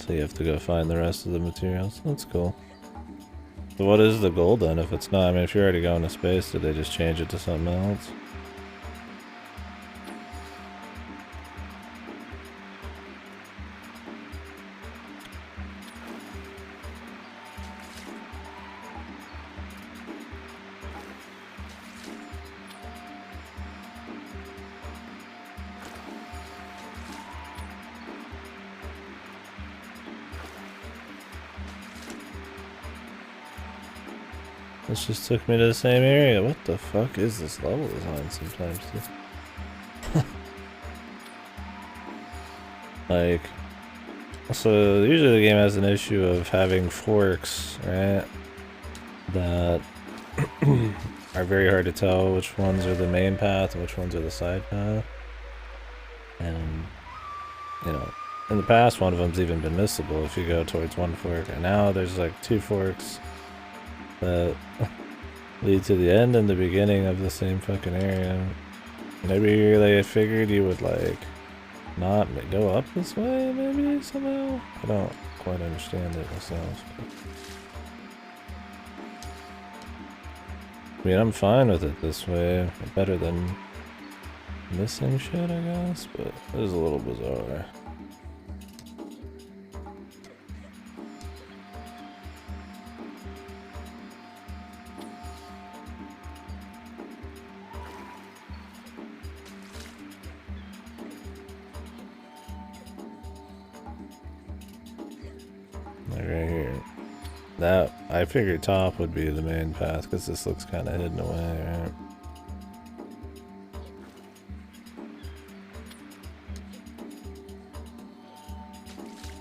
A: So you have to go find the rest of the materials. That's cool. So what is the goal then if it's not? I mean, if you're already going to space, did they just change it to something else? This just took me to the same area. What the fuck is this level design sometimes? Like, so usually the game has an issue of having forks, right? That are very hard to tell which ones are the main path and which ones are the side path. And, you know, in the past one of them's even been missable if you go towards one fork. And now there's like two forks that lead to the end and the beginning of the same fucking area. Maybe they figured you would like not go up this way, maybe somehow? I don't quite understand it myself. I mean, I'm fine with it this way. Better than missing shit, I guess, but it is a little bizarre. Like right here. That, I figured top would be the main path because this looks kind of hidden away, right?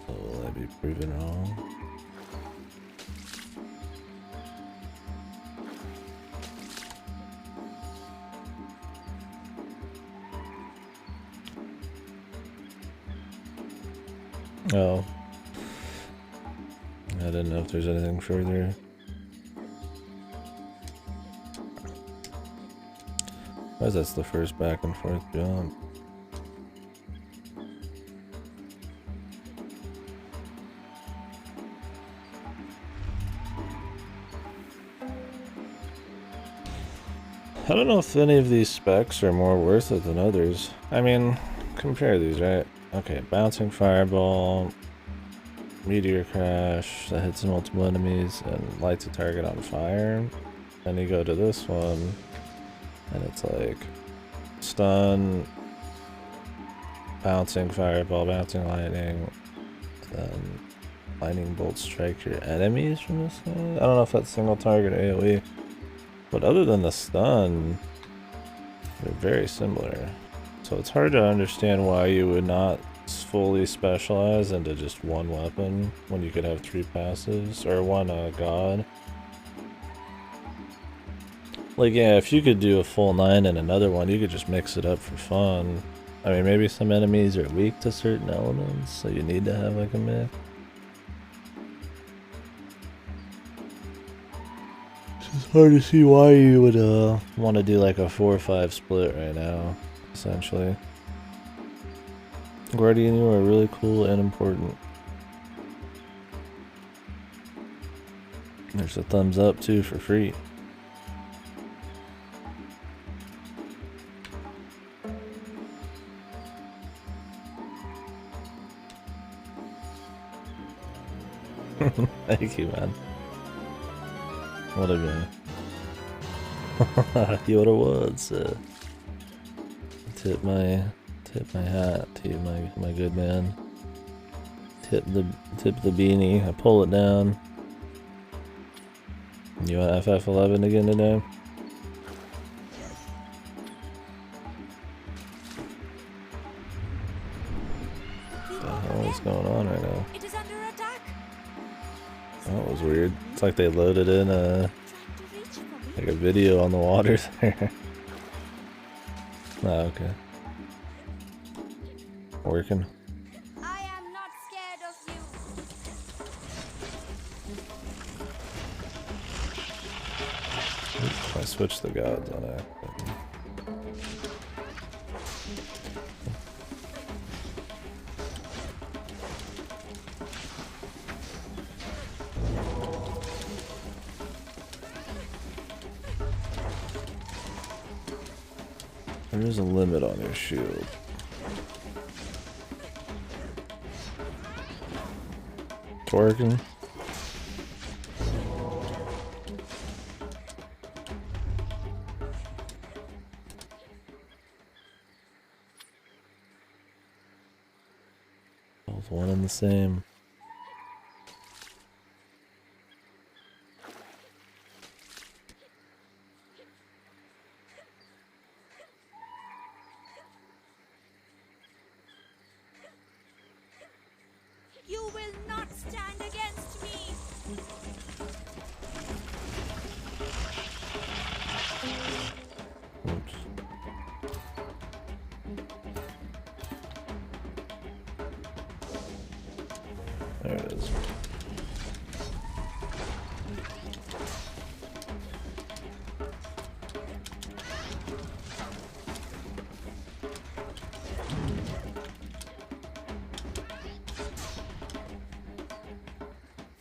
A: So will I be proven wrong? Oh. I didn't know if there's anything further. Why is that the first back and forth jump? I don't know if any of these specs are more worth it than others. I mean, compare these, right? Okay, bouncing fireball, meteor crash that hits multiple enemies and lights a target on fire. Then you go to this one and it's like stun, bouncing fireball, bouncing lightning, then lightning bolt strike your enemies from this side. I don't know if that's single target or AoE, but other than the stun, they're very similar. So it's hard to understand why you would not fully specialize into just one weapon when you could have three passives, or one god. Like, yeah, if you could do a full 9 and another one, you could just mix it up for fun. I mean, maybe some enemies are weak to certain elements, so you need to have like a mix. It's just hard to see why you would want to do like a 4 or 5 split right now, essentially. Guardian, you are really cool and important. There's a thumbs up too for free. Thank you, man. What a guy. You're the words. Tip my hat to you, my good man. Tip the beanie. I pull it down. You want FF11 again today? What the hell is going on right now?
E: It is under attack.
A: That was weird. It's like they loaded in
E: Trying to reach for me.
A: like a video on the water there. Oh, okay. Working.
E: I am not scared of you.
A: I switched the gods on accident. There is a limit on your shield. It's working. Both one and the same.
E: You will not stand against me.
A: Oops. There it is.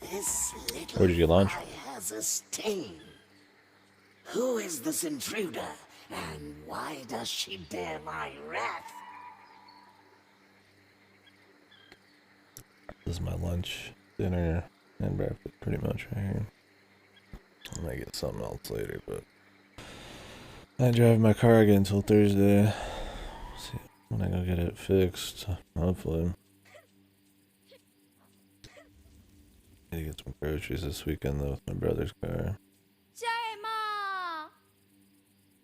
C: This little
A: Where did you launch?
C: fly has a sting. Who is this intruder, and why does she dare my wrath?
A: This is my lunch, dinner, and breakfast pretty much right here. I might get something else later, but I drive my car again until Thursday. See when I go get it fixed, hopefully. Need to get some groceries this weekend though with my brother's car.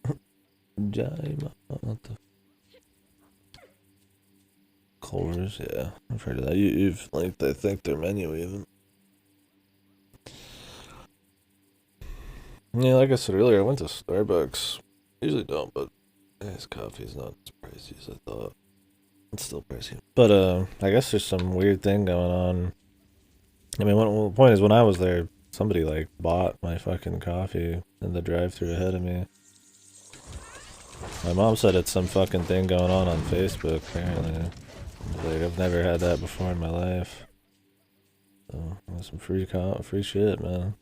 E: Jaima!
A: Jaima, what the Coors, yeah, I've heard of that. You've linked, I think, their menu even. Yeah, like I said earlier, I went to Starbucks. Usually don't, but this coffee's not as pricey as I thought. It's still pricey. But I guess there's some weird thing going on. I mean, the point is, when I was there, somebody like bought my fucking coffee in the drive-thru ahead of me. My mom said it's some fucking thing going on Facebook, apparently. Like, I've never had that before in my life. So, some free shit, man.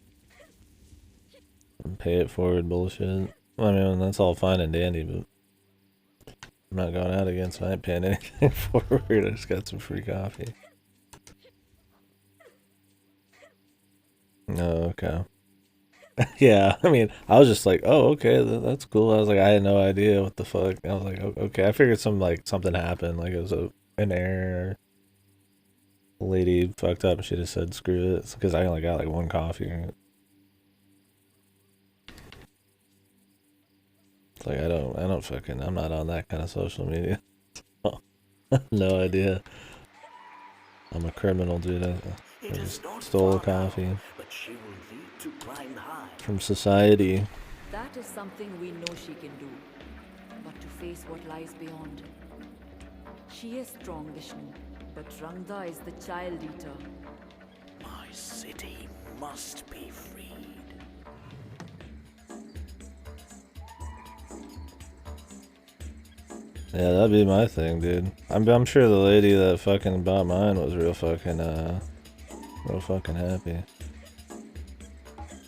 A: And pay it forward bullshit. Well, I mean, that's all fine and dandy, but I'm not going out again, so I ain't paying anything forward. I just got some free coffee. Oh, okay. Yeah, I mean, I was just like, oh, okay, that's cool. I was like, I had no idea what the fuck. I was like, okay, I figured something happened, like it was an error. The lady fucked up and she just said, screw it, because I only got like one coffee. It's like, I'm not on that kind of social media. No idea. I'm a criminal, dude. I just stole a coffee
C: But she will need to climb high.
A: from society.
D: That is something we know she can do. But to face what lies beyond. She is strong, Vishnu. But Rangda is the child eater.
C: My city must be freed.
A: Yeah, that'd be my thing, dude. I'm sure the lady that fucking bought mine was real fucking happy.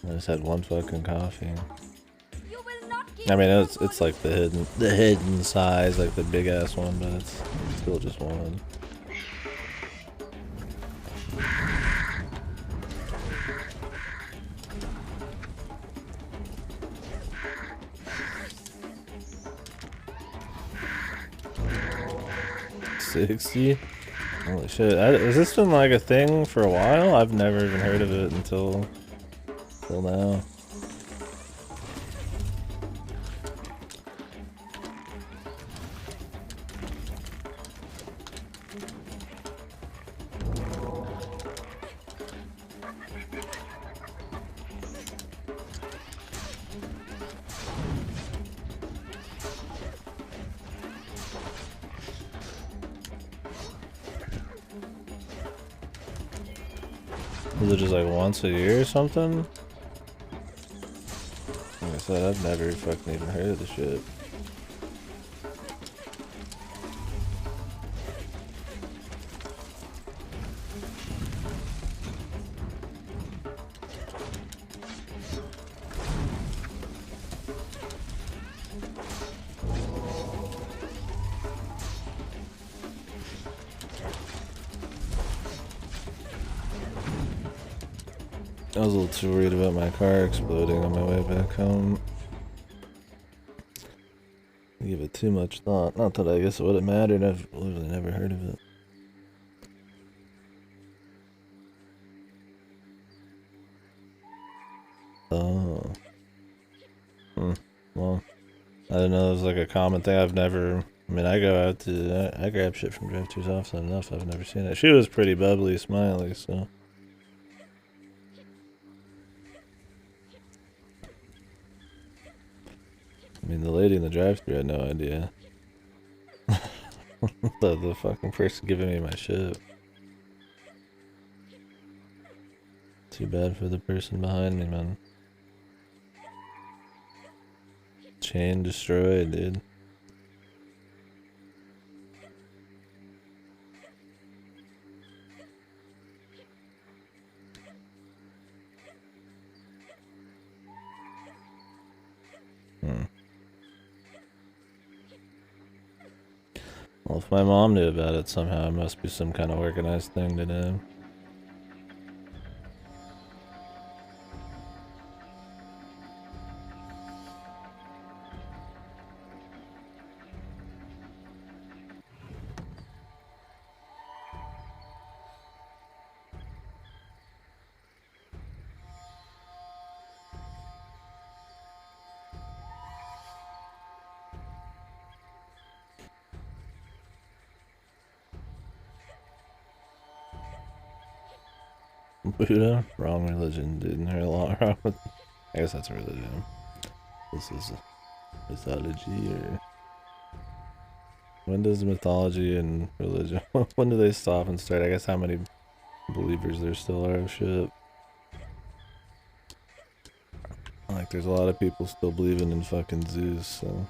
A: I just had one fucking coffee.
E: You will not give
A: I mean,
E: me
A: it's
E: your
A: like the hidden size, like the big ass one, but it's still just one. 60? Holy shit. Has this been like a thing for a while? I've never even heard of it until now. Is it just like once a year or something? Like I said, I've never fucking even heard of the shit. I was a little too worried about my car exploding on my way back home. I give it too much thought. Not that I guess it would have mattered. I've literally never heard of it. Oh. Well, I didn't know it was like a common thing. I've never. I mean, I go out to. I grab shit from drive-thrus often enough. I've never seen it. She was pretty bubbly, smiley, so. I mean, the lady in the drive-thru had no idea. the fucking person giving me my shit. Too bad for the person behind me, man. Chain destroyed, dude. Well, if my mom knew about it somehow, it must be some kind of organized thing to do. Buddha? Wrong religion, didn't hear a lot wrong with. I guess that's a religion. This is a mythology, or. When does mythology and religion. When do they stop and start? I guess how many believers there still are of shit. Like, there's a lot of people still believing in fucking Zeus, so.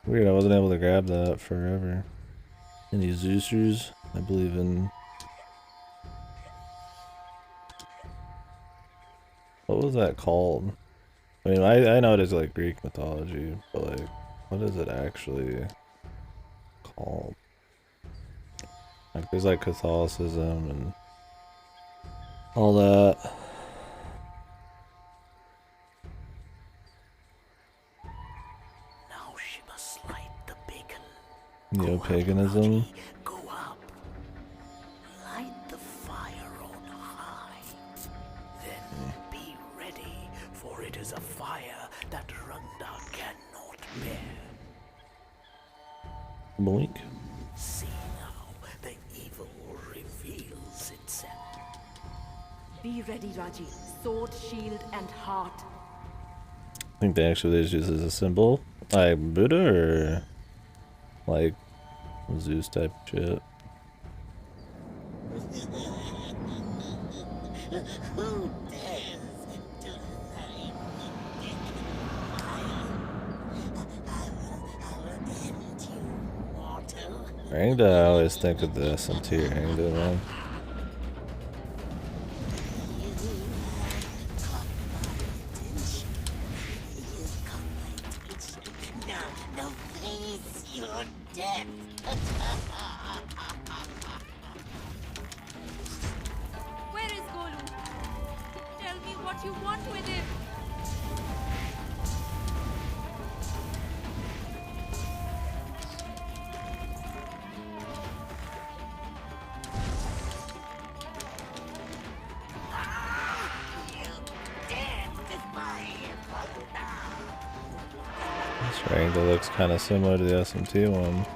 A: Weird, I wasn't able to grab that forever. Any Zeusers? I believe in... What was that called? I mean, I know it is like Greek mythology, but like, what is it actually called? Like, there's like Catholicism and all that. Neo-paganism.
C: Go up. Light the fire on high. Then be ready, for it is a fire that Runda cannot bear.
A: Boink.
C: See now, the evil reveals itself.
D: Be ready, Raji. Sword, shield, and heart.
A: I think they actually just use it as a symbol. Like Buddha or like Zeus type shit. Rangda, I always think of the SMT Rangda, man. This triangle looks kind of similar to the SMT one.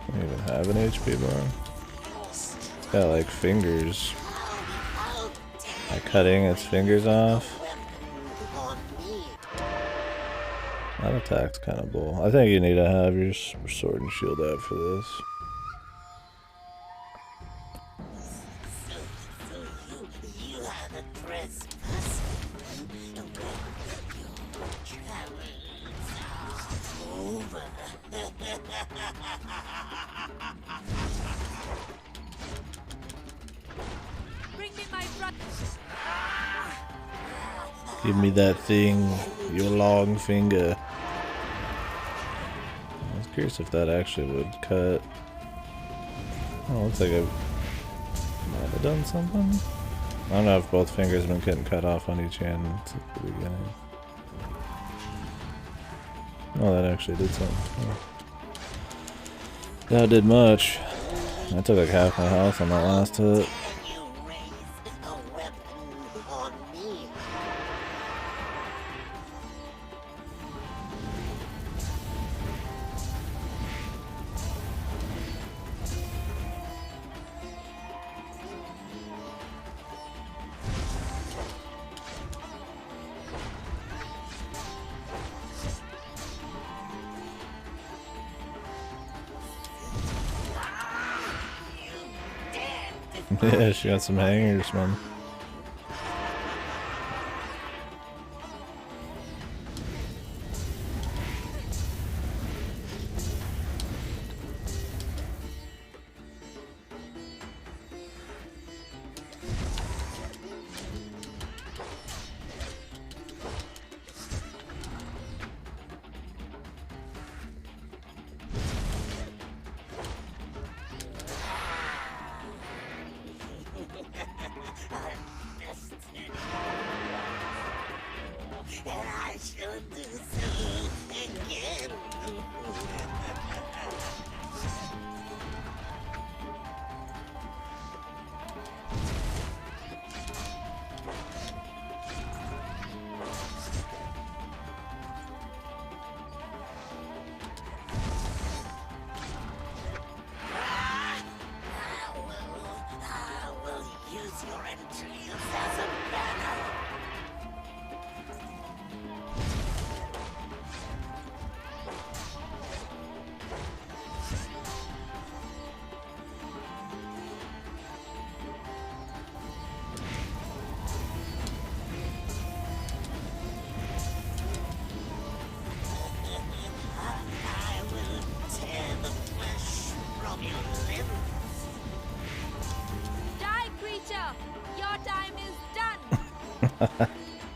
A: Don't even have an HP bar. It's got like fingers. By cutting its fingers off. That attack's kind of bull. I think you need to have your sword and shield out for this. Give me that thing, your long finger. I was curious if that actually would cut. Oh, looks like I might have done something. I don't know if both fingers have been getting cut off on each hand since the beginning. Oh, that actually did something. Oh. That did much. I took like half my health on that last hit. Yeah, she got some hangers, man.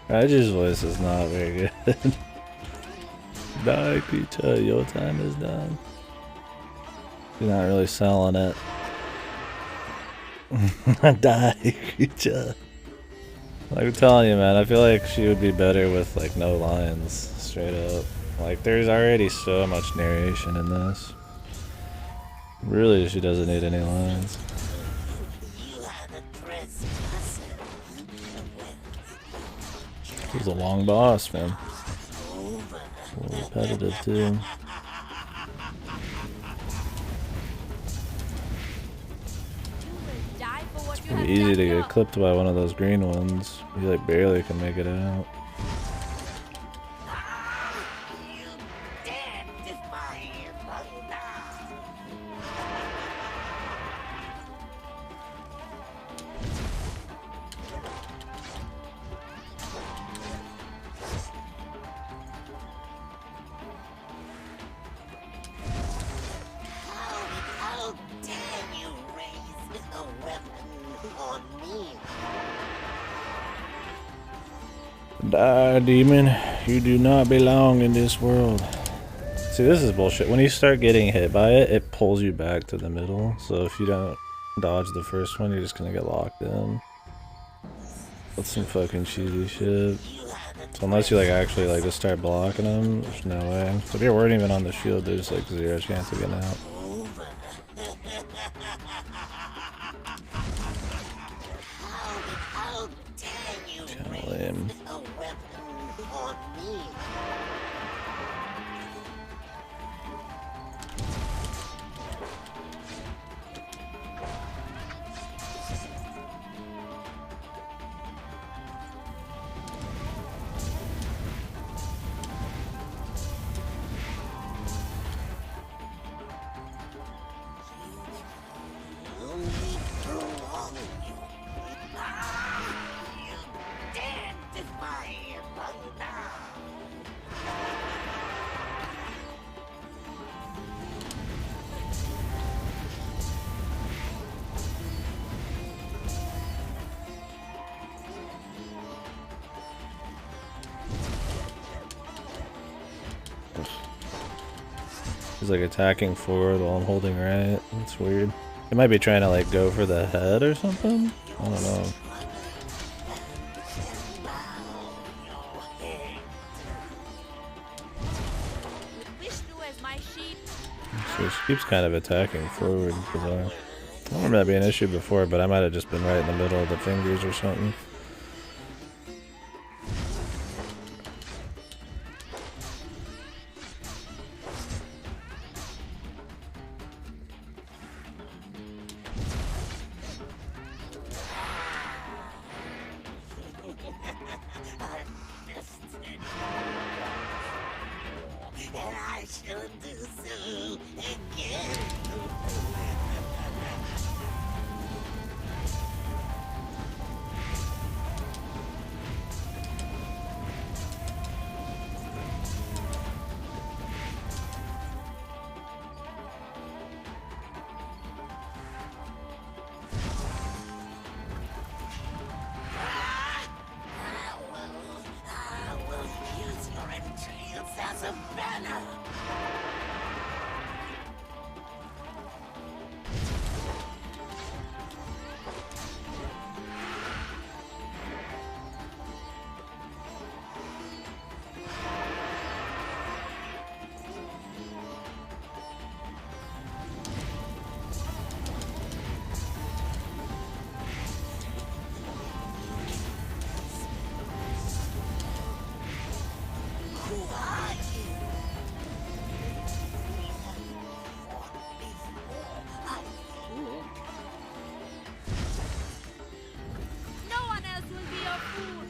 A: Raji's voice is not very good. Die, creature, your time is done. You're not really selling it. Die, creature. Like I'm telling you, man, I feel like she would be better with like no lines, straight up. Like there's already so much narration in this. Really, she doesn't need any lines. It was a long boss, man. A little repetitive too. It's pretty easy to get clipped by one of those green ones. You like barely can make it out. Die, demon. You do not belong in this world. See, this is bullshit. When you start getting hit by it, it pulls you back to the middle. So if you don't dodge the first one, you're just gonna get locked in. That's some fucking cheesy shit. So unless you like actually like just start blocking them, there's no way. So if you weren't even on the shield, there's like 0 chance of getting out.
F: How dare you
A: Kinda lame.
F: a weapon on me?
A: He's like attacking forward while I'm holding right. That's weird. He might be trying to like go for the head or something. I don't know.
E: Vishnu as my sheep.
A: So she keeps kind of attacking forward. Bizarre. I don't remember that being an issue before, but I might have just been right in the middle of the fingers or something.
F: And I shall do so again. I will use your entrails as a banner. Who are you?
E: No one else will be your fool.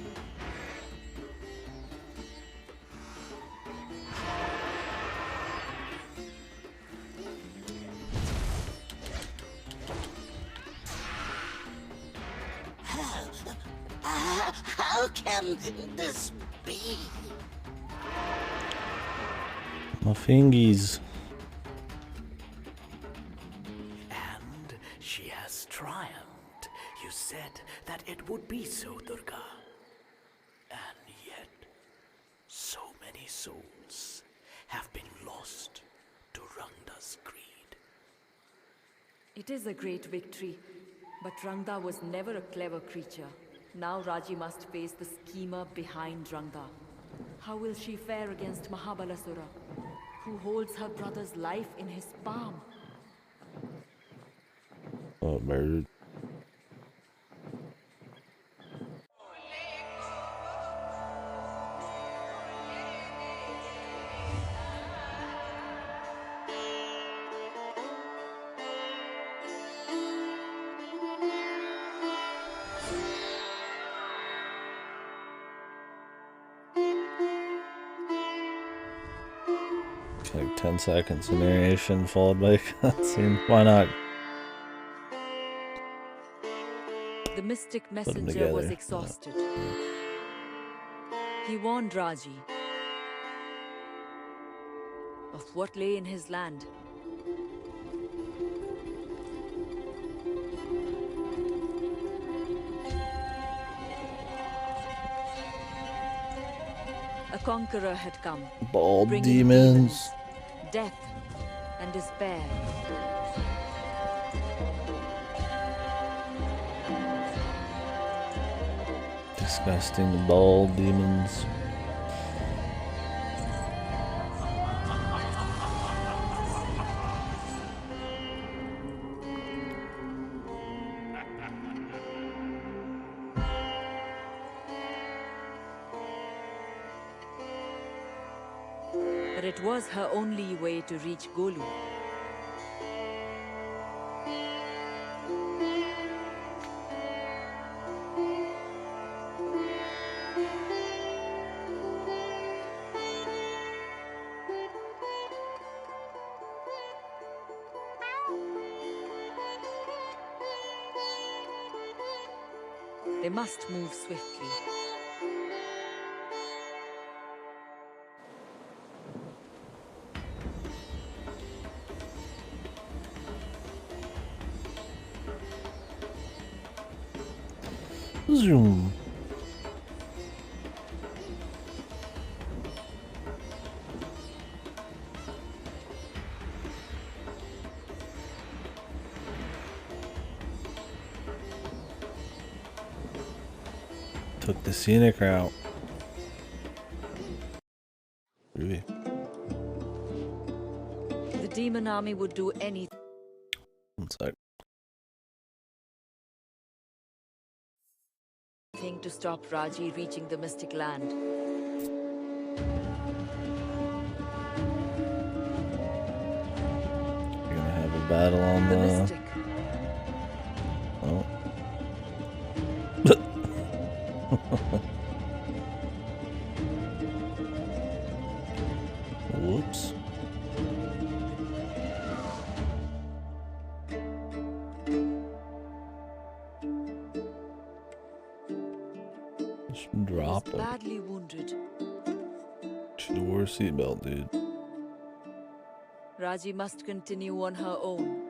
F: How can this be?
A: My fingies.
C: And she has triumphed. You said that it would be so, Durga. And yet, so many souls have been lost to Rangda's greed.
D: It is a great victory, but Rangda was never a clever creature. Now Raji must face the schemer behind Rangda. How will she fare against Mahabalasura, who holds her brother's life in his palm?
A: Oh, bird. Like 10 seconds of narration followed by a cutscene. Why not?
B: The mystic
A: them
B: messenger was
A: together.
B: exhausted. He warned Raji of what lay in his land. A conqueror had come,
A: Bald
B: bringing
A: demons.
B: death, and despair.
A: Disgusting bald demons.
B: But it was her only way to reach Golu. They must move swiftly.
A: Zoom. Took the scenic route. Really?
B: The demon army would do anything
A: One sec.
B: to stop Raji reaching the mystic land.
A: You're gonna have a battle on
B: The
A: the.
B: mystic.
A: Oh. Whoops. Just drop him.
B: Badly wounded.
A: Should have wore a seatbelt, dude.
B: Raji must continue on her own.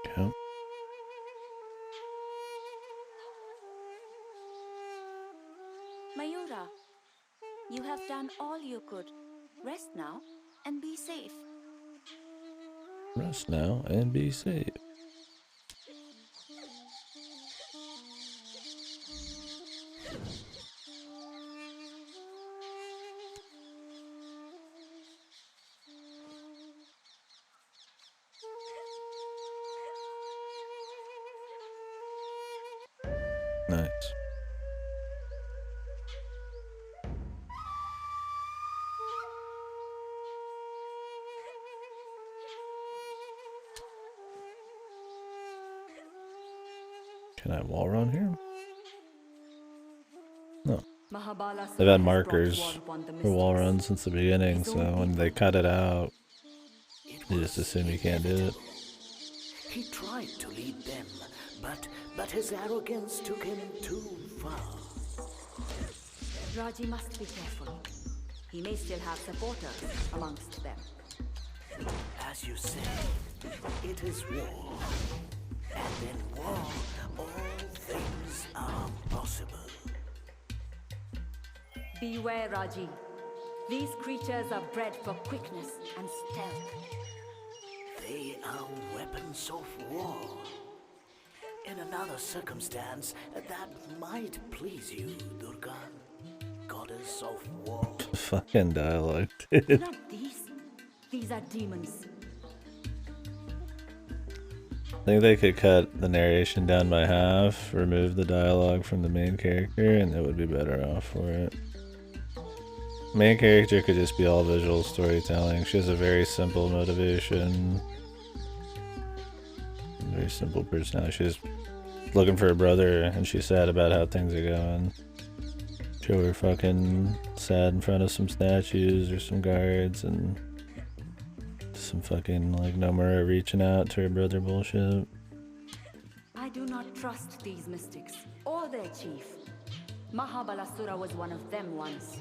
A: Okay.
E: Mayura, you have done all you could. Rest now and be safe.
A: Rest now and be safe. Nice. Can I wall run here? No. They've had markers for wall runs since the beginning, so when they cut it out, you just assume you can't do it.
C: He tried to lead them, but his arrogance took him too far.
D: Raji must be careful. He may still have supporters amongst them.
C: As you say, it is war. And in war, all things are possible.
D: Beware, Raji. These creatures are bred for quickness and stealth.
C: They are weapons of war. In another circumstance, that might please you, Durga, goddess of war.
A: Fucking dialogue, dude.
D: Not these. These are demons.
A: I think they could cut the narration down by half, remove the dialogue from the main character, and it would be better off for it. Main character could just be all visual storytelling. She has a very simple motivation. Very simple personality. She's looking for a brother and she's sad about how things are going. Show her fucking sad in front of some statues or some guards and some fucking like Nomura reaching out to her brother bullshit.
D: I do not trust these mystics or their chief. Mahabalasura was one of them once.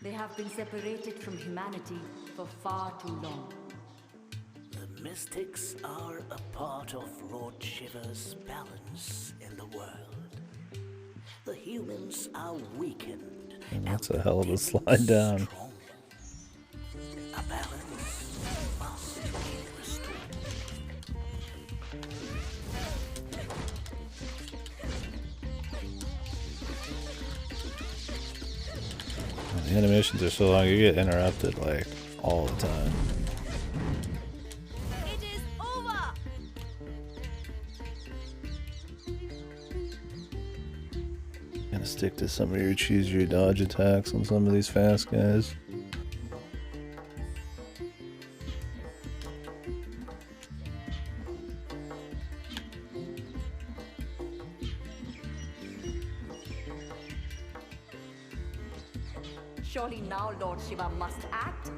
D: They have been separated from humanity for far too long.
C: The mystics are a part of Lord Shiva's balance in the world. The humans are weakened
A: And that's a hell of a slide down.
C: Strong. A balance must be restored.
A: The animations are so long, you get interrupted like all the time.
E: It is over!
A: Gotta stick to some of your choose your dodge attacks on some of these fast guys.
D: Surely now Lord Shiva must act.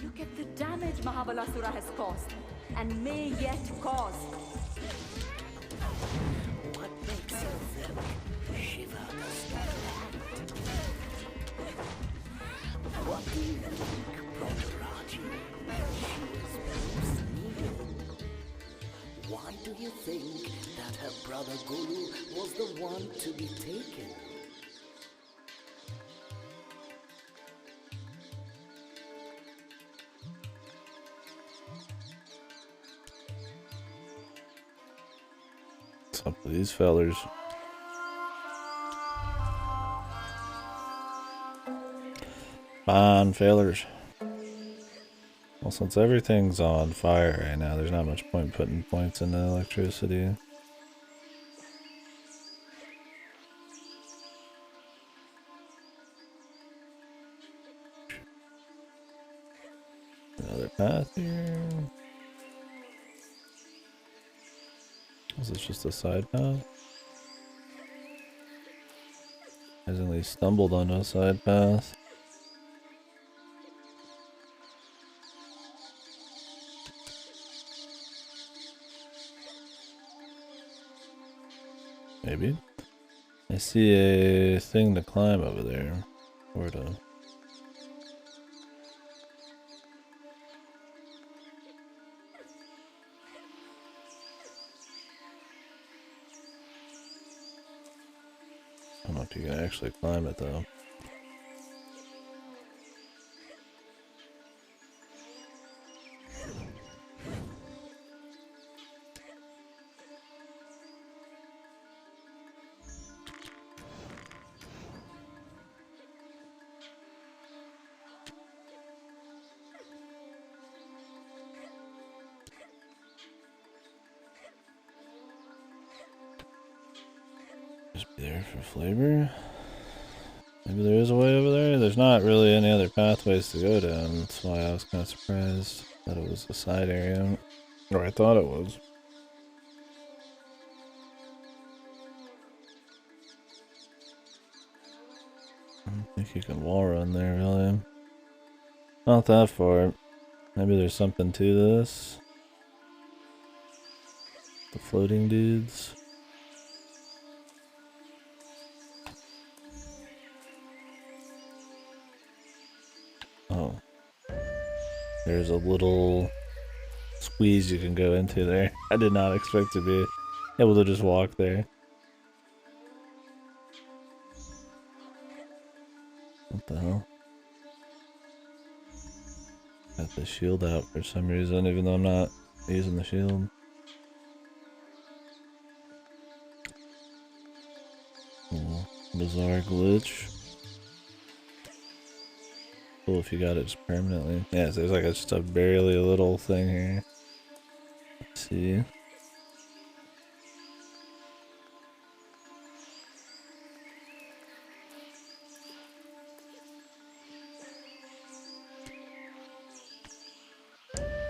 D: Look at the damage Mahabalasura has caused, and may yet cause.
C: What makes you think Shiva does not act? What do you think brought Raji Shiva's proofs needed? Why do you think that her brother Guru was the one to be taken?
A: What's up with these fellers? Fine fellers. Well, since everything's on fire right now, there's not much point putting points into electricity. Another path here. Is this just a side path? Hasn't he stumbled on a side path? Maybe. I see a thing to climb over there. Or to... I don't know if you can actually climb it though. Just be there for flavor. Maybe there is a way over there. There's not really any other pathways to go down. That's why I was kind of surprised that it was a side area. Or I thought it was. I don't think you can wall run there, really. Not that far. Maybe there's something to this. The floating dudes. Oh. There's a little squeeze you can go into there. I did not expect to be able to just walk there. What the hell? Got the shield out for some reason, even though I'm not using the shield. Bizarre glitch. Cool if you got it just permanently. Yeah, so there's like just a barely a little thing here. Let's see.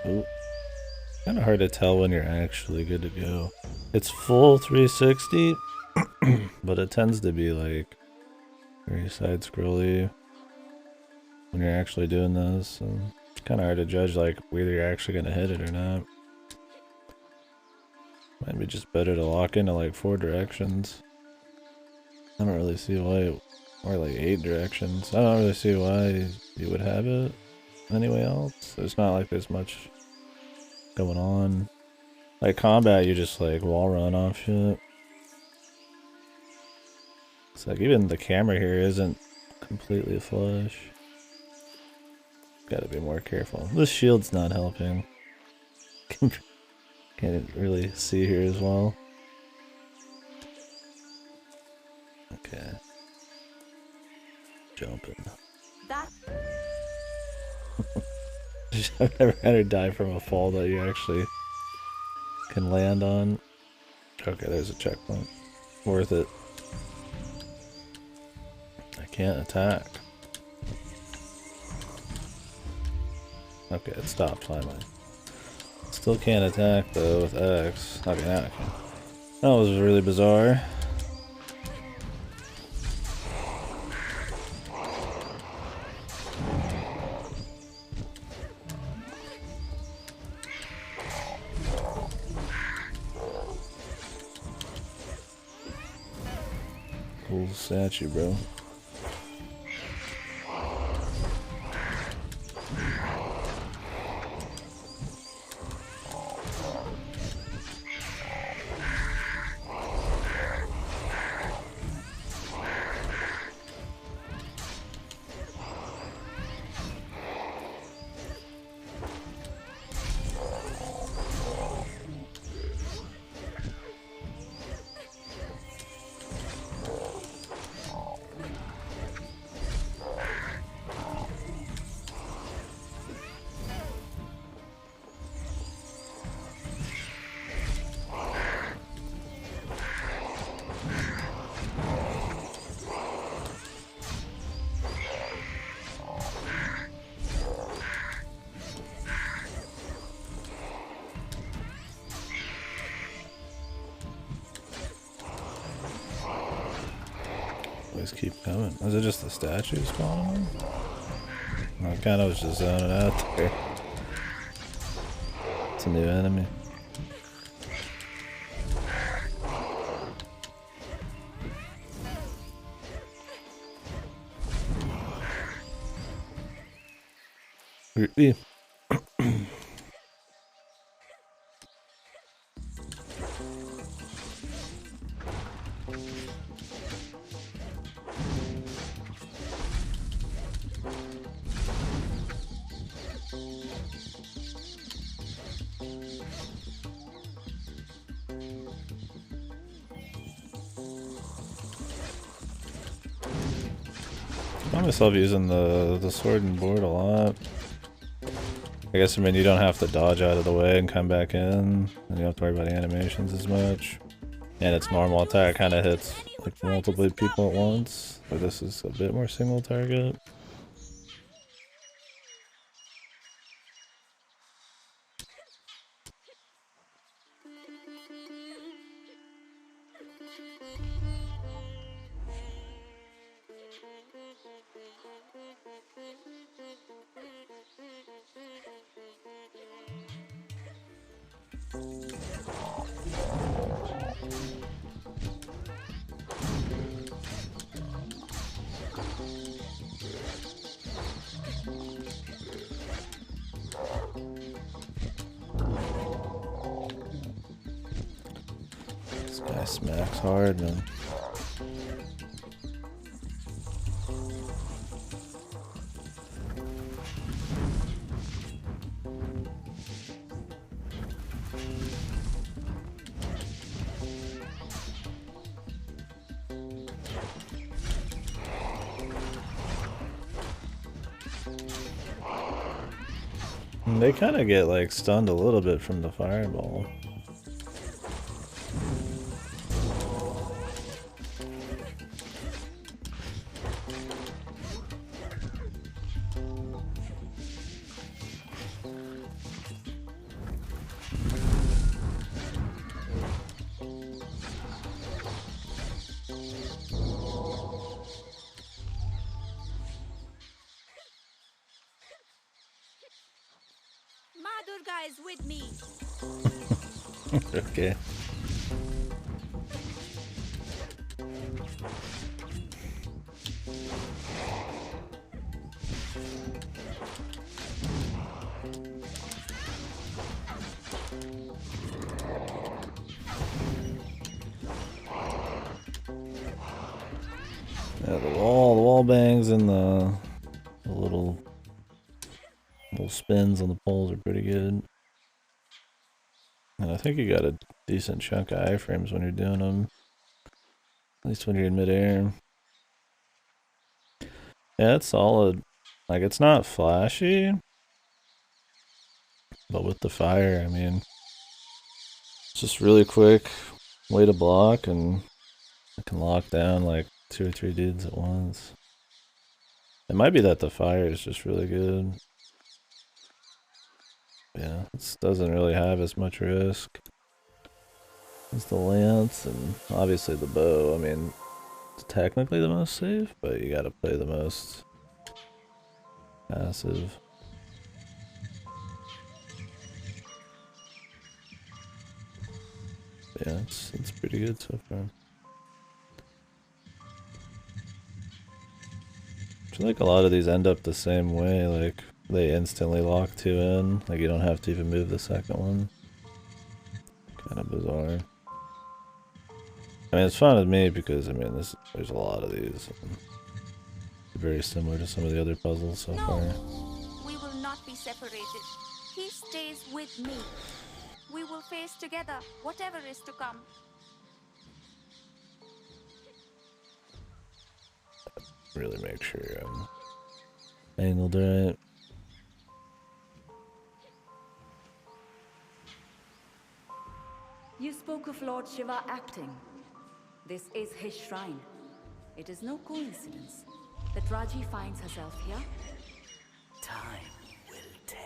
A: Oh. Kind of hard to tell when you're actually good to go. It's full 360, but it tends to be like very side scrolly when you're actually doing this. And it's kind of hard to judge like whether you're actually going to hit it or not. Might be just better to lock into like 4 directions. I don't really see why, or like 8 directions. I don't really see why you would have it anyway else. It's not like there's much going on. Like combat, you just like wall run off shit. It's like even the camera here isn't completely flush. Gotta be more careful. This shield's not helping. Can't really see here as well. Okay. Jumping.
D: That
A: I've never had her die from a fall that you actually can land on. Okay, there's a checkpoint. Worth it. I can't attack. Okay, it stopped finally. Still can't attack though with X. Okay, now I can. That was really bizarre. Cool statue, bro. Always keep coming. Was it just the statue spawning? I kind of was just zoning out there. It's a new enemy. Creepy. I found myself using the sword and board a lot. I guess, I mean, you don't have to dodge out of the way and come back in, and you don't have to worry about animations as much. And its normal attack kind of hits like multiple people at once, but this is a bit more single target. This guy smacks hard, man. They kind of get like stunned a little bit from the fireball.
E: Ma Durga is with me.
A: Okay. Yeah, the wall wall bangs and the little spins on the poles are pretty good. And I think you got a decent chunk of iframes when you're doing them. At least when you're in midair. Yeah, it's solid. Like, it's not flashy. But with the fire, I mean, it's just really quick way to block, and I can lock down like 2 or 3 dudes at once. It might be that the fire is just really good. Yeah, this doesn't really have as much risk as the lance, and obviously the bow. I mean, it's technically the most safe, but you gotta play the most passive. Yeah, it's pretty good so far. I feel like a lot of these end up the same way, like they instantly lock 2 in, like you don't have to even move the second one. Kind of bizarre. I mean, it's fun with me because, I mean, there's a lot of these. Very similar to some of the other puzzles so far.
E: We will not be separated. He stays with me. We will face together whatever is to come.
A: Really make sure I'm angled right.
D: You spoke of Lord Shiva acting. This is his shrine. It is no coincidence that Raji finds herself here.
C: Time will tell.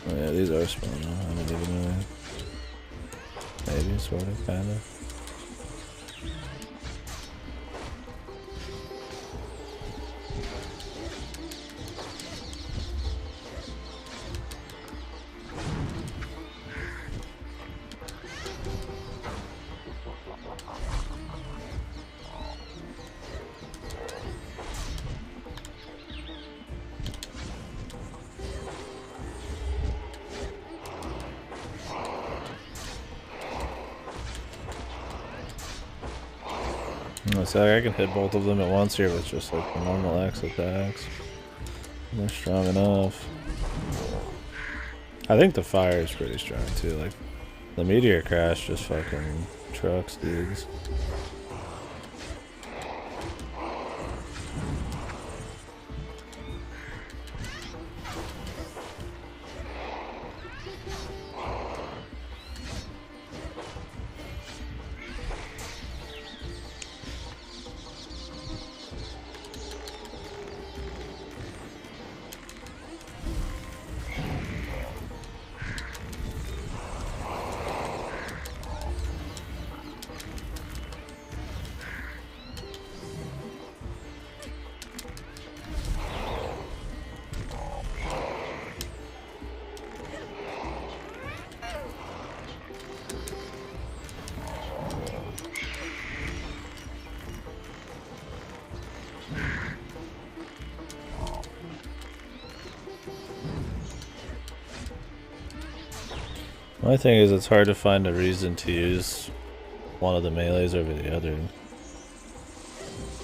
A: Oh yeah, these are spawning. I don't even know. Maybe, sort of, kind of. So I can hit both of them at once here with just like the normal X attacks. They're strong enough. I think the fire is pretty strong too. Like the meteor crash just fucking trucks dudes. My thing is, it's hard to find a reason to use one of the melees over the other.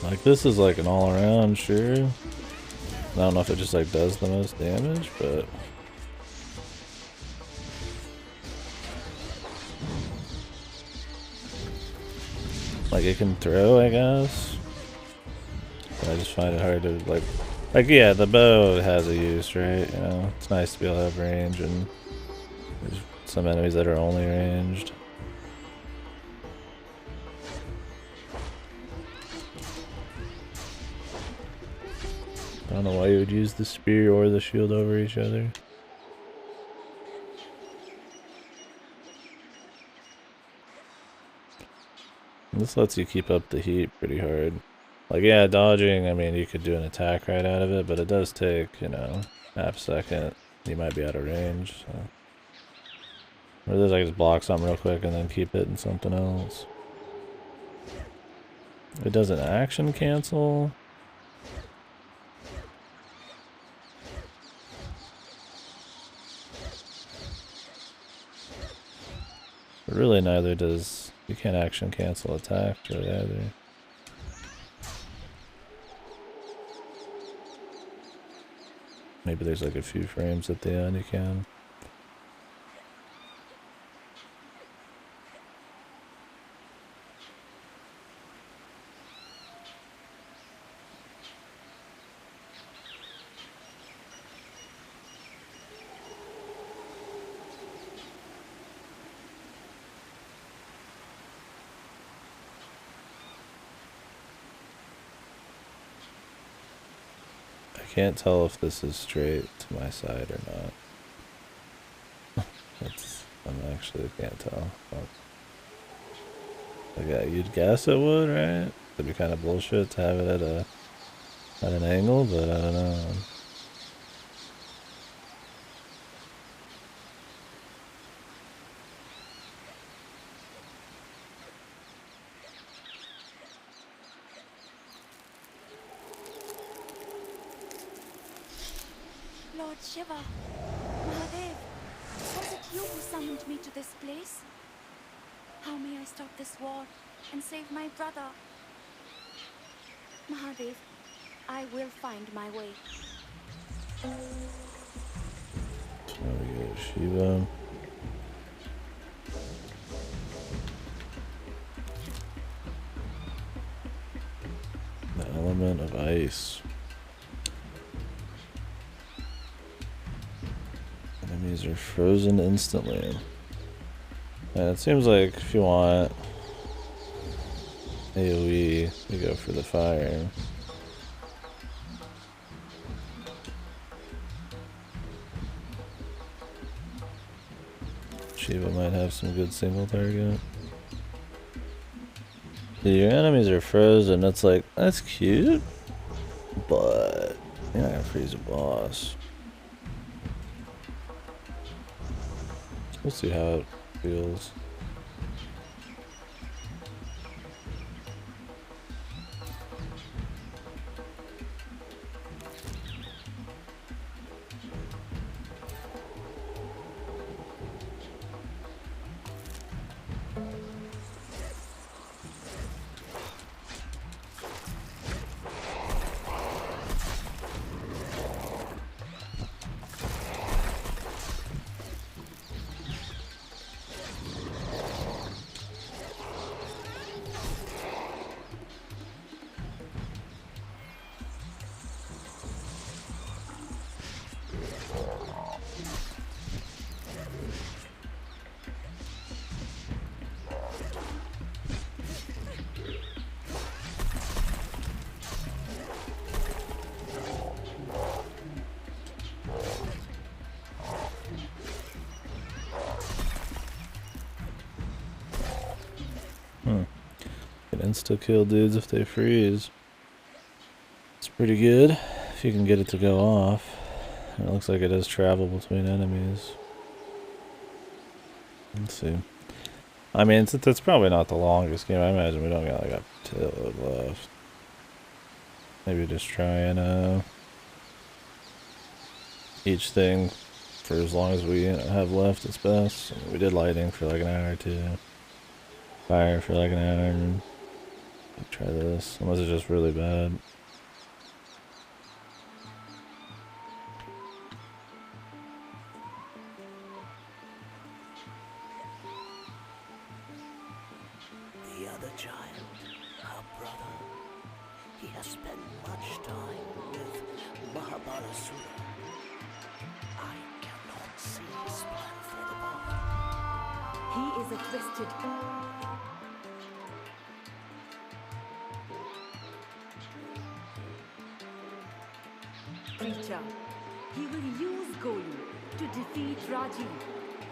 A: Like, this is like an all-around, sure. I don't know if it just like does the most damage, but like it can throw, I guess. But I just find it hard to like yeah, the bow has a use, right? You know, it's nice to be able to have range, and there's some enemies that are only ranged. I don't know why you would use the spear or the shield over each other. This lets you keep up the heat pretty hard. Like, yeah, dodging, I mean, you could do an attack right out of it, but it does take, you know, half a second. You might be out of range, so. Or this, I just block something real quick and then keep hitting something else. It doesn't action cancel. But really neither does, you can't action cancel attack really either. Maybe there's like a few frames at the end you can. I can't tell if this is straight to my side or not. I actually can't tell. Yeah, you'd guess it would, right? It'd be kind of bullshit to have it at an angle, but I don't know.
E: Lord Shiva, Mahadev, was it you who summoned me to this place? How may I stop this war and save my brother? Mahadev, I will find my way.
A: There we go, Shiva. The element of ice. Enemies are frozen instantly. And it seems like if you want AoE, you go for the fire. Shiva might have some good single target. Your enemies are frozen, it's like, that's cute, but you're not gonna freeze a boss. We'll see how it feels. Can insta-kill dudes if they freeze. It's pretty good if you can get it to go off. And it looks like it does travel between enemies. Let's see. I mean, that's probably not the longest game. I imagine we don't got like a till left. Maybe just try and each thing for as long as we have left is best. We did lighting for like an hour or two. Fire for like an hour. And try this, unless it's just really bad.
C: The other child, her brother, he has spent much time with Mahabalasura. I cannot see his plan for the boy.
D: He is a twisted... creature. He will use Golu to defeat Raji,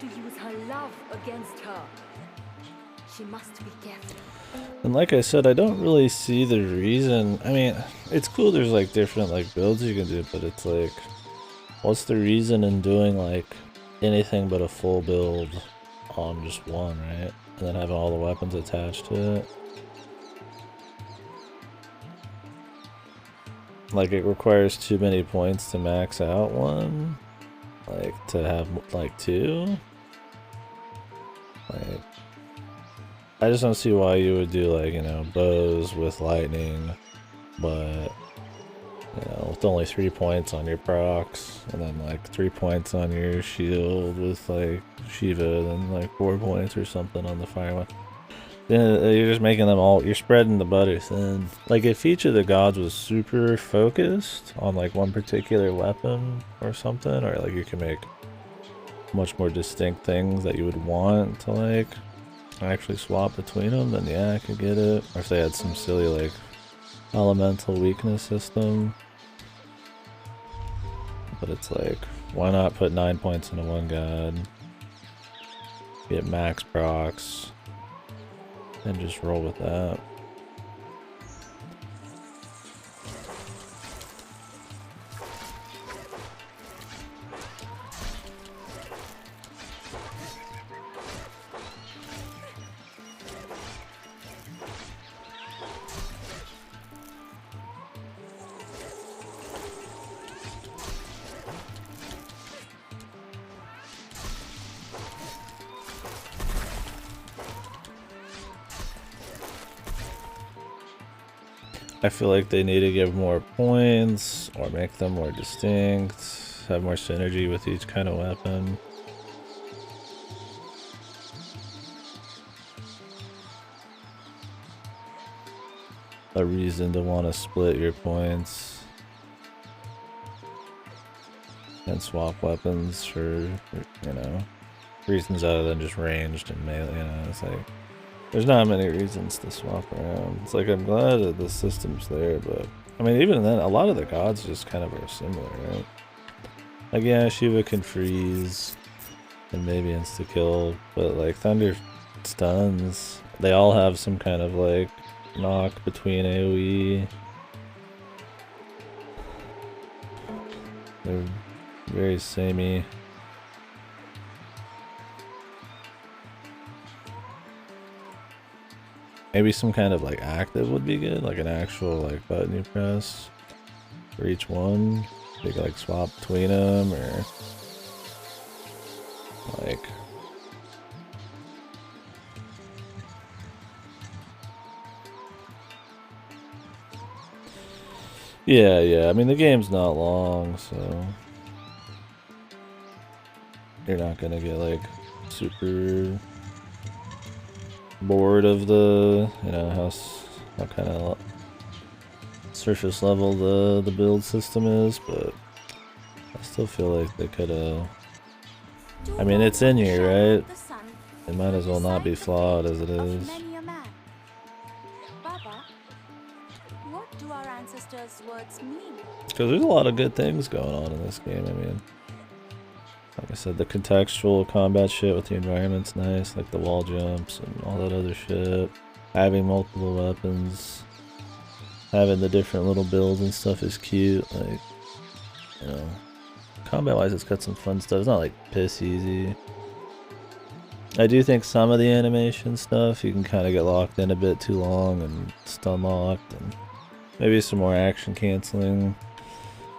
D: to use her love against her. She must be careful.
A: And like I said, I don't really see the reason. I mean, it's cool there's like different like builds you can do, but it's like, what's the reason in doing like anything but a full build on just one, right? And then having all the weapons attached to it. Like, it requires too many points to max out one. Like, to have, like, two. Like, I just don't see why you would do like, you know, bows with lightning, but you know, with only 3 points on your procs, and then like 3 points on your shield with like Shiva, then like 4 points or something on the fire one. Then you're just making them all, you're spreading the butter thin. Like if each of the gods was super focused on like one particular weapon or something, or like you can make much more distinct things that you would want to like actually swap between them, then yeah, I could get it. Or if they had some silly like elemental weakness system. But it's like, why not put 9 points into one god, get max procs, and just roll with that. I feel like they need to give more points or make them more distinct, have more synergy with each kind of weapon. A reason to want to split your points and swap weapons for, you know, reasons other than just ranged and melee, you know, it's like, there's not many reasons to swap around. It's like, I'm glad that the system's there, but I mean, even then, a lot of the gods just kind of are similar, right? Like, yeah, Shiva can freeze and maybe insta-kill, but like Thunder stuns, they all have some kind of like knock between AoE. They're very samey. Maybe some kind of like active would be good, like an actual like button you press for each one. You could like swap between them, or like yeah. I mean, the game's not long, so you're not gonna get like super bored of the, you know, how kind of surface level the build system is, but I still feel like they could have. I mean, it's in here, right? It might as well not be flawed as it is.
E: Baba, what do our ancestors' words mean?
A: Because there's a lot of good things going on in this game. I mean, like I said, the contextual combat shit with the environment's nice, like the wall jumps and all that other shit. Having multiple weapons, having the different little builds and stuff is cute. Like, you know, combat-wise, it's got some fun stuff. It's not like piss easy. I do think some of the animation stuff, you can kind of get locked in a bit too long and stun locked, and maybe some more action canceling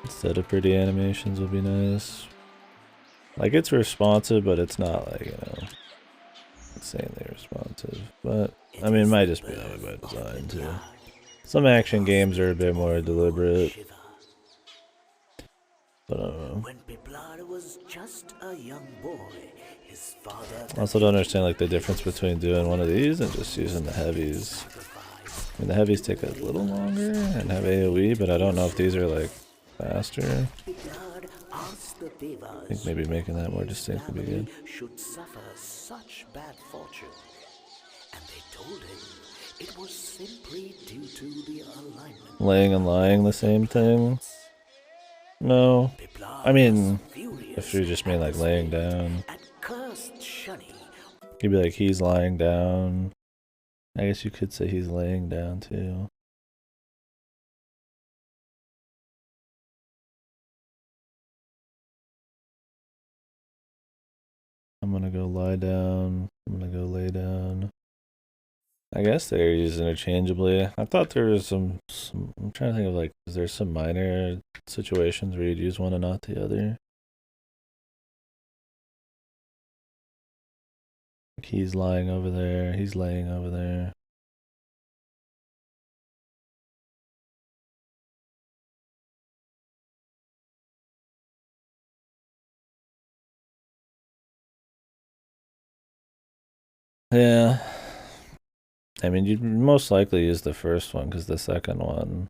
A: instead of pretty animations would be nice. Like, it's responsive, but it's not like, you know, insanely responsive. But, I mean, it might just be that way by design, too. Some action games are a bit more deliberate. But I don't know.
C: When Piplar was just a young boy, his father
A: I also don't understand, like, the difference between doing one of these and just using the heavies. I mean, the heavies take a little longer and have AoE, but I don't know if these are, like, faster. I think maybe making that more distinct would be good.
C: Should suffer such bad fortune, and they told him it was simply due to the alignment.
A: Laying and lying the same thing? No. I mean, if you just mean like laying down, you'd be like, he's lying down. I guess you could say he's laying down too. I'm gonna go lie down. I'm gonna go lay down. I guess they're used interchangeably. I thought there was some I'm trying to think of, like, is there some minor situations where you'd use one and not the other? He's lying over there. He's laying over there. Yeah. I mean, you'd most likely use the first one because the second one.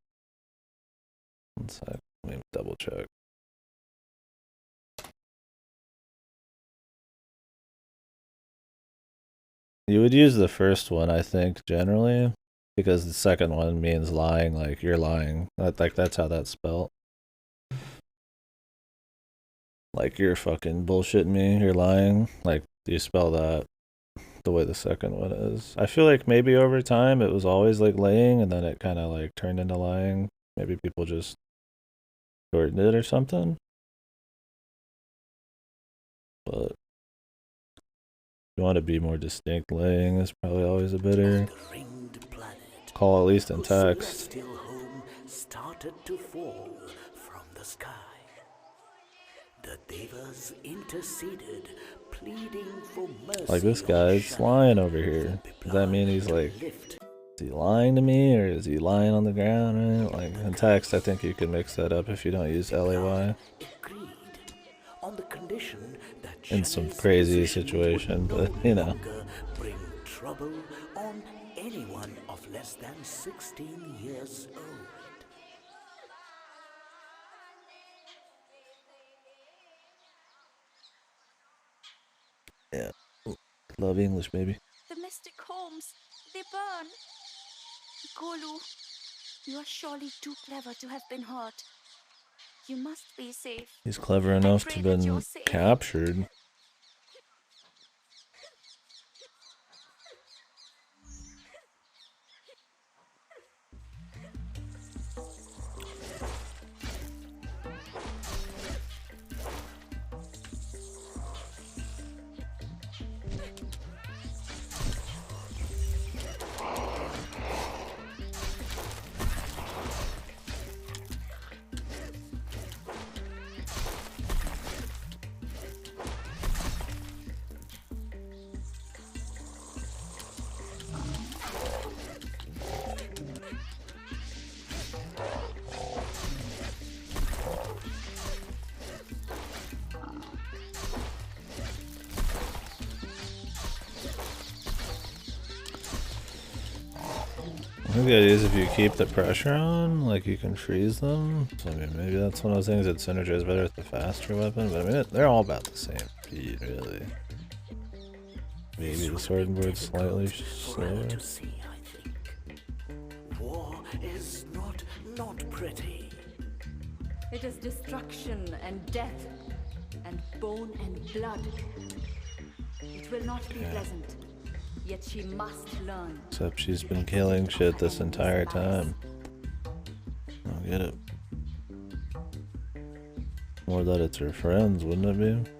A: One sec. Let me double check. You would use the first one, I think, generally, because the second one means lying, like you're lying. Like that's how that's spelled. Like you're fucking bullshitting me, you're lying. Like you spell that the way the second one is. I feel like maybe over time it was always like laying and then it kind of like turned into lying. Maybe people just shortened it or something. But you want to be more distinct, laying is probably always a better call, at least in text.
C: Home started to fall from the sky. The devas interceded, pleading for mercy.
A: Like this guy's lying over here. Does that mean he's like, is he lying to me or is he lying on the ground? Right? Like in text, I think you can mix that up if you don't use lay.
C: On the condition that
A: in some crazy situation, but you know.
C: Bring trouble on anyone of less than 16 years old.
A: Yeah. Love English, baby.
E: The mystic homes, they burn. Golu, you are surely too clever to have been hurt. You must be safe.
A: He's clever enough to have been captured. I think the idea is if you keep the pressure on, like you can freeze them. So I mean, maybe that's one of those things that synergize better with the faster weapon. But I mean, they're all about the same speed, really. Maybe the sword and board's slightly slower.
C: War is not pretty.
D: It is destruction and death, and bone and blood. It will not be pleasant, yet she must learn.
A: Except she's been killing shit this entire time. I get it. More that it's her friends, wouldn't it be?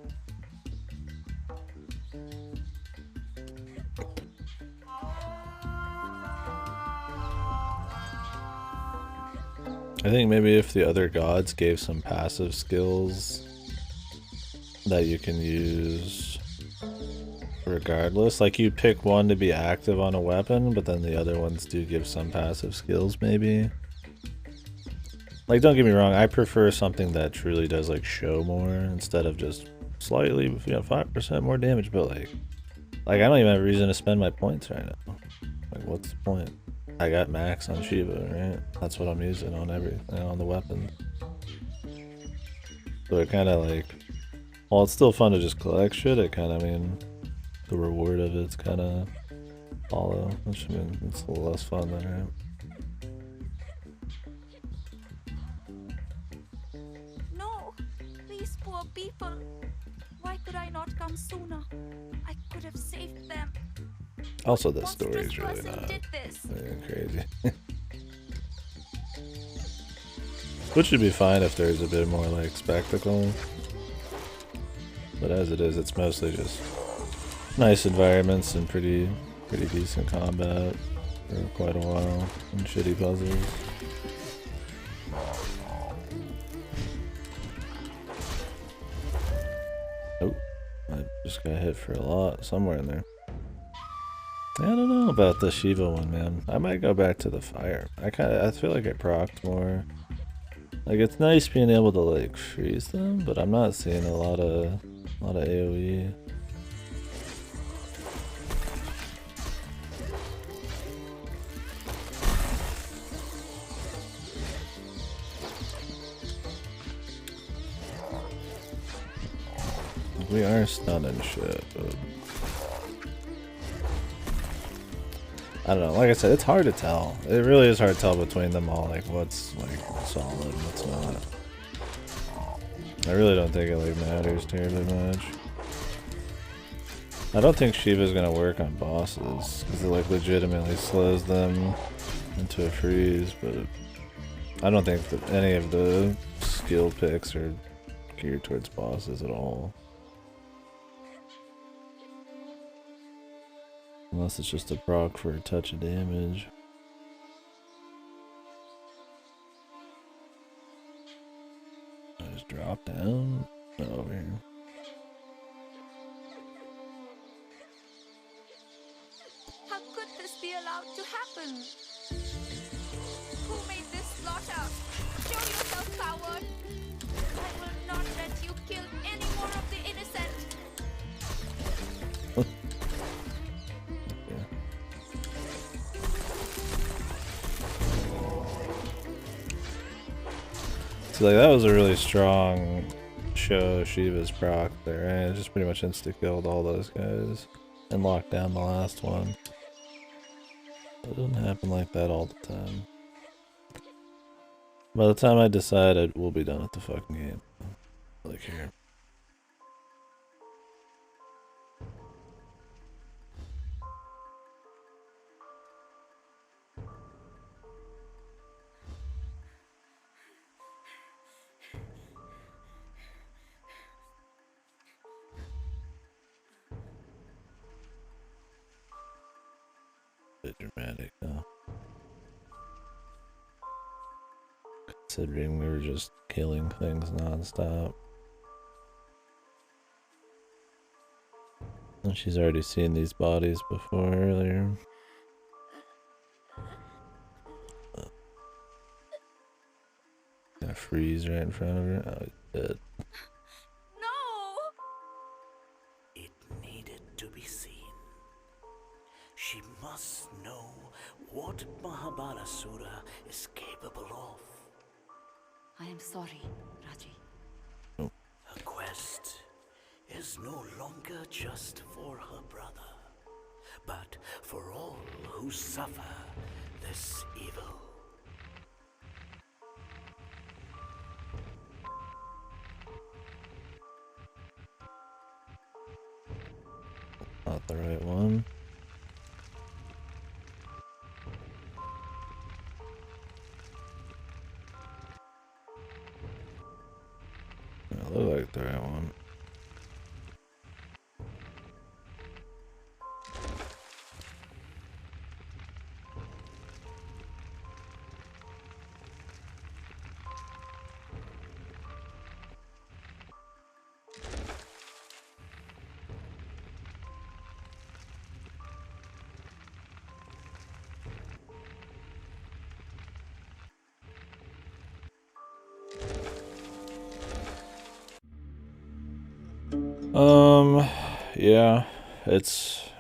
A: I think maybe if the other gods gave some passive skills that you can use regardless, like you pick one to be active on a weapon, but then the other ones do give some passive skills maybe. Like don't get me wrong, I prefer something that truly does like show more instead of just slightly, you know, 5% more damage, but like I don't even have a reason to spend my points right now. Like what's the point? I got max on Shiva, right? That's what I'm using on everything, on the weapons. So it kind of like, while it's still fun to just collect shit, it kind of, I mean, the reward of it's kind of hollow, which I mean, it's a little less fun then,
E: right? No, these poor people. Why could I not come sooner? I could have saved them.
A: Also, the story is really not crazy. Which would be fine if there's a bit more like spectacle. But as it is, it's mostly just nice environments and pretty decent combat for quite a while and shitty puzzles. Oh, I just got hit for a lot somewhere in there. I don't know about the Shiva one, man. I might go back to the fire. I feel like I procced more. Like, it's nice being able to like freeze them, but I'm not seeing a lot of AoE. We are stunning shit, but I don't know. Like I said, it's hard to tell. It really is hard to tell between them all, like what's like solid and what's not. I really don't think it like matters terribly much. I don't think Shiva's gonna work on bosses because it like legitimately slows them into a freeze, but I don't think that any of the skill picks are geared towards bosses at all. Unless it's just a proc for a touch of damage. I just drop down over here.
E: How could this be allowed to happen? Who made this slaughter? Show yourself, coward! I will not let you kill any more of the innocent!
A: So like that was a really strong show Shiva's proc there, and it just pretty much insta-killed all those guys and locked down the last one. It doesn't happen like that all the time. By the time I decide, we'll be done with the fucking game. Like here. Bit dramatic, huh? Considering we were just killing things non-stop. And she's already seen these bodies before earlier. Gonna freeze right in front of her. Oh, he's dead.
E: No!
C: It needed to be seen. She must know what Mahabalasura is capable of.
B: I am sorry, Raji.
C: Her quest is no longer just for her brother, but for all who suffer this evil.
A: Not the right one. It looked like the right one. Yeah,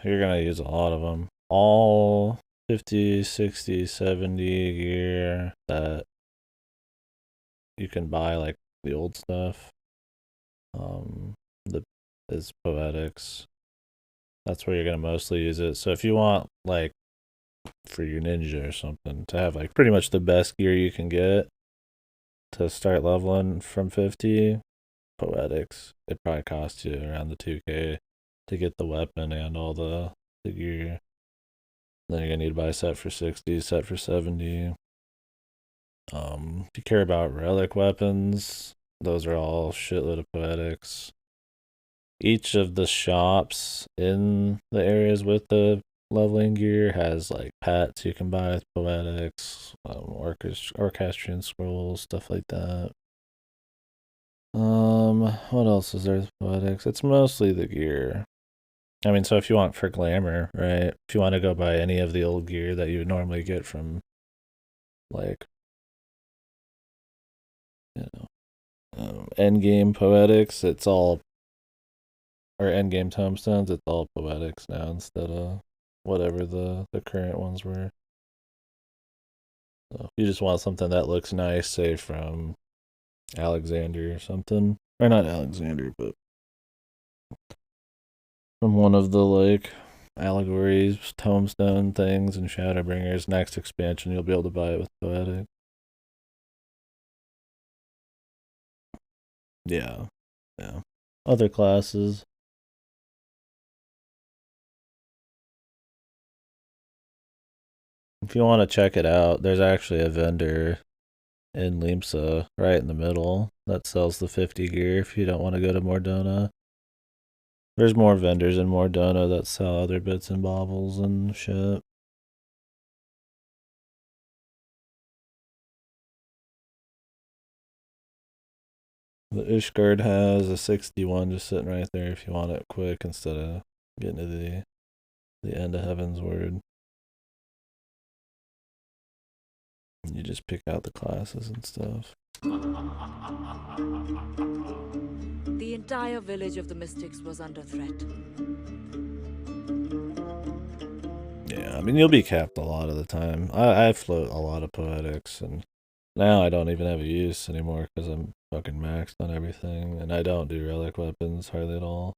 A: you're gonna use a lot of them. All 50, 60, 70 gear that you can buy, like the old stuff. The is poetics. That's where you're gonna mostly use it. So if you want like for your ninja or something to have like pretty much the best gear you can get to start leveling from 50, poetics. It probably costs you around the 2K to get the weapon and all the gear. Then you're gonna need to buy a set for 60, set for 70. If you care about relic weapons, those are all shitload of poetics. Each of the shops in the areas with the leveling gear has like pets you can buy with poetics, orchestrion scrolls, stuff like that. What else is there with poetics? It's mostly the gear. I mean, so if you want for glamour, right? If you want to go buy any of the old gear that you would normally get from, like, you know, endgame poetics, it's all, or endgame tombstones, it's all poetics now instead of whatever the current ones were. So if you just want something that looks nice, say from Alexander or something, or not Alexander, but from one of the like allegories, tombstone things, and Shadowbringers next expansion, you'll be able to buy it with poetic. Yeah, yeah. Other classes. If you want to check it out, there's actually a vendor in Limsa, right in the middle, that sells the 50 gear if you don't want to go to Mordona. There's more vendors in Mordona that sell other bits and baubles and shit. The Ishgard has a 61 just sitting right there if you want it quick instead of getting to the end of Heaven's Word. You just pick out the classes and stuff.
B: The entire village of the Mystics was under threat.
A: Yeah, I mean, you'll be capped a lot of the time. I float a lot of poetics, and now I don't even have a use anymore because I'm fucking maxed on everything, and I don't do relic weapons hardly at all.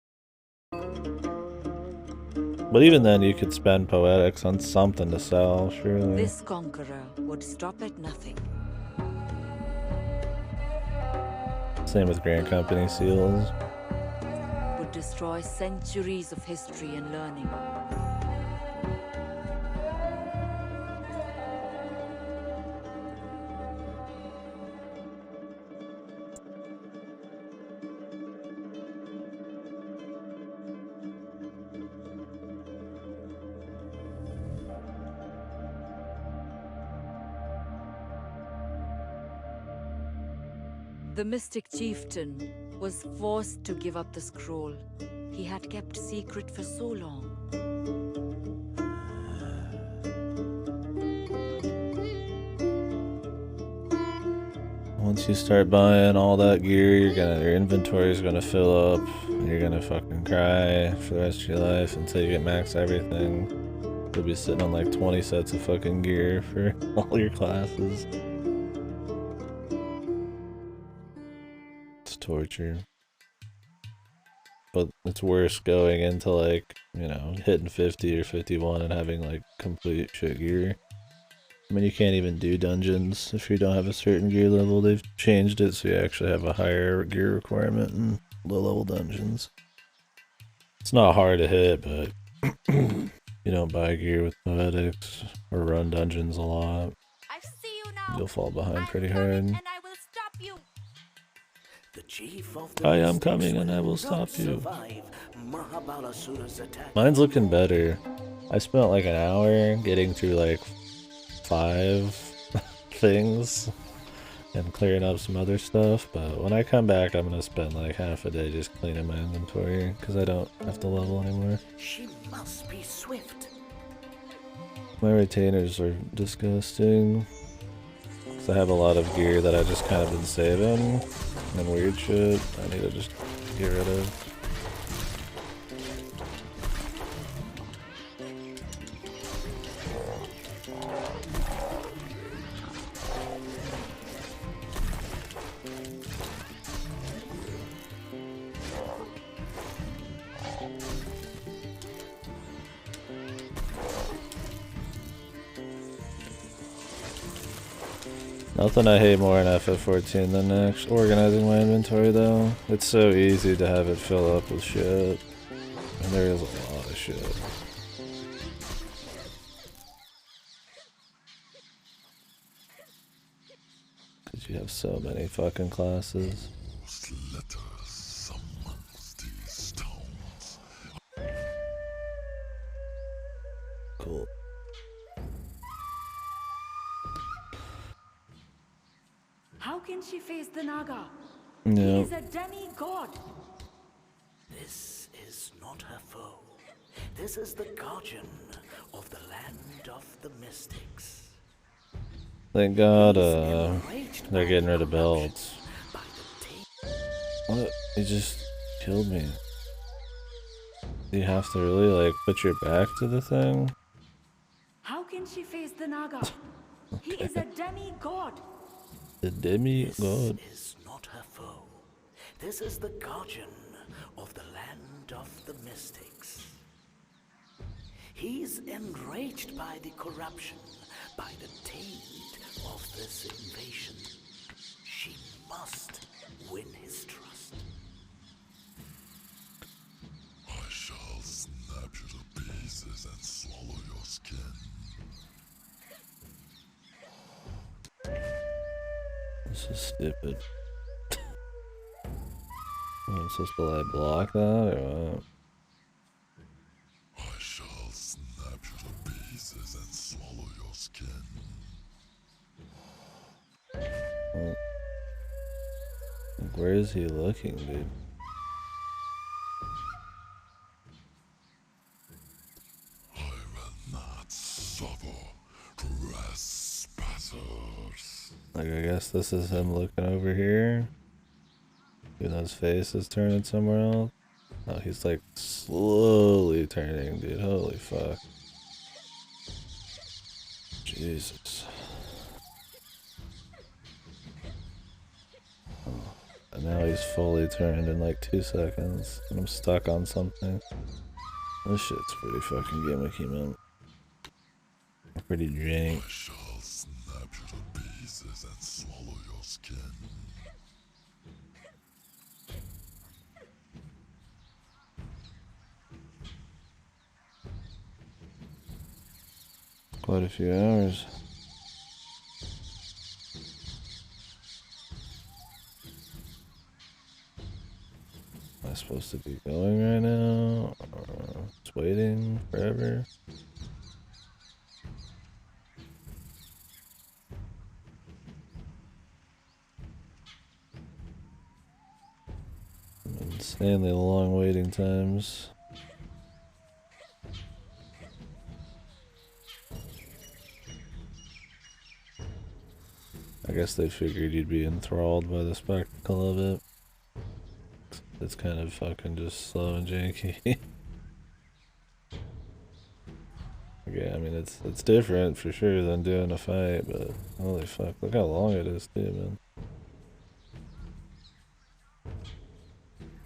A: But even then, you could spend poetics on something to sell, surely.
B: This conqueror would stop at nothing.
A: Same with Grand Company seals.
B: Would destroy centuries of history and learning. The mystic chieftain was forced to give up the scroll he had kept secret for so long.
A: Once you start buying all that gear, your inventory's gonna fill up. You're gonna fucking cry for the rest of your life until you get max everything. You'll be sitting on like 20 sets of fucking gear for all your classes. It's torture. But it's worse going into like, you know, hitting 50 or 51 and having like complete shit gear. I mean, you can't even do dungeons if you don't have a certain gear level. They've changed it so you actually have a higher gear requirement in low level dungeons. It's not hard to hit, but you don't buy gear with poetics or run dungeons a lot,
E: I see you now.
A: you'll fall behind
E: I'm
A: pretty
E: coming
A: hard.
E: and I will stop you.
C: The chief of the
A: I am
C: Mystics
A: coming and
C: will
A: I will
C: not
A: stop you.
C: survive Mahabalasura's attack.
A: Mine's looking better. I spent like an hour getting through like 5 things and clearing up some other stuff, but when I come back I'm gonna spend like half a day just cleaning my inventory because I don't have to level anymore.
C: She must be swift.
A: My retainers are disgusting because I have a lot of gear that I just kind of been saving and weird shit I need to just get rid of. Nothing I hate more in FF14 than actually organizing my inventory though. It's so easy to have it fill up with shit. And there is a lot of shit. Because you have so many fucking classes. Cool.
D: How can she face the Naga?
A: Yeah.
D: He is a demigod.
C: This is not her foe. This is the guardian of the land of the mystics.
A: Thank God,
C: He's enraged
A: they're
C: by
A: getting
C: the
A: rid of
C: corruption,
A: belts.
C: by the taint.
A: What? He just killed me. You have to really, like, put your back to the thing?
D: How can she face the Naga? He is a demigod.
A: The
C: This
A: demigod.
C: is not her foe. This is the guardian of the land of the mystics. He's enraged by the corruption, by the taint of this invasion. She must win his trust.
G: I shall snap you to pieces and swallow your skin.
A: This is stupid. I'm supposed to, like, block that, or what?
G: I shall snap you to pieces and swallow your skin.
A: Like, where is he looking, dude?
G: I will not suffer trespassers.
A: Like, I guess this is him looking over here. Even though his face is turning somewhere else. Oh, he's like slowly turning, dude. Holy fuck. Jesus. Oh, and now he's fully turned in like 2 seconds. And I'm stuck on something. This shit's pretty fucking gimmicky, man. Pretty jank.
G: I shall snap you to pieces and swallow your skin.
A: Quite a few hours. Am I supposed to be going right now? Or just waiting forever? Insanely long waiting times. I guess they figured you'd be enthralled by the spectacle of it. It's kind of fucking just slow and janky. Okay, I mean it's different for sure than doing a fight, but holy fuck, look how long it is too, man.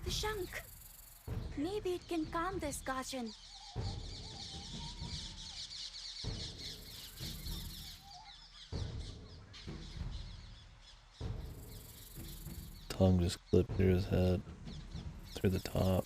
E: The shank. Maybe it can calm this guardian.
A: Tongue just clipped through his head, through the top.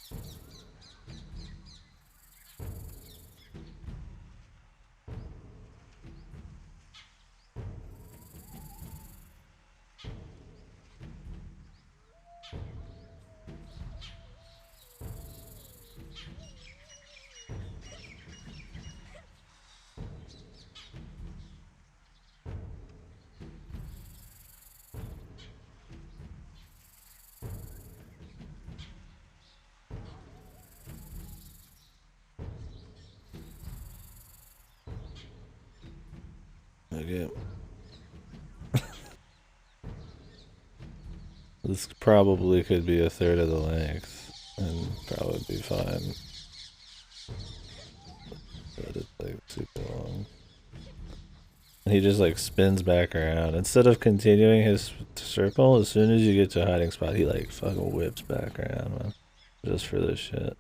A: Okay. This probably could be a third of the length and probably be fine. But it's like super long. And he just like spins back around. Instead of continuing his circle, as soon as you get to a hiding spot, he like fucking whips back around, man. Just for this shit.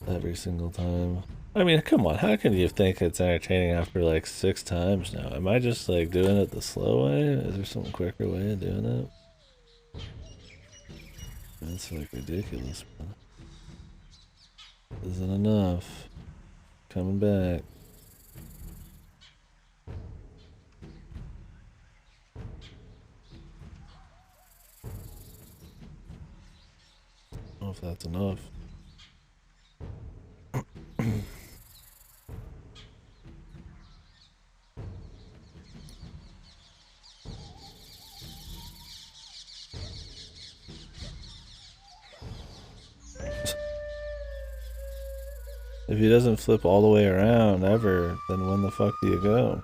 A: Every single time. I mean, come on, how can you think it's entertaining after like 6 times now? Am I just like doing it the slow way? Is there some quicker way of doing it? That's like ridiculous, man. Isn't enough. Coming back. I don't know if that's enough. If he doesn't flip all the way around ever, then when the fuck do you go?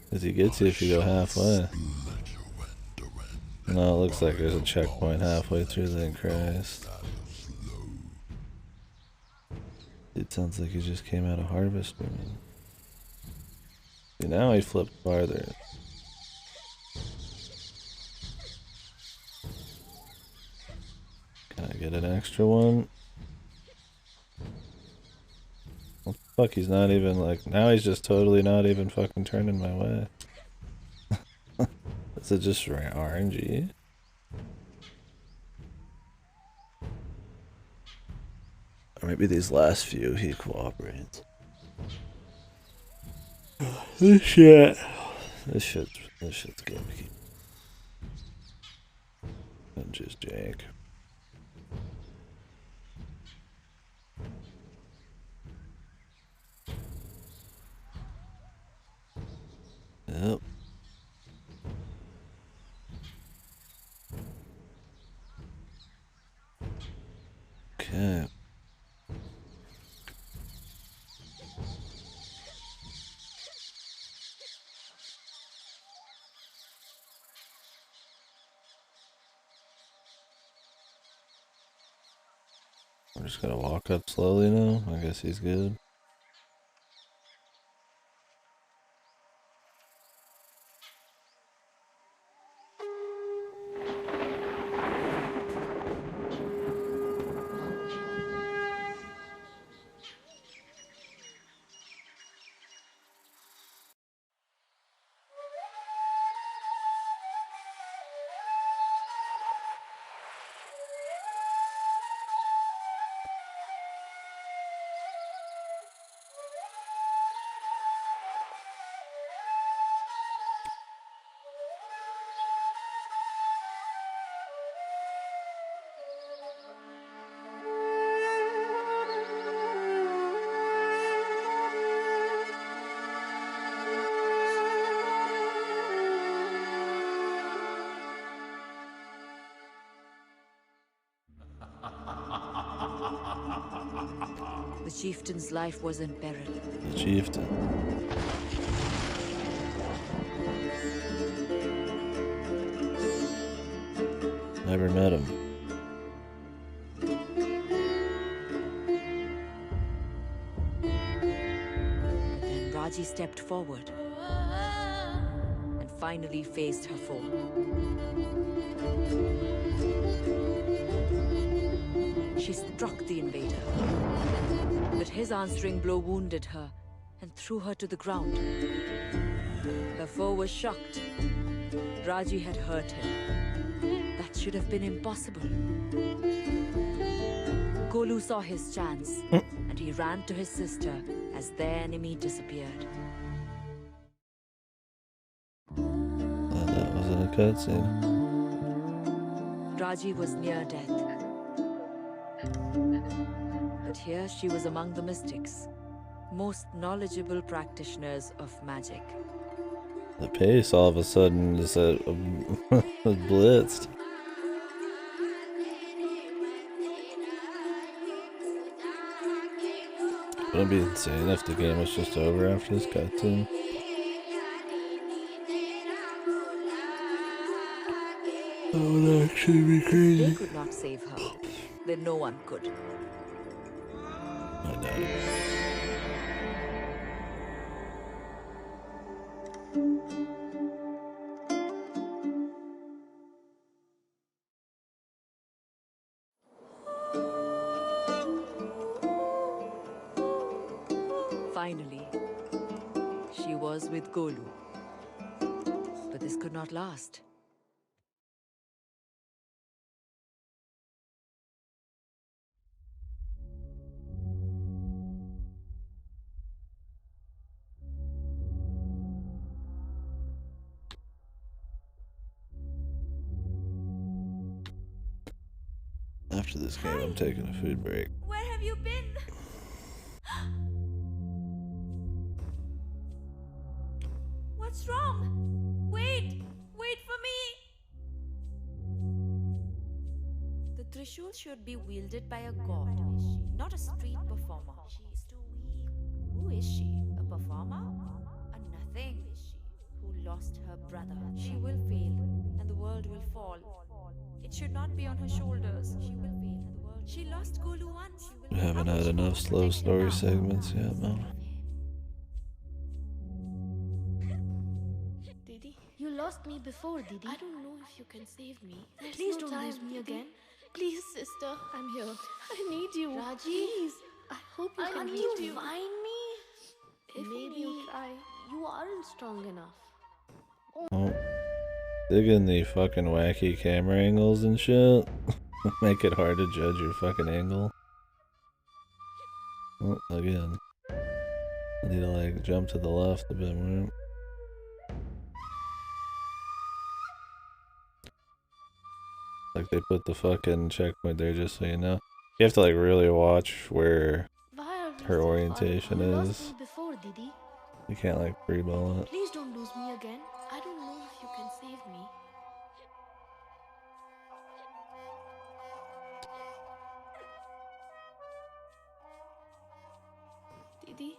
A: Because he gets you if you go halfway. No, it looks like there's a checkpoint halfway through the Christ. It sounds like he just came out of Harvester. See, now he flipped farther. Can I get an extra one? Well, fuck, he's not even like, now he's just totally not even fucking turning my way. Is it just RNG? Or maybe these last few he cooperates. This shit's gimmicky. And just jank. Yep. Okay. We're just gonna walk up slowly now. I guess he's good.
B: The chieftain's life was in peril.
A: The chieftain. Never met him.
B: But then Raji stepped forward and finally faced her foe. She struck the invader, but his answering blow wounded her and threw her to the ground. Her foe was shocked. Raji had hurt him. That should have been impossible. Golu saw his chance, and he ran to his sister as their enemy disappeared.
A: That wasn't a cutscene.
B: Raji was near death. But here she was among the mystics, most knowledgeable practitioners of magic.
A: The pace all of a sudden just blitzed. Wouldn't it be insane if the game was just over after this cutscene? That would actually be
B: They
A: crazy.
B: could not save her. Then no one could.
A: I doubt it.
B: Finally, she was with Golu. But this could not last.
A: After this game, I'm taking a food break.
E: Where have you been? What's wrong? Wait! Wait for me! The Trishul should be wielded by a god. not a street performer. She is too weak. Who is she? A performer? A nothing. Who is she? Who lost her brother. She will fail, and the world will fall. It should not be on her shoulders. She will fail, and the world. She lost Golu once.
A: We haven't had enough slow story segments yet, man.
H: Didi, you lost me before, Didi. I don't know if you can save me.
E: Please
H: no
E: don't
H: time,
E: lose me
H: Didi.
E: again.
H: Please, sister, I'm here. I need you.
E: Raji,
H: please. I hope you can
E: need
H: reach
E: you.
H: me. Find me. If maybe you try. You aren't strong enough.
A: Oh. Dig in the fucking wacky camera angles and shit. Make it hard to judge your fucking angle. Oh, again. I need to like jump to the left a bit more. Like they put the fucking checkpoint there just so you know. You have to like really watch where her orientation
H: You
A: is.
H: lost me before, Didi.
A: You can't like freeball it.
H: Please don't lose me again. I don't know if you can save me. Didi.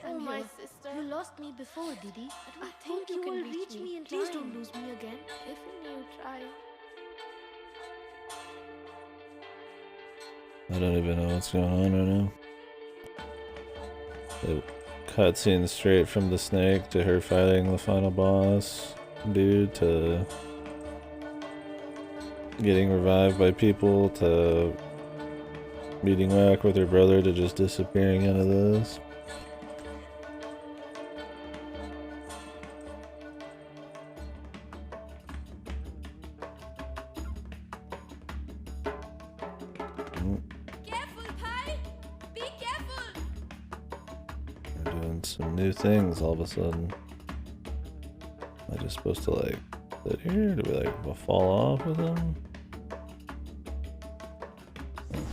E: I'm
H: my
E: here.
H: sister. You lost me before, Didi. I think you will reach me in
E: Please
H: time.
E: don't lose me again.
H: If only you try.
A: I don't even know what's going on right now. The cutscene straight from the snake to her fighting the final boss dude to getting revived by people to meeting back with her brother to just disappearing into this.
E: Careful, Kai! Be careful!
A: We're doing some new things all of a sudden. Am I just supposed to like sit here? Do we like fall off with them? Okay.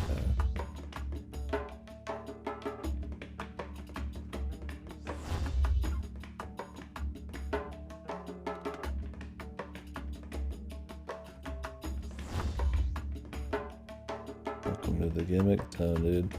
A: Welcome to the gimmick town, dude.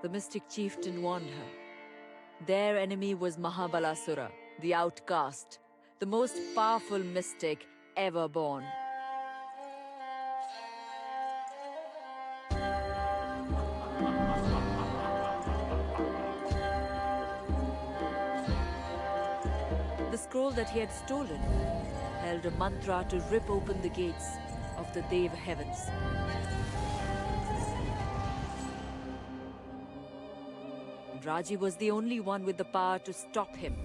B: The mystic chieftain warned her. Their enemy was Mahabalasura, the outcast, the most powerful mystic ever born. The scroll that he had stolen held a mantra to rip open the gates of the Deva heavens. Raji was the only one with the power to stop him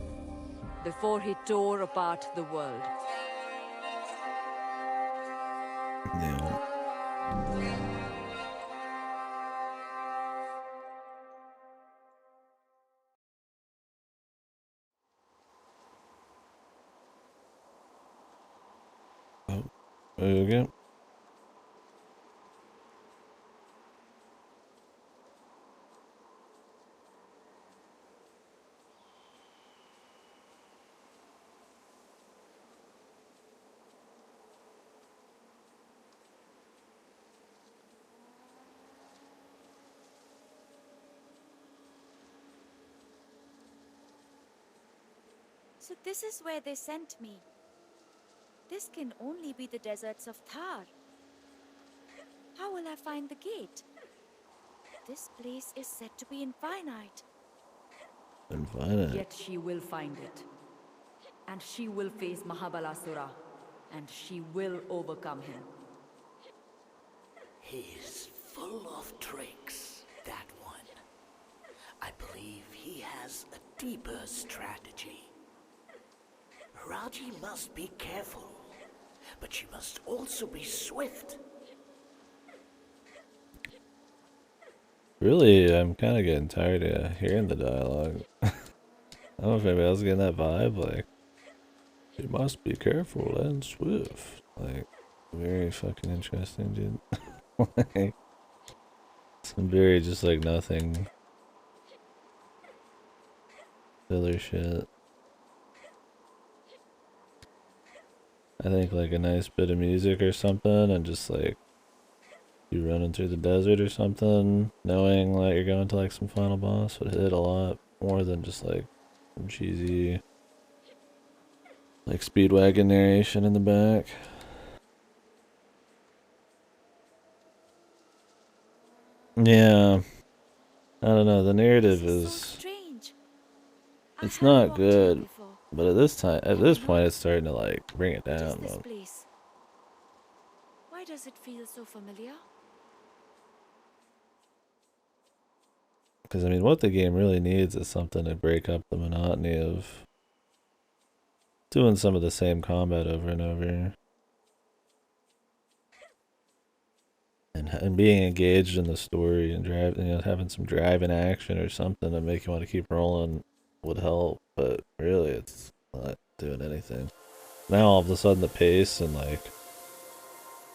B: before he tore apart the world.
A: Yeah. Oh, okay.
E: So this is where they sent me. This can only be the deserts of Thar. How will I find the gate? This place is said to be infinite.
A: Infinite.
D: Yet she will find it. And she will face Mahabalasura. And she will overcome him.
C: He's full of tricks, that one. I believe he has a deeper strategy. Raji must be careful, but she must also be swift.
A: Really, I'm kind of getting tired of hearing the dialogue. I don't know if anybody else is getting that vibe. Like, you must be careful and swift. Like, very fucking interesting, dude. Like, some very just like nothing filler shit. I think like a nice bit of music or something, and just like you running through the desert or something, knowing like you're going to like some final boss would hit a lot more than just like some cheesy like Speedwagon narration in the back. Yeah, I don't know. The narrative
E: This is so
A: is
E: strange. I
A: it's
E: haven't
A: not
E: walked here
A: good,
E: before.
A: but at this
E: Why
A: point,
E: not?
A: it's starting to like bring it
E: What is
A: down.
E: this place? Why does it feel so familiar?
A: Because I mean, what the game really needs is something to break up the monotony of doing some of the same combat over and over, and being engaged in the story and having some drive and action or something to make you want to keep rolling would help. But really, it's not doing anything. Now all of a sudden, the pace and like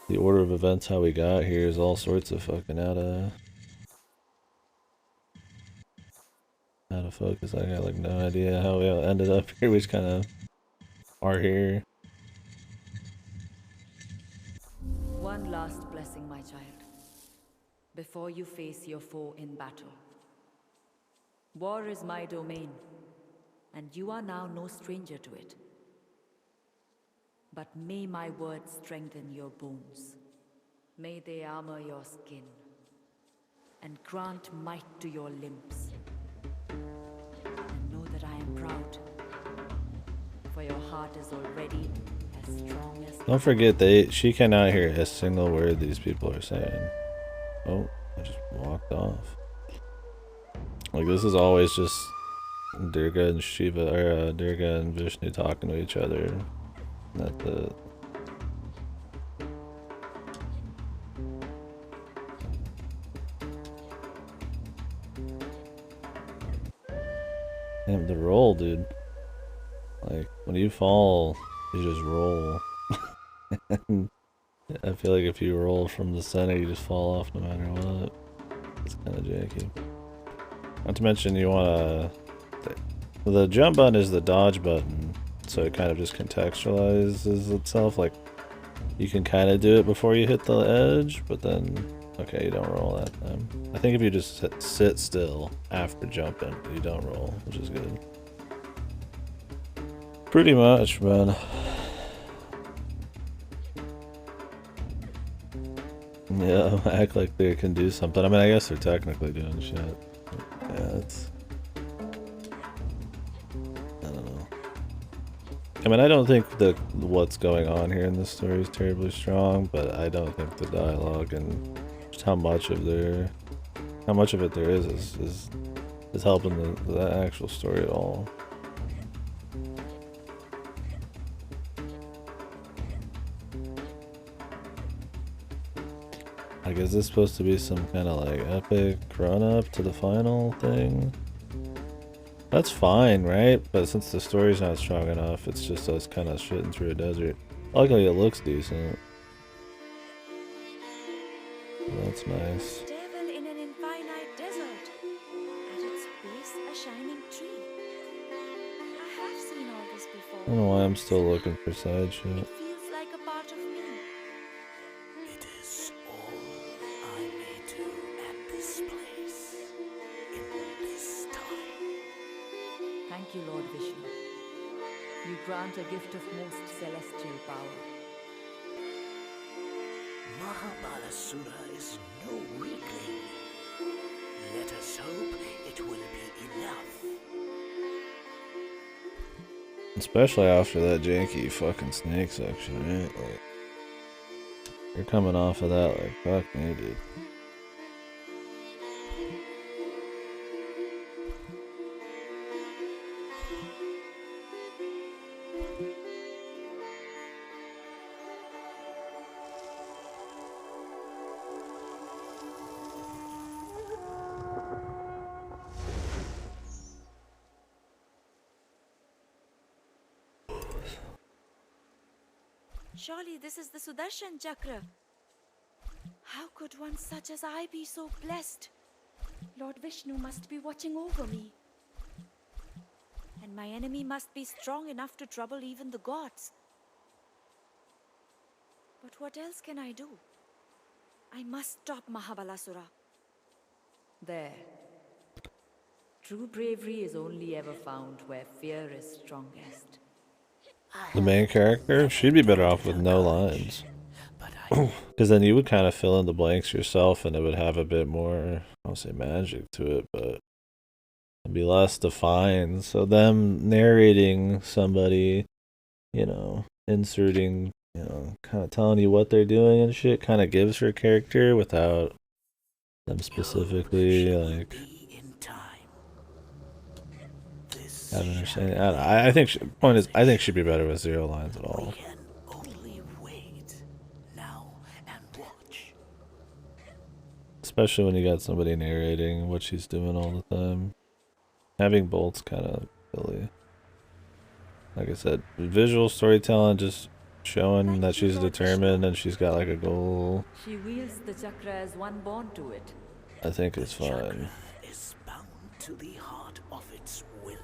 A: the order of events how we got here is all sorts of fucking out of focus. I got like no idea how we ended up here. We just kind of are here.
D: One last blessing, my child, before you face your foe in battle. War is my domain, and you are now no stranger to it. But may my words strengthen your bones. May they armor your skin, and grant might to your limbs. And know that I am proud, for your heart is already as strong as...
A: Don't forget she cannot hear a single word these people are saying. Oh, I just walked off. Like this is always just Durga and Shiva, or Durga and Vishnu talking to each other. That's it. Damn, the roll, dude. Like when you fall, you just roll. And I feel like if you roll from the center, you just fall off no matter what. It's kind of janky. Not to mention, you want to. The jump button is the dodge button, so it kind of just contextualizes itself. Like you can kind of do it before you hit the edge, but then okay, you don't roll that time. I think if you just sit still after jumping, you don't roll, which is good. Pretty much, man. Yeah, act like they can do something. I mean, I guess they're technically doing shit. Yeah, it's... I don't know. I mean, I don't think that what's going on here in this story is terribly strong, but I don't think the dialogue and just how much of it there is helping the actual story at all. Like, is this supposed to be some kind of like epic run-up to the final thing? That's fine, right? But since the story's not strong enough, it's just us kind of shitting through a desert. Luckily, it looks decent. That's nice.
E: Devil in an infinite desert. At its base, a shining tree. I have seen all this before.
A: I don't know why I'm still looking for side shit.
E: It feels like a part of me.
C: It is all I may do at this place, in this time.
D: Thank you, Lord Vishnu. You grant a gift of most celestial power.
C: Mahabalasura is no weakling. Let us hope it will be enough.
A: Especially after that janky fucking snake section, right? Like, you're coming off of that like, fuck me, dude.
E: Surely this is the Sudarshan Chakra. How could one such as I be so blessed? Lord Vishnu must be watching over me. And my enemy must be strong enough to trouble even the gods. But what else can I do? I must stop Mahabalasura.
D: There. True bravery is only ever found where fear is strongest.
A: The main character, she'd be better off with no lines.
C: But I
A: Because then you would kind of fill in the blanks yourself and it would have a bit more, I won't say magic to it, but it'd be less defined. So them narrating somebody, you know, inserting, you know, kind of telling you what they're doing and shit kind of gives her character without them specifically, like,
C: be in time. This
A: having her say, I don't know, I think, point is, I think she'd be better with 0 lines at
C: we
A: all.
C: can only wait now and watch.
A: Especially when you got somebody narrating what she's doing all the time. Having bolts kind of silly. Like I said, visual storytelling, just showing that she's determined and she's got like a goal,
D: She wields the chakra as one born to it.
A: I think is fine.
C: Chakra is bound to the heart of its wielder.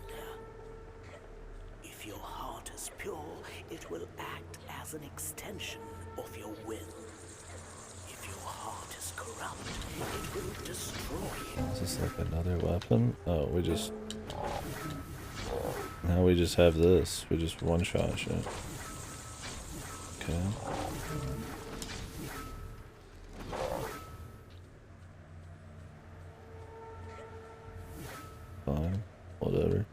C: If your heart is pure, it will act as an extension of your will. If your heart is corrupt, it will destroy you.
A: Is this like another weapon? Oh, now we just have this. We just one-shot shit. Okay. Fine. Whatever.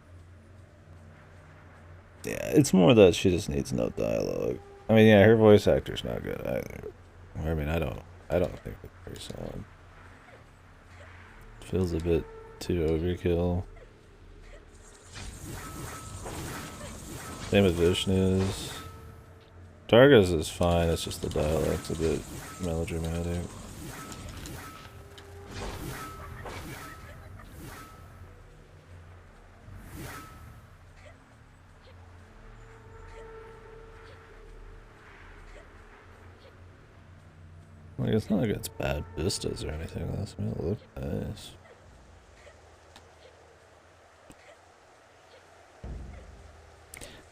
A: Yeah, it's more that she just needs no dialogue. I mean, yeah, her voice actor's not good either. I mean, I don't think it's very solid. Feels a bit too overkill. Same with Vishnu's. Targa's is fine, it's just the dialect's a bit melodramatic. Like, it's not like it's bad vistas or anything. That's gonna look nice.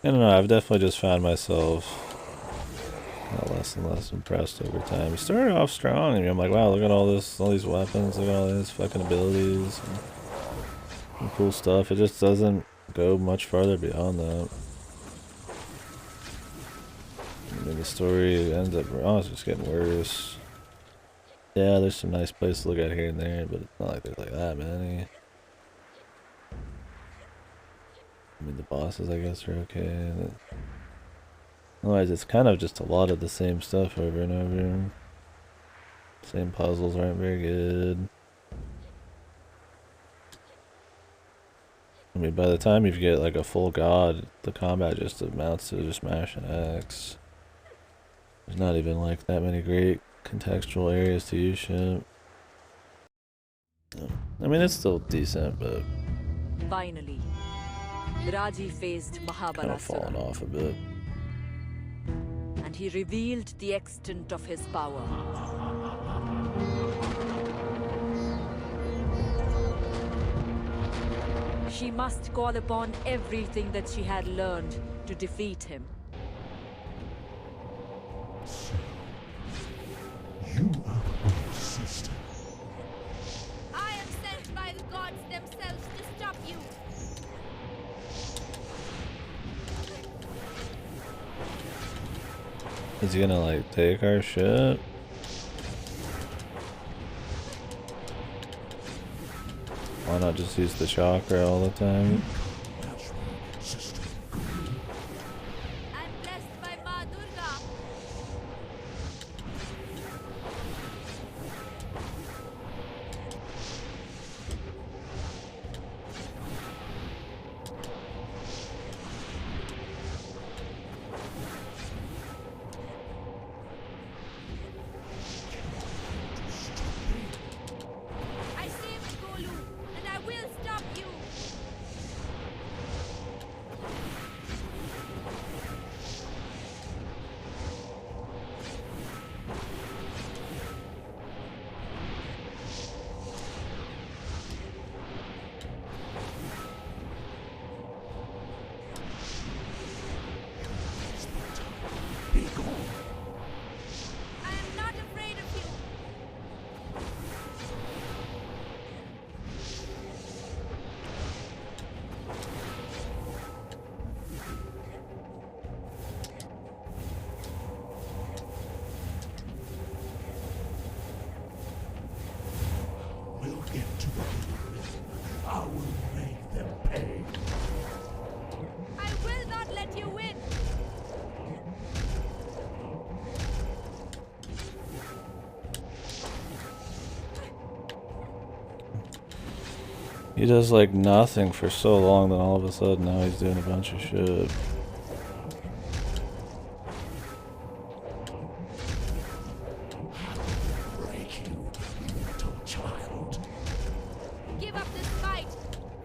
A: I don't know, I've definitely just found myself less and less impressed over time. It started off strong, and I'm like, wow, look at all these weapons, look at all these fucking abilities, and cool stuff. It just doesn't go much farther beyond that. I mean, the story ends up, it's just getting worse. Yeah, there's some nice places to look at here and there, but it's not like there's like that many. I mean, the bosses, I guess, are okay. Otherwise, it's kind of just a lot of the same stuff over and over. Same puzzles aren't very good. I mean, by the time you get like a full god, the combat just amounts to just mash an X. There's not even like that many great contextual areas to use shit. I mean, it's still decent, but
B: Finally, Raji faced
A: kind of fallen
B: Mahabalasura,
A: off a bit.
B: and he revealed the extent of his power. She must call upon everything that she had learned to defeat him.
G: You are my sister.
E: I am sent by the gods themselves to stop you.
A: Is he gonna like take our shit? Why not just use the chakra all the time?
G: That's my sister.
E: I'm blessed by Ma Durga. I saved Golu, and I will stop you.
A: He does like nothing for so long, then all of a sudden now he's doing a bunch of shit.
C: Break you, little child.
E: Give up this fight,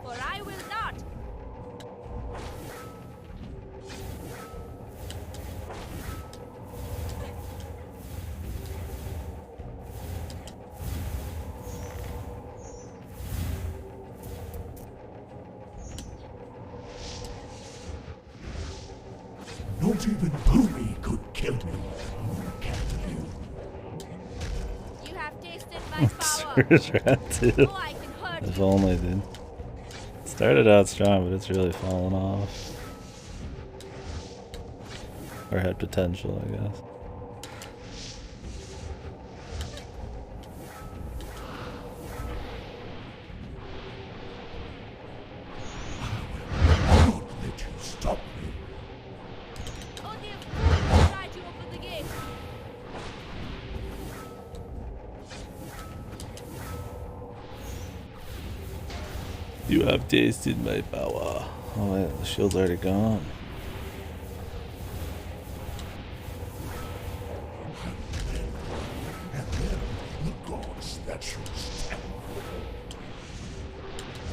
E: for I will not.
C: Not even Boomy could kill me. Can you?
E: You have tasted my power.
A: Where's Rat too?
E: Oh, I can hurt
A: If
E: you.
A: only, dude. Started out strong, but it's really fallen off. Or had potential, I guess.
C: Not let you stop me.
E: Only a fool will try to open the gate.
A: You have tasted my power. Oh wait, the shield's already gone.
C: And then the gods that should stand.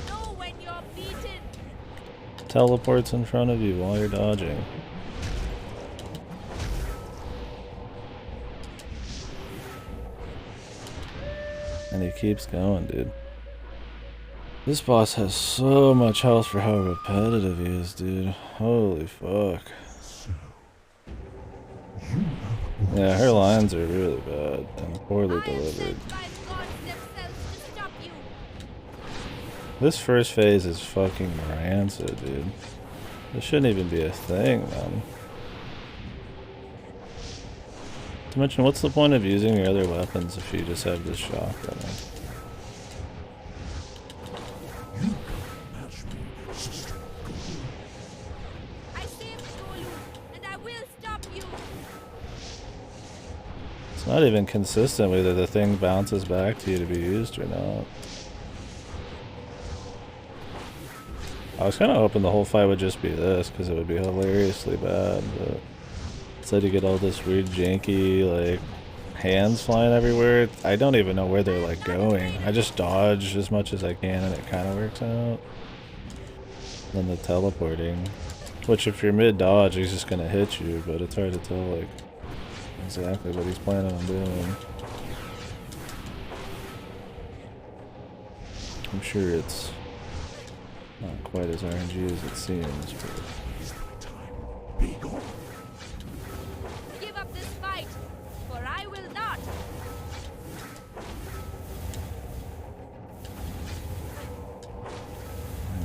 E: Know when you're beaten.
A: Teleports in front of you while you're dodging. And he keeps going, dude. This boss has so much health for how repetitive he is, dude. Holy fuck. Yeah, her lines are really bad and poorly
E: I am
A: delivered.
E: sent by the gods themselves to stop you.
A: This first phase is fucking rancid, dude. This shouldn't even be a thing, man. To mention, what's the point of using your other weapons if you just have this shotgun?
C: Match me, sister.
E: I saved Golu, and I will stop you.
A: It's not even consistent whether the thing bounces back to you to be used or not. I was kind of hoping the whole fight would just be this, because it would be hilariously bad, but instead you get all this weird janky, like, hands flying everywhere. I don't even know where they're, like, going. I just dodge as much as I can, and it kind of works out. Then the teleporting, which if you're mid-dodge, he's just going to hit you, but it's hard to tell, like, exactly what he's planning on doing. I'm sure it's not quite as RNG as it seems, but
C: Be gone.
E: Give up this fight, for I will not.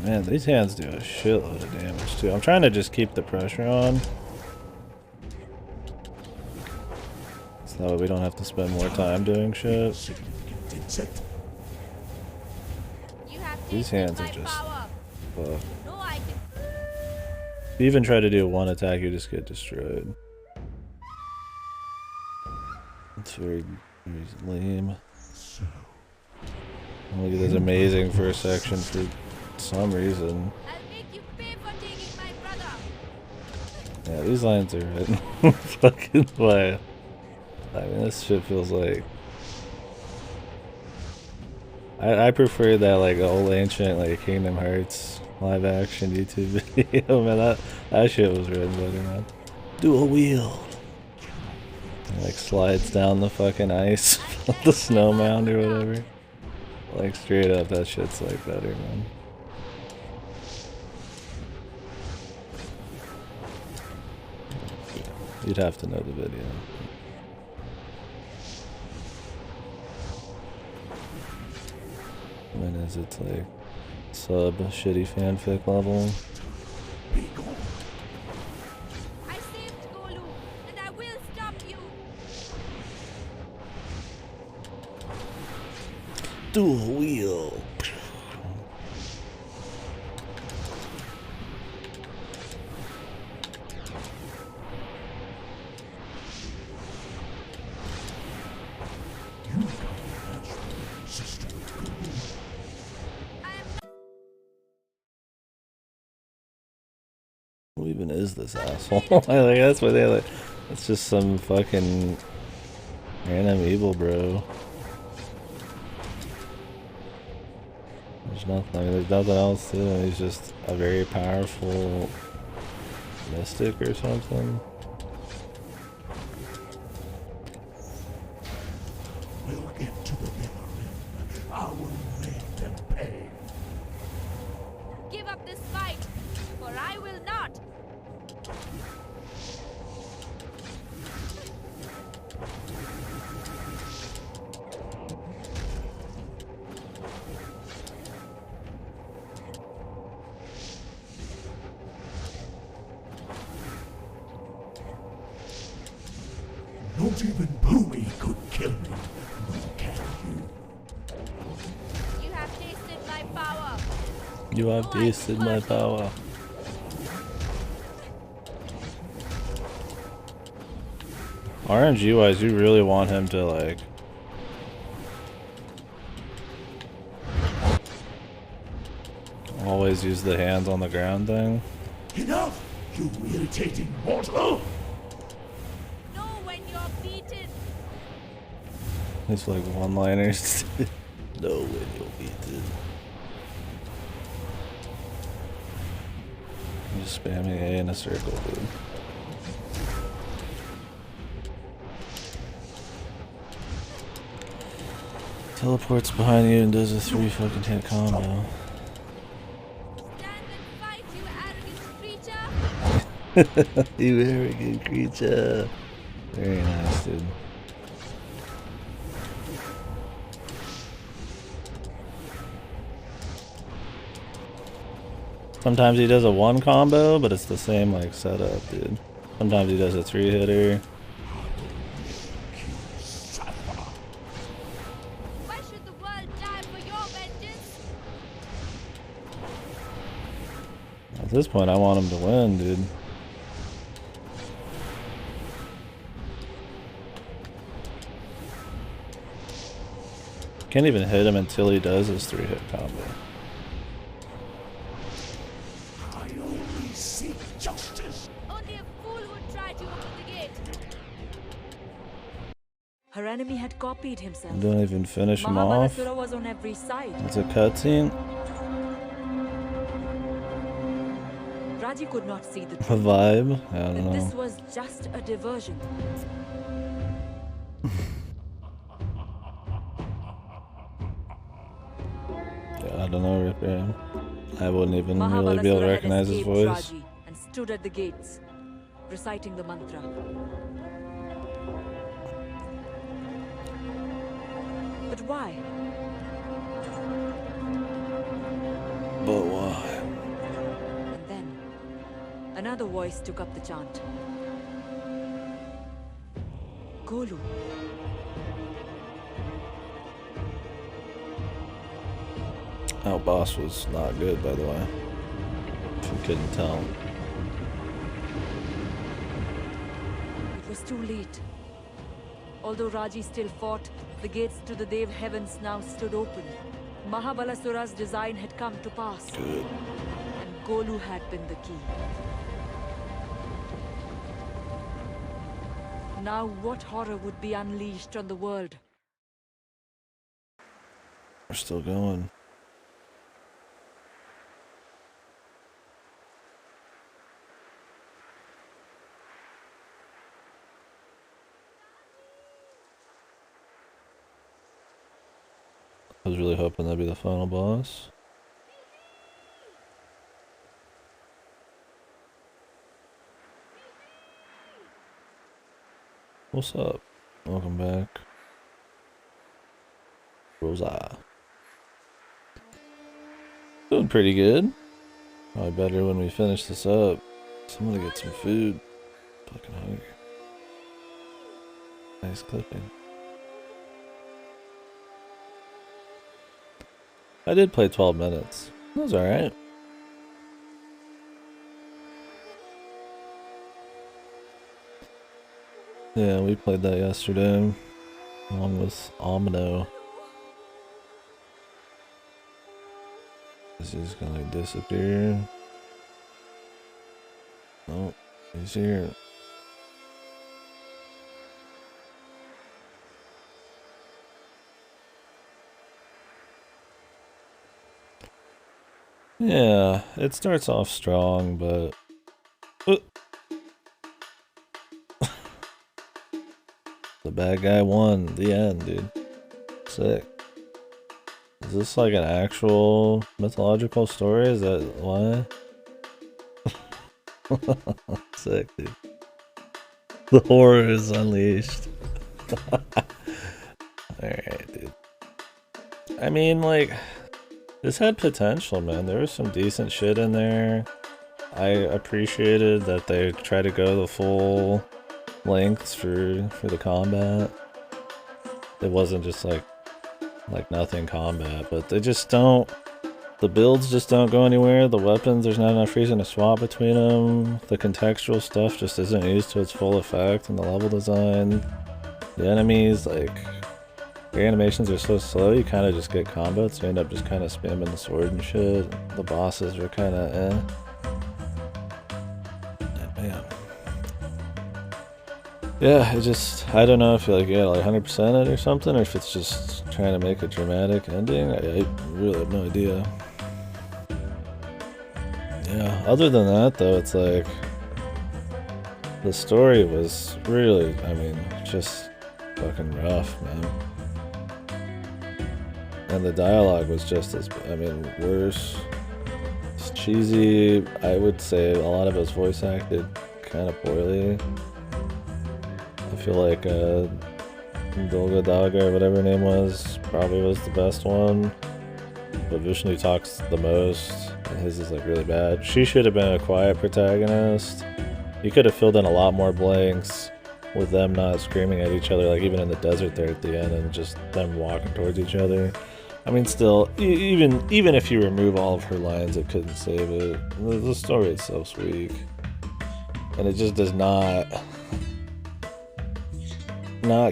A: man, these hands do a shitload of damage too. I'm trying to just keep the pressure on, so that way we don't have to spend more time doing shit.
C: Significant insect.
E: You have
A: These
E: tasted
A: hands
E: my
A: are just
E: power.
A: fuck.
E: No, I can.
A: If you even try to do one attack, you just get destroyed. It's very, very lame.
C: So,
A: Look at this amazing first section for some reason.
E: I'll make you pay for taking my brother.
A: Yeah, these lines are written fucking way. I mean, this shit feels like. I prefer that like old ancient like Kingdom Hearts live action YouTube video, man. That shit was written better, man. Dual wield. It, like slides down the fucking ice, the snow mound or whatever. Like straight up, that shit's like better, man. You'd have to know the video. When is it like sub shitty fanfic level?
C: be gone.
E: I saved Golu, and I will stop you.
A: Dual wheel.
C: You can't match me, sister.
E: I am not.
A: even is this asshole? Like, that's what they like. It's just some fucking random evil bro. There's nothing else to him. He's just a very powerful mystic or something.
C: We'll get to the Neverland. I will make them pay.
E: Give up this fight, for I will not.
C: Not even Boomy could kill me. Nor can you.
E: You have tasted my power.
A: You have tasted my power. RNG wise, you really want him to like always use the hands on the ground thing.
C: Enough, you irritating mortal!
E: Know when you're beaten.
A: It's like one-liners. No, when you'll beat it. I'm just spamming A in a circle, dude. Teleports behind you and does a 3 fucking hit combo.
E: Stand and fight, you arrogant creature.
A: You arrogant creature. Very nice, dude. Sometimes he does a 1 combo, but it's the same like setup, dude. Sometimes he does a 3-hitter.
E: Why should the world die for your vengeance?
A: At this point, I want him to win, dude. Can't even hit him until he does his 3-hit combo.
C: I only seek justice.
E: Only a fool would try to open the gate.
B: Her enemy had copied himself.
A: Don't even finish him off.
B: Mahabalasura was on every side.
A: It's a cutscene.
B: Raji could not see the
A: A
B: truth.
A: vibe. I don't
B: That this
A: know.
B: was just a diversion.
A: Yeah, I don't know, Ripper. I wouldn't even really be able to
B: Mahabalasura had
A: recognize his
B: escaped
A: voice.
B: Raji and stood at the gates, reciting the mantra. But why?
A: But why?
B: And then, another voice took up the chant. Golu.
A: Our boss was not good, by the way. If you couldn't tell.
B: It was too late. Although Raji still fought, the gates to the Dev heavens now stood open. Mahabalasura's design had come to pass.
A: Good.
B: And Golu had been the key. Now what horror would be unleashed on the world?
A: We're still going. I was really hoping that'd be the final boss. What's up? Welcome back. Rosa. Doing pretty good. Probably better when we finish this up. So I'm gonna get some food. Fucking hungry. Nice clipping. I did play 12 minutes. That was alright. Yeah, we played that yesterday, along with Omino. Is he just gonna like disappear? Oh, he's here. Yeah, it starts off strong, but the bad guy won. The end, dude. Sick. Is this like an actual mythological story? Is that why? Sick, dude. The horror is unleashed. Alright, dude. I mean, like, this had potential, man. There was some decent shit in there. I appreciated that they tried to go the full lengths for the combat. It wasn't just like nothing combat, but they just don't. The builds just don't go anywhere. The weapons, there's not enough reason to swap between them. The contextual stuff just isn't used to its full effect, and the level design. The enemies, like, your animations are so slow, you kind of just get combos, so you end up just kind of spamming the sword and shit. The bosses are kind of eh. Man. Yeah, it just, I don't know if you like 100% it or something, or if it's just trying to make a dramatic ending. I really have no idea. Yeah, other than that though, it's like, the story was really, I mean, just fucking rough, man. And the dialogue was just as, I mean, worse. It's cheesy. I would say a lot of it was voice acted kind of poorly. I feel like Dolga Daga or whatever her name was probably was the best one. But Vishnu talks the most, and his is like really bad. She should have been a quiet protagonist. You could have filled in a lot more blanks with them not screaming at each other, like even in the desert there at the end, and just them walking towards each other. I mean, still, even if you remove all of her lines, it couldn't save it. The story itself's weak, and it just does not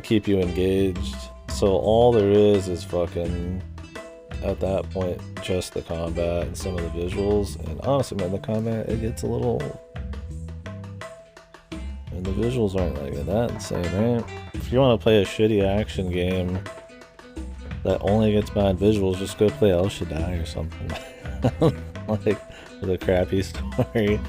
A: keep you engaged. So all there is fucking, at that point, just the combat and some of the visuals. And honestly, man, the combat, it gets a little, and the visuals aren't like that insane, right? If you want to play a shitty action game that only gets bad visuals, just go play El Shaddai or something. Like, with a crappy story.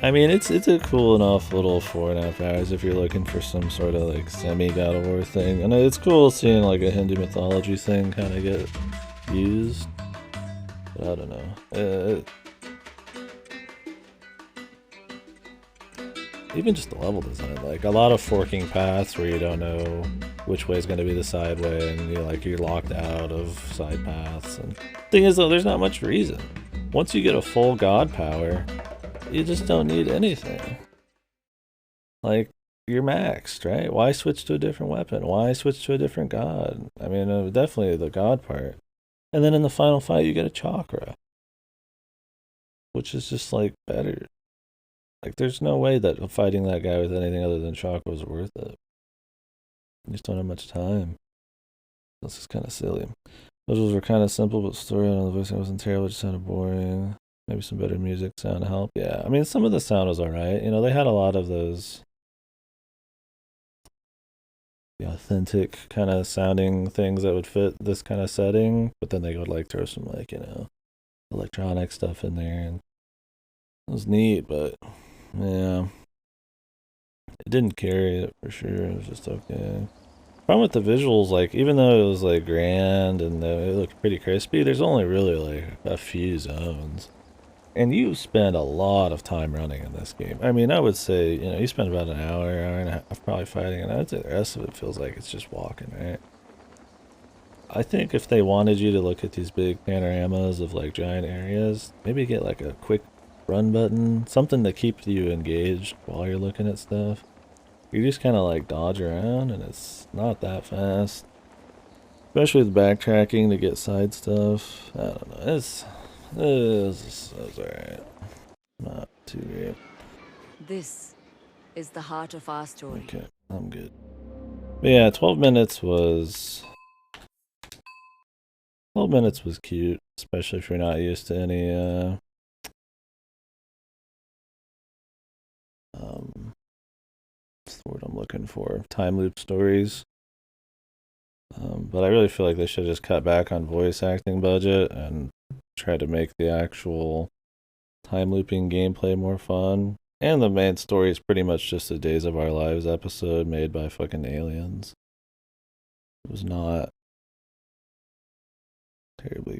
A: I mean, it's a cool enough little 4.5 hours if you're looking for some sort of like semi-God of War thing. And it's cool seeing like a Hindu mythology thing kind of get used. But I don't know. Even just the level design, like a lot of forking paths where you don't know which way is going to be the side way, and you're locked out of side paths. And thing is though, there's not much reason. Once you get a full god power, you just don't need anything. Like, you're maxed, right? Why switch to a different weapon? Why switch to a different god? I mean, definitely the god part. And then in the final fight, you get a chakra, which is just like better. Like, there's no way that fighting that guy with anything other than chakra was worth it. You just don't have much time. This is kind of silly. Visuals were kind of simple, but story on the voicing wasn't terrible. It just sounded boring. Maybe some better music sound to help. Yeah, I mean, some of the sound was alright. They had a lot of those the authentic kind of sounding things that would fit this kind of setting, but then they would like throw some like, electronic stuff in there, and it was neat, but yeah, it didn't carry it for sure. It was just okay. Problem with the visuals, like, even though it was like grand and it looked pretty crispy, there's only really like a few zones. And you spend a lot of time running in this game. I mean, I would say, you spend about an hour and a half probably fighting, and I would say the rest of it feels like it's just walking, right? I think if they wanted you to look at these big panoramas of like giant areas, maybe get like a quick run button, something to keep you engaged while you're looking at stuff. You just kind of like dodge around, and it's not that fast. Especially with backtracking to get side stuff. I don't know. It was alright. Not too great.
B: This is the heart of our story.
A: Okay, I'm good. But yeah, 12 minutes was... 12 minutes was cute, especially if you're not used to any the word I'm looking for? Time loop stories. But I really feel like they should just cut back on voice acting budget and try to make the actual time looping gameplay more fun. And the main story is pretty much just a Days of Our Lives episode made by fucking aliens. It was not terribly